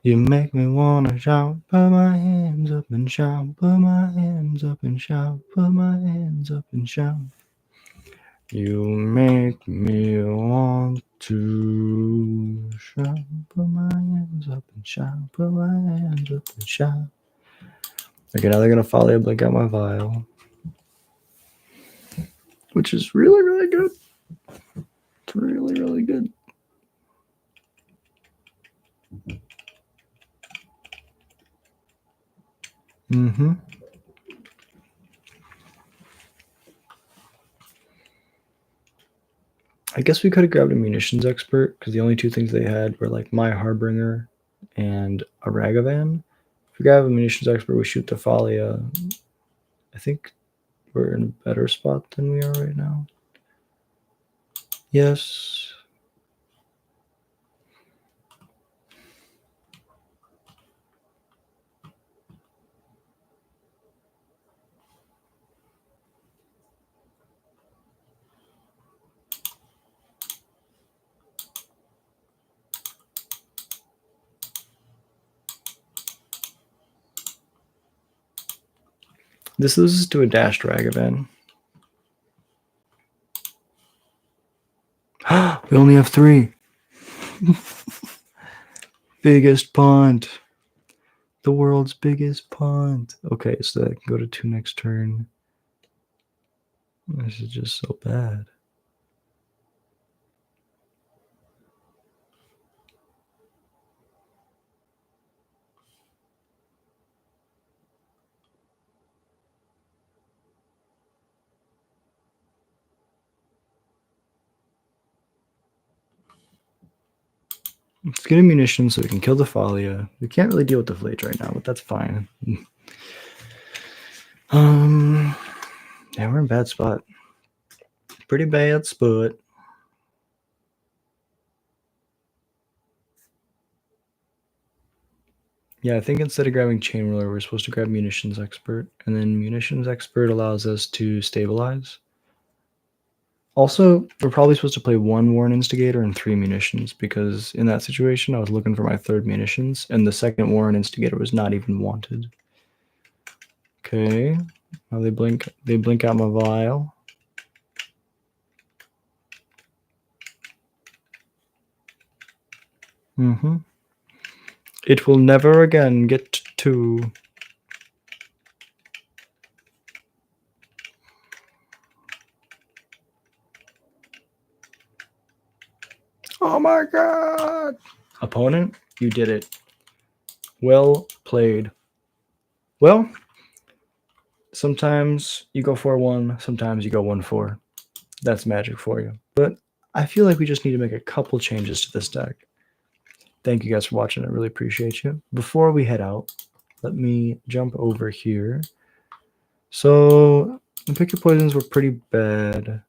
You make me wanna shout, put my hands up and shout, put my hands up and shout, put my hands up and shout. You make me want to shout, put my hands up and shout, put my hands up and shout. Okay, now they're gonna follow blink out my vial, which is really, really good. It's really, really good. Mm-hmm. I guess we could have grabbed a munitions expert because the only two things they had were like my Harbinger and a Ragavan. If we grab a munitions expert, we shoot the Thalia. I think we're in a better spot than we are right now. Yes. This loses to a dashed Ragavan. We only have 3. Biggest pond. The world's biggest pond. Okay, so that can go to 2 next turn. This is just so bad. Let's get a munition so we can kill the Thalia. We can't really deal with the Flage right now, but that's fine. Yeah, we're in a bad spot. Pretty bad spot. Yeah, I think instead of grabbing Chain Ruler, we're supposed to grab Munitions Expert, and then Munitions Expert allows us to stabilize. Also, we're probably supposed to play 1 Warren Instigator and 3 munitions, because in that situation, I was looking for my 3rd munitions, and the 2nd Warren Instigator was not even wanted. Okay, now they blink out my vial. Mm-hmm. It will never again get to... Oh my god! Opponent, you did it. Well played. Well, sometimes you go 4-1, sometimes you go 1-4. That's magic for you. But I feel like we just need to make a couple changes to this deck. Thank you guys for watching. I really appreciate you. Before we head out, let me jump over here. So the pick your poisons were pretty bad.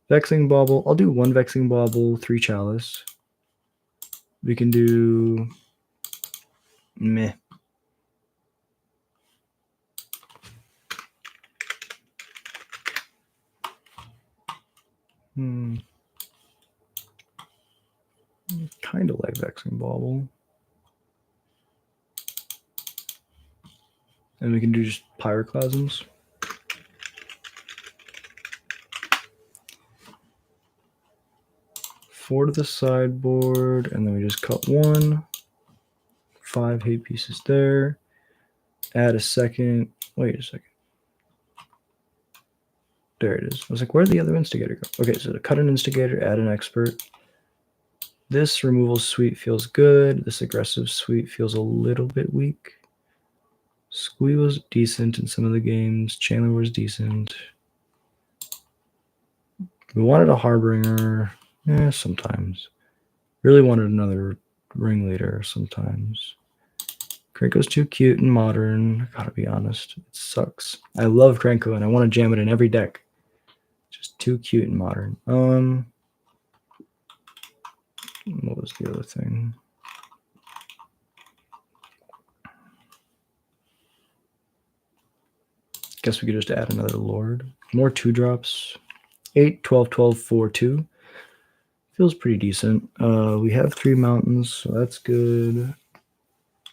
Vexing Bauble. I'll do 1 Vexing Bauble, 3 Chalice. We can do meh. Kind of like Vexing Bauble. And we can do just Pyroclasms. Four to the sideboard, and then we just cut 1. 5 hate pieces there. Add a second. Wait a second. There it is. I was like, where'd the other instigator go? Okay, so to cut an instigator, add an expert. This removal suite feels good. This aggressive suite feels a little bit weak. Squee was decent in some of the games. Chandler was decent. We wanted a Harbinger. Sometimes. Really wanted another Ringleader sometimes. Krenko's too cute and modern. Gotta be honest. It sucks. I love Krenko and I want to jam it in every deck. Just too cute and modern. What was the other thing? Guess we could just add another Lord. More 2-drops. 8, 12, 12, 4, 2. Feels pretty decent. We have 3 mountains, so that's good.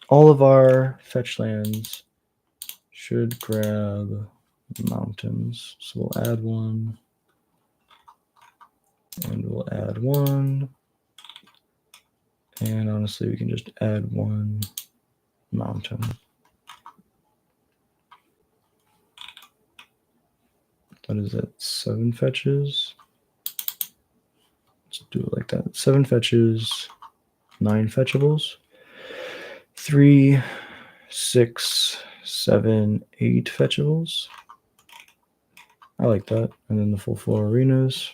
All of our fetch lands should grab mountains. So we'll add 1. And we'll add one. And honestly, we can just add one mountain. What is that? 7 fetches. Let's do it like that. 7 fetches, 9 fetchables. 3, 6, 7, 8 fetchables. I like that. And then the full 4 arenas.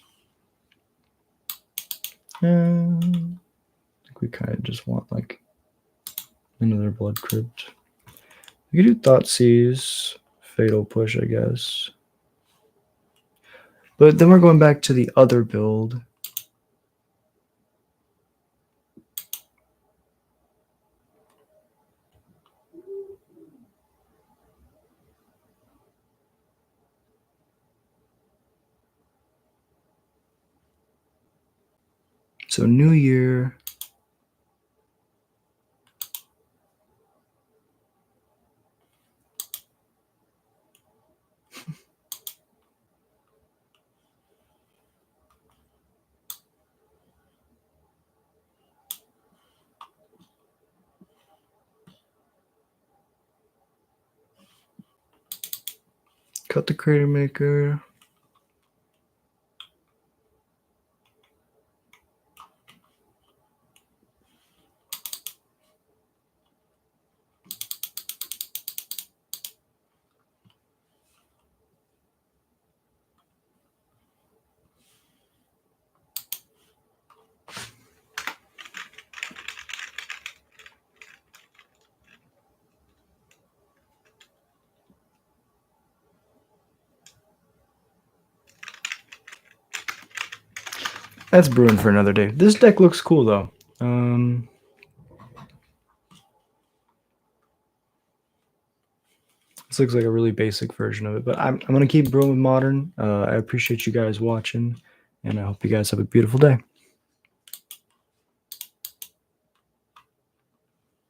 And I think we kind of just want like another blood crypt. We could do Thoughtseize, Fatal Push, I guess. But then we're going back to the other build. So New Year. Cut the Crater Maker. That's brewing for another day. This deck looks cool though. This looks like a really basic version of it, but I'm gonna keep brewing with Modern. I appreciate you guys watching, and I hope you guys have a beautiful day.